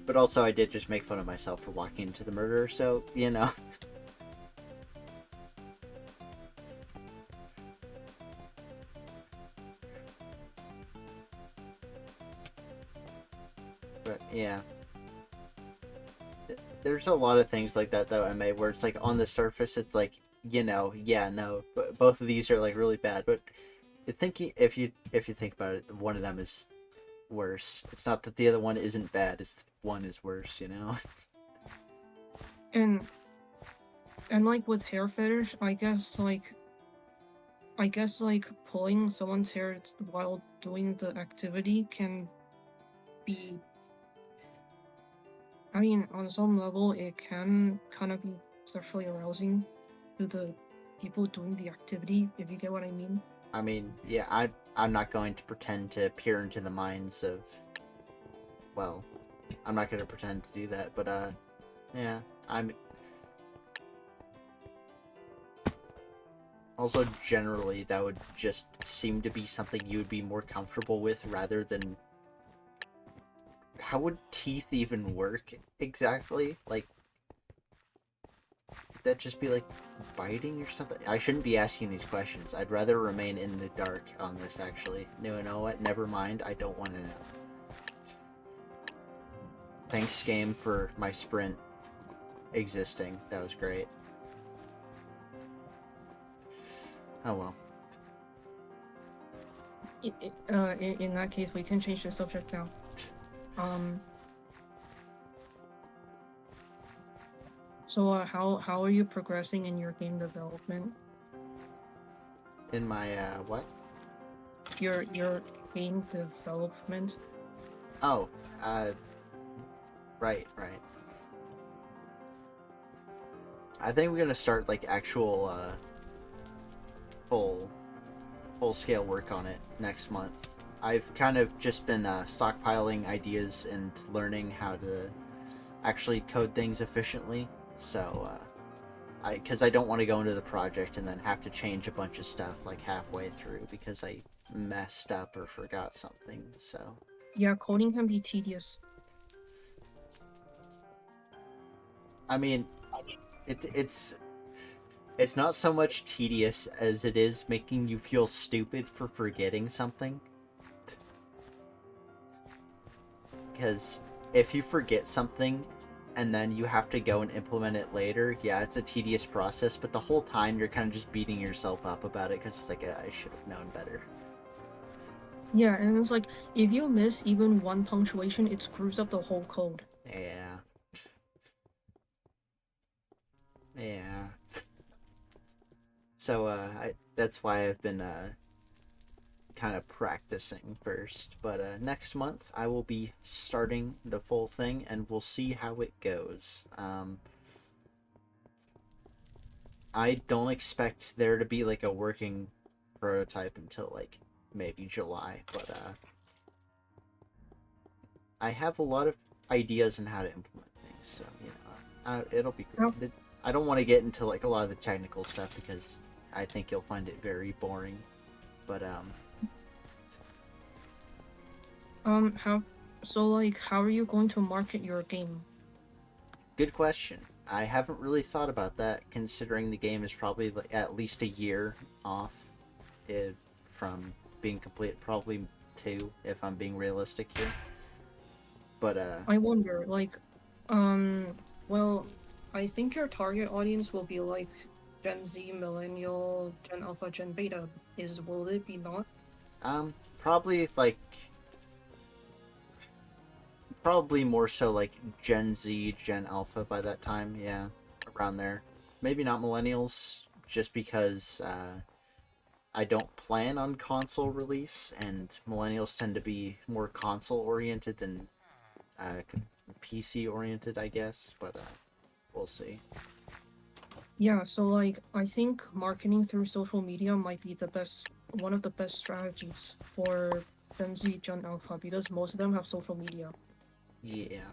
But also, I did just make fun of myself for walking into the murderer, so, you know. But, yeah. There's a lot of things like that, though, MA, where it's like, on the surface, it's like, you know, yeah, no, both of these are, like, really bad, but if you think about it, one of them is worse. It's not that the other one isn't bad, it's one is worse, you know? And like with hair fetish, I guess like pulling someone's hair while doing the activity can be, I mean, on some level it can kind of be sexually arousing to the people doing the activity, if you get what I mean. I mean, yeah, I'm not going to pretend to peer into the minds of, well, I'm not going to pretend to do that, but, yeah, also, generally, that would just seem to be something you would be more comfortable with rather than... How would teeth even work exactly? Like, would that just be like biting or something? I shouldn't be asking these questions. I'd rather remain in the dark on this, actually. No, you know what? Never mind. I don't want to know. Thanks, game, for my sprint existing. That was great. Oh well. In that case, we can change the subject now. So, how are you progressing in your game development? In my, what? Your game development? Oh, right. I think we're gonna start, like, actual, full scale work on it next month. I've kind of just been stockpiling ideas and learning how to actually code things efficiently. So, because I don't want to go into the project and then have to change a bunch of stuff like halfway through because I messed up or forgot something. So yeah, coding can be tedious. I mean, it's not so much tedious as it is making you feel stupid for forgetting something. Because if you forget something and then you have to go and implement it later, yeah, it's a tedious process, but the whole time you're kind of just beating yourself up about it because it's like, I should have known better. Yeah, and it's like if you miss even one punctuation, it screws up the whole code. Yeah. Yeah. So that's why I've been kind of practicing first. But next month I will be starting the full thing, and we'll see how it goes. I don't expect there to be like a working prototype until like maybe July, but I have a lot of ideas on how to implement things, so you know, it'll be How great. I don't want to get into like a lot of the technical stuff because I think you'll find it very boring. But how so like how are you going to market your game? good question. I haven't really thought about that, considering the game is probably like at least a year off it from being complete. Probably two, if I'm being realistic here. But I wonder, um, well, I think your target audience will be like Gen Z, Millennial, Gen Alpha, Gen Beta. Will it be not? probably like probably more so like Gen Z, Gen Alpha by that time. Yeah, around there. Maybe not millennials, just because I don't plan on console release, and millennials tend to be more console oriented than uh, PC oriented, I guess. But we'll see. Yeah, so like I think marketing through social media might be one of the best strategies for Gen Z, Gen Alpha because most of them have social media. Yeah.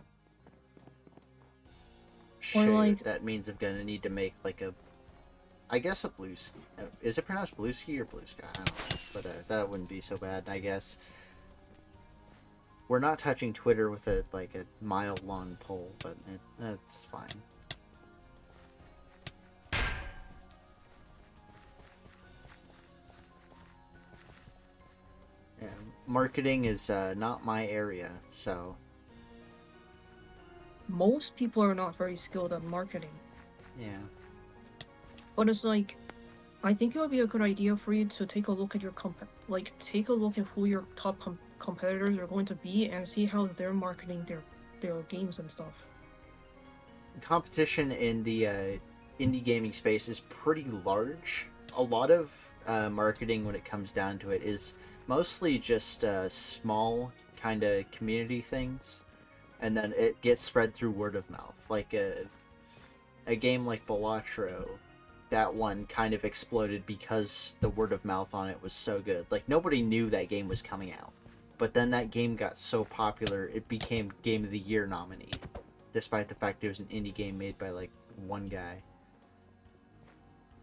Or Shit, like that means I'm gonna need to make like a, I guess a blue ski. Is it pronounced blue ski or blue sky? I don't know, but that wouldn't be so bad, I guess. We're not touching Twitter with a like a mile long pole, but that's fine. Yeah, marketing is not my area, so most people are not very skilled at marketing. yeah. But it's like I think it would be a good idea for you to take a look at take a look at who your top competitors are going to be and see how they're marketing their games and stuff. Competition in the indie gaming space is pretty large. A lot of marketing, when it comes down to it, is mostly just small kind of community things, and then it gets spread through word of mouth. Like a game like Balatro, that one kind of exploded because the word of mouth on it was so good. Like nobody knew that game was coming out, but then that game got so popular it became Game of the Year nominee, despite the fact it was an indie game made by like one guy.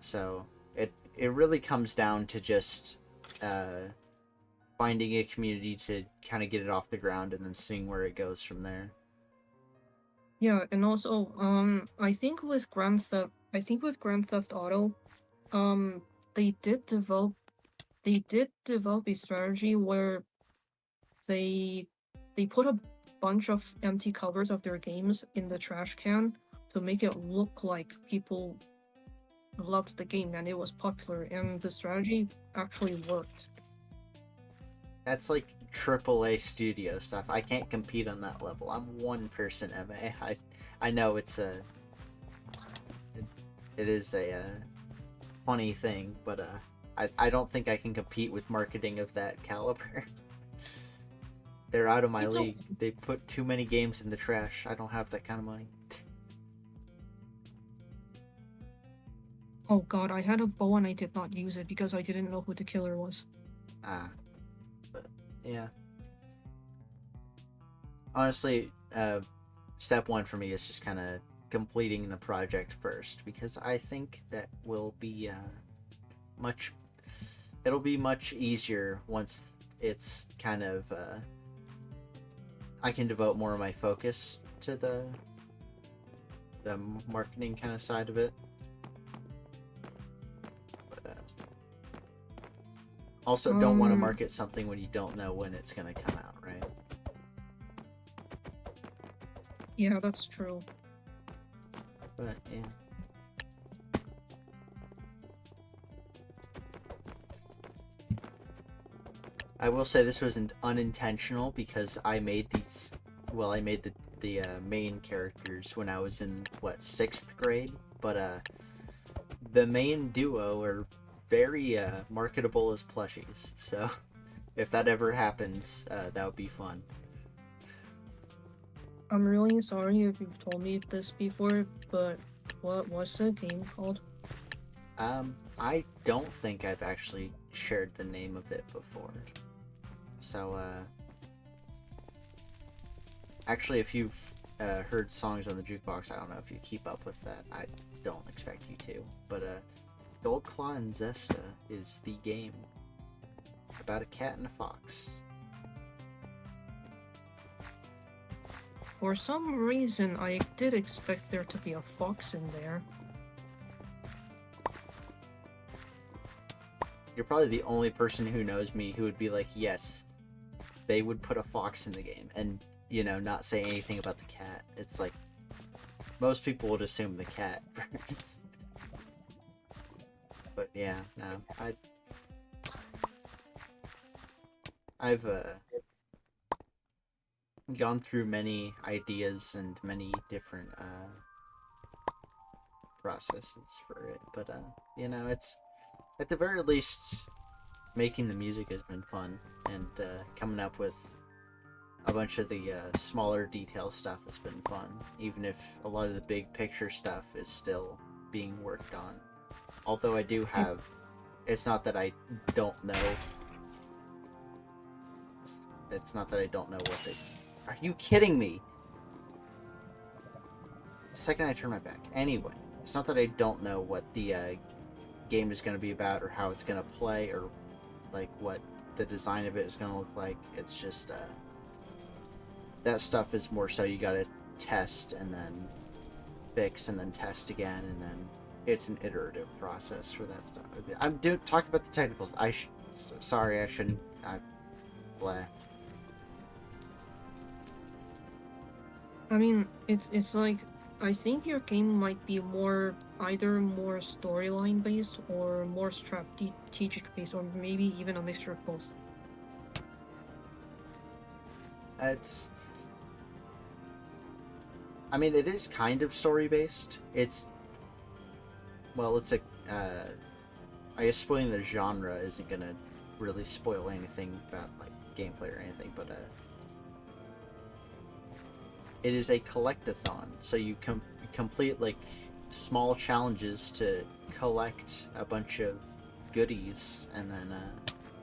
So it really comes down to just uh, finding a community to kind of get it off the ground and then seeing where it goes from there. Yeah, and also I think with Grand Theft Auto, um they did develop a strategy where they they put a bunch of empty covers of their games in the trash can to make it look like people loved the game and it was popular and the strategy actually worked. That's like AAA studio stuff. I can't compete on that level. I'm one person MA. I know it, it is a funny thing, but I don't think I can compete with marketing of that caliber. They're out of my It's league. okay. They put too many games in the trash. I don't have that kind of money. Oh god, I had a bow and I did not use it because I didn't know who the killer was. Ah, but yeah. Honestly, step one for me is just kind of completing the project first, because I think that will be much. It'll be much easier once it's kind of. I can devote more of my focus to the marketing kind of side of it. But also, don't want to Um, market something when you don't know when it's gonna come out, right? yeah, that's true. But yeah. I will say this was unintentional because I made these. Well, I made the main characters when I was in what 6th grade, but the main duo are very marketable as plushies. So if that ever happens, that would be fun. I'm really sorry if you've told me this before, but what's the game called? I don't think I've actually shared the name of it before. So, actually, if you've heard songs on the jukebox, I don't know if you keep up with that. I don't expect you to. But, Gold Claw and Zesta is the game about a cat and a fox. For some reason, I did expect there to be a fox in there. You're probably the only person who knows me who would be like, yes, they would put a fox in the game, and, you know, not say anything about the cat. It's like, most people would assume the cat first. But yeah, no, I've gone through many ideas and many different processes for it, but you know, it's at the very least making the music has been fun, and coming up with a bunch of the smaller detail stuff has been fun, even if a lot of the big picture stuff is still being worked on. Although I do have, it's not that I don't know. It's not that I don't know what they. Are you kidding me? The second I turn my back. Anyway, it's not that I don't know what the game is going to be about or how it's going to play or like what the design of it is going to look like. It's just that stuff is more so you got to test and then fix and then test again, and then it's an iterative process for that stuff. I'm talking about the technicals. Sorry, I shouldn't. Blah. I mean, it's like, I think your game might be either more storyline based or more strategic based, or maybe even a mixture of both. I mean, it is kind of story based. Well, it's a. I guess spoiling the genre isn't gonna really spoil anything about like gameplay or anything, but it is a collectathon, so you complete like small challenges to collect a bunch of goodies, and then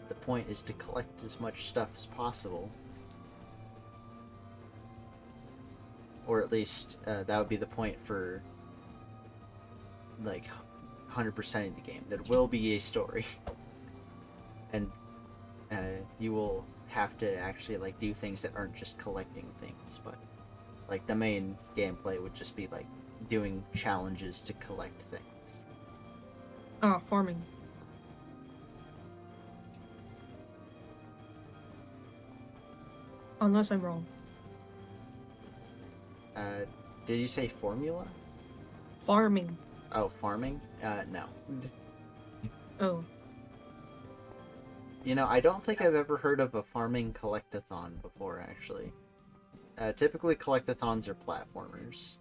the point is to collect as much stuff as possible, or at least that would be the point for like 100%ing the game. There will be a story, and you will have to actually like do things that aren't just collecting things, but like the main gameplay would just be like doing challenges to collect things. Farming. Unless I'm wrong. Did you say formula? Farming. Oh, farming? No. Oh. You know, I don't think I've ever heard of a farming collectathon before, actually. Typically, collectathons are platformers.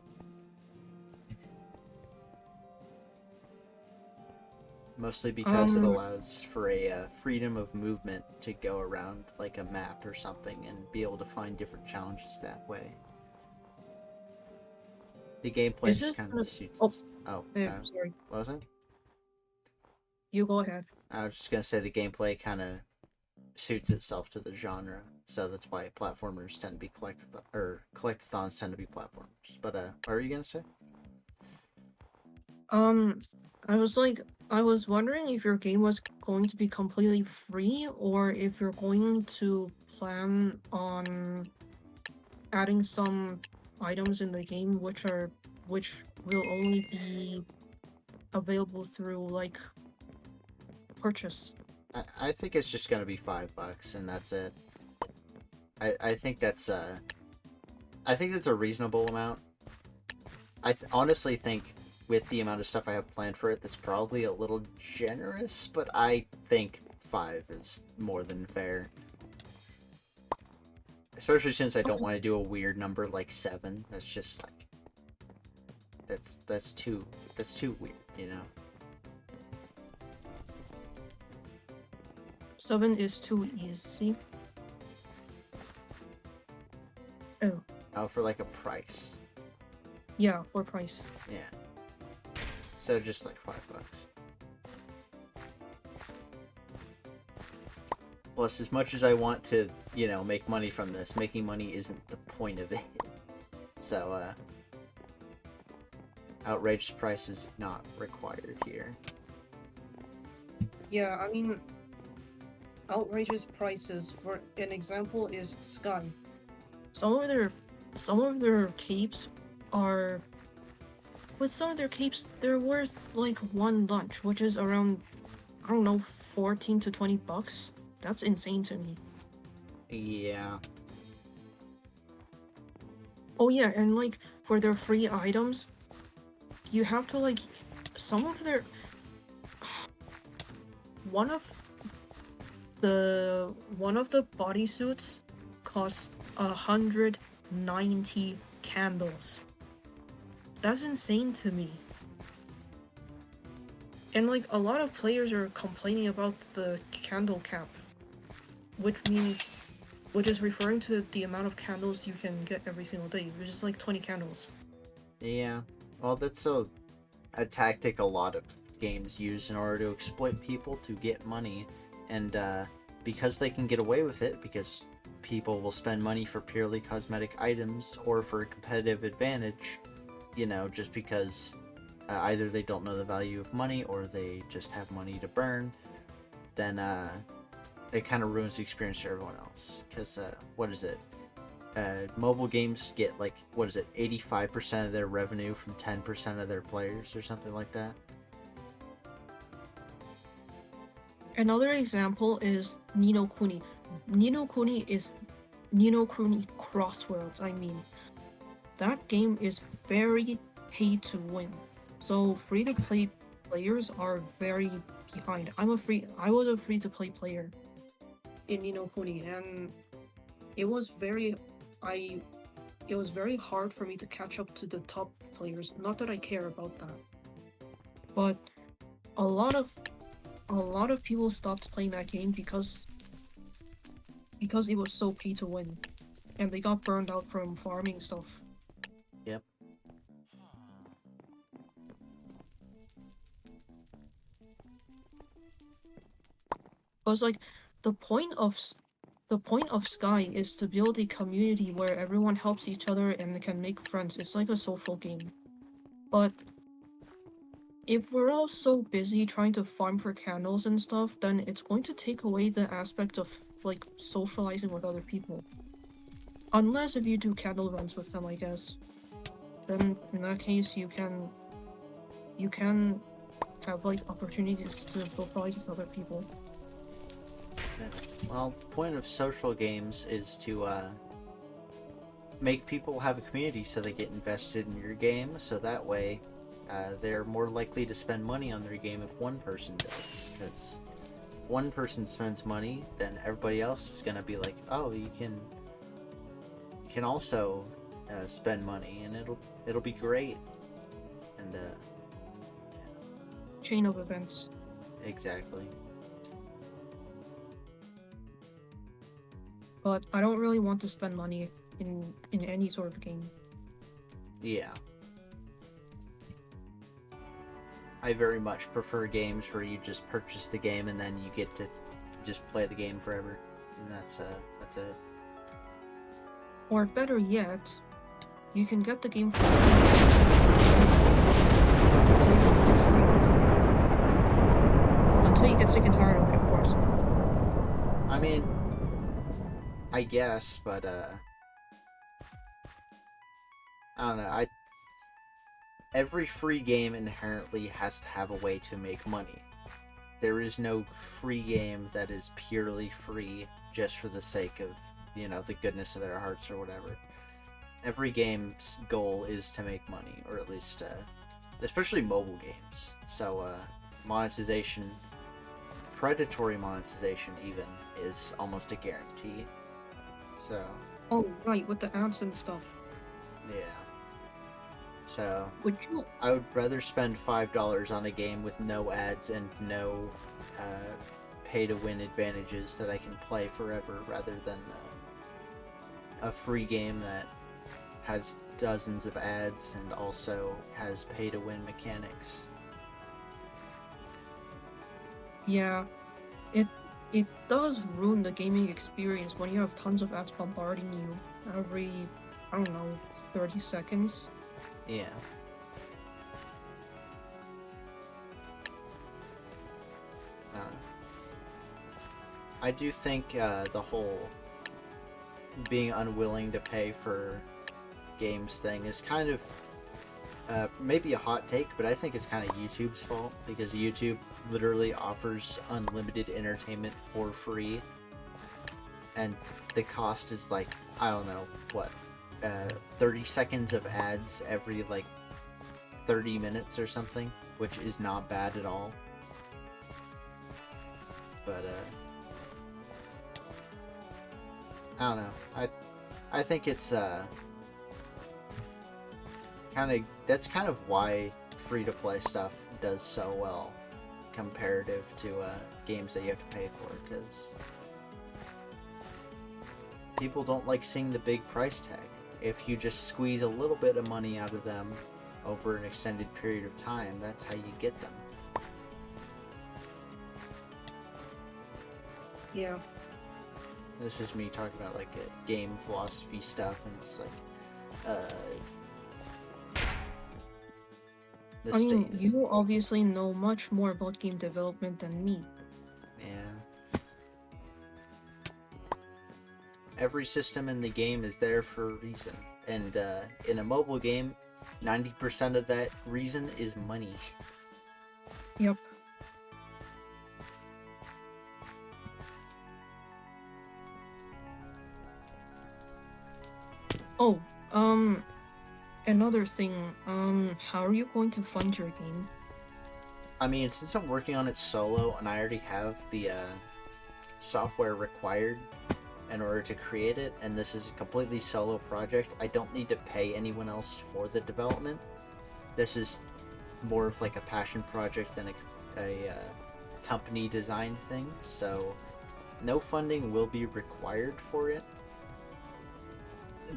Mostly because it allows for a freedom of movement to go around like a map or something and be able to find different challenges that way. The gameplay just kind of suits us. Oh, sorry. What was it? You go ahead. I was just gonna say the gameplay kind of suits itself to the genre, so that's why platformers tend to be collectathons tend to be platformers. But what were you gonna say? I was wondering if your game was going to be completely free, or if you're going to plan on adding some items in the game which will only be available through like purchase. I think it's just gonna be $5 and that's it. I think that's a reasonable amount. I honestly think with the amount of stuff I have planned for it, that's probably a little generous, but I think 5 is more than fair. Especially since I don't want to do a weird number like 7. That's just like that's too weird, you know. 7 is too easy. Oh. Oh, for like a price. Yeah, for price. Yeah. So just like $5. Plus, as much as I want to, you know, make money from this, making money isn't the point of it. So, outrageous price is not required here. Yeah, I mean, outrageous prices, for an example, is Sky. Some of their capes are... With some of their capes, they're worth like 1 lunch, which is around, I don't know, 14 to 20 bucks. That's insane to me. Yeah. Oh yeah, and like for their free items, you have to like some of their one of the bodysuits costs 190 candles. That's insane to me. And like a lot of players are complaining about the candle cap, which is referring to the amount of candles you can get every single day, which is like 20 candles. Yeah. Well, that's a tactic a lot of games use in order to exploit people to get money. And because they can get away with it, because people will spend money for purely cosmetic items or for a competitive advantage, you know, just because either they don't know the value of money or they just have money to burn, then it kind of ruins the experience for everyone else. Because, what is it? Mobile games get, like, 85% of their revenue from 10% of their players or something like that? Another example is Ni no Kuni. Ni no Kuni is Ni no Kuni Crossworlds, I mean. That game is very pay to win. So free-to-play players are very behind. I was a free-to-play player in Ni no Kuni, and it was very hard for me to catch up to the top players. Not that I care about that, but a lot of people stopped playing that game because it was so pay to win, and they got burned out from farming stuff. Yep. Because like the point of Sky is to build a community where everyone helps each other and can make friends. It's like a social game. But if we're all so busy trying to farm for candles and stuff, then it's going to take away the aspect of like socializing with other people. Unless if you do candle runs with them, I guess. Then in that case you can have like opportunities to socialize with other people. Well, the point of social games is to make people have a community so they get invested in your game, so that way they're more likely to spend money on their game if one person does. Because if one person spends money, then everybody else is going to be like, oh, you can also spend money, and it'll be great. And Chain of events. Exactly. But I don't really want to spend money in any sort of game. Yeah. I very much prefer games where you just purchase the game and then you get to just play the game forever. And that's it. Or better yet, you can get the game for free. Until you get sick and tired of it, of course. I mean, I guess, but I don't know. Every free game inherently has to have a way to make money. There is no free game that is purely free just for the sake of, you know, the goodness of their hearts or whatever. Every game's goal is to make money, or at least, especially mobile games. So, monetization, predatory monetization even, is almost a guarantee. So, Oh, right, with the ads and stuff. Yeah. So Would you? I would rather spend $5 on a game with no ads and no pay to win advantages that I can play forever rather than a free game that has dozens of ads and also has pay to win mechanics. Yeah, it it does ruin the gaming experience when you have tons of ads bombarding you every, I don't know, 30 seconds. Yeah. Uh, I do think the whole being unwilling to pay for games thing is kind of maybe a hot take, but I think it's kind of YouTube's fault because YouTube literally offers unlimited entertainment for free, and the cost is like, I don't know what, 30 seconds of ads every like 30 minutes or something, which is not bad at all. But I don't know. I think it's that's kind of why free to play stuff does so well comparative to games that you have to pay for, because people don't like seeing the big price tag. If you just squeeze a little bit of money out of them over an extended period of time, that's how you get them. Yeah. This is me talking about like game philosophy stuff, and it's like the I mean, state. you obviously know much more about game development than me. Yeah. Every system in the game is there for a reason, and in a mobile game, 90% of that reason is money. Yep. Oh, another thing, how are you going to fund your game? I mean, since I'm working on it solo and I already have the software required in order to create it, and this is a completely solo project, I don't need to pay anyone else for the development. This is more of like a passion project than a company design thing, so no funding will be required for it.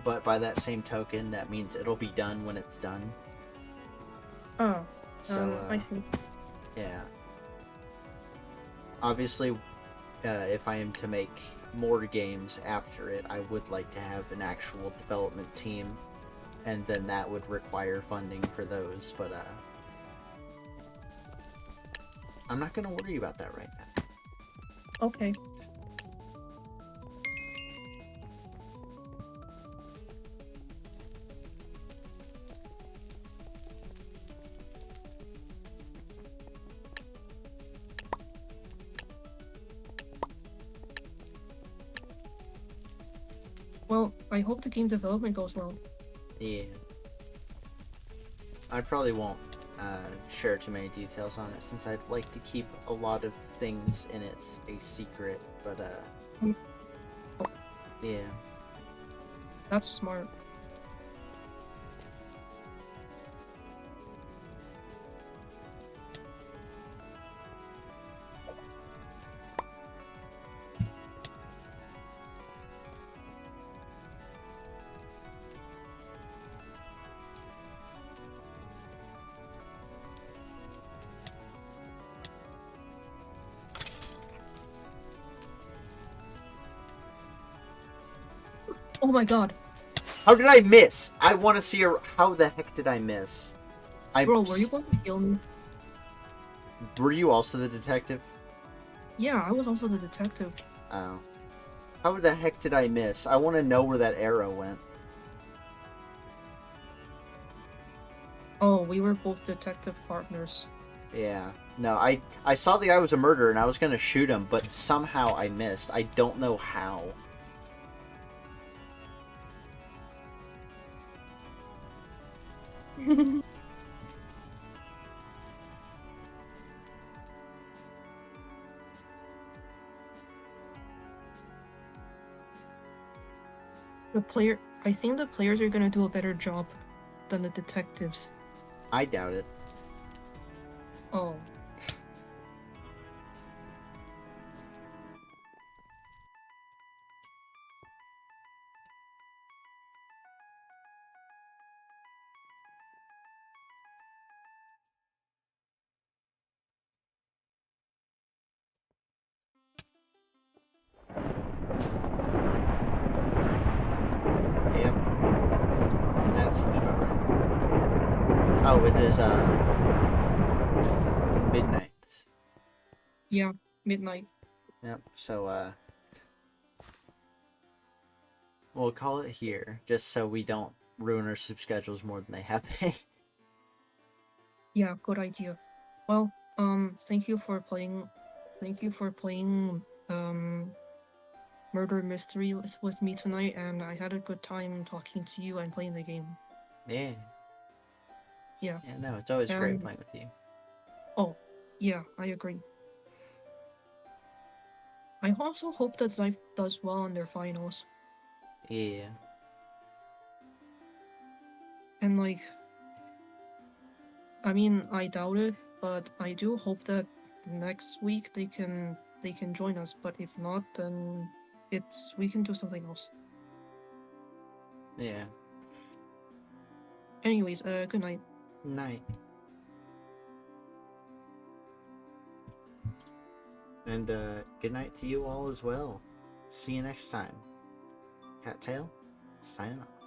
But by that same token, that means it'll be done when it's done. Oh, So, I see. yeah. Obviously, if I am to make more games after it, I would like to have an actual development team, and then that would require funding for those, but I'm not going to worry about that right now. Okay. Well, I hope the game development goes well. Yeah. I probably won't share too many details on it, since I'd like to keep a lot of things in it a secret, but Mm. yeah. That's smart. Oh my god. How did I miss? I want to see her. How the heck did I miss? Bro, were you going to kill me? Were you also the detective? Yeah, I was also the detective. Oh. How the heck did I miss? I want to know where that arrow went. Oh, we were both detective partners. Yeah. No, I saw the guy was a murderer and I was going to shoot him, but somehow I missed. I don't know how. I think the players are gonna do a better job than the detectives. I doubt it. Oh. Yep. That seems about right. Oh, it is midnight. Yeah, midnight. Yep. So we'll call it here, just so we don't ruin our sleep schedules more than they have been. Yeah, good idea. Well, thank you for playing. Thank you for playing Murder Mystery with me tonight, and I had a good time talking to you and playing the game. Yeah. Yeah. Yeah, no, it's always great playing with you. Oh, yeah, I agree. I also hope that Zyph does well in their finals. Yeah. And like, I mean, I doubt it, but I do hope that next week they can join us. But if not, then we can do something else. Yeah. Anyways, good night. Night. And good night to you all as well. See you next time. Cattail, signing off.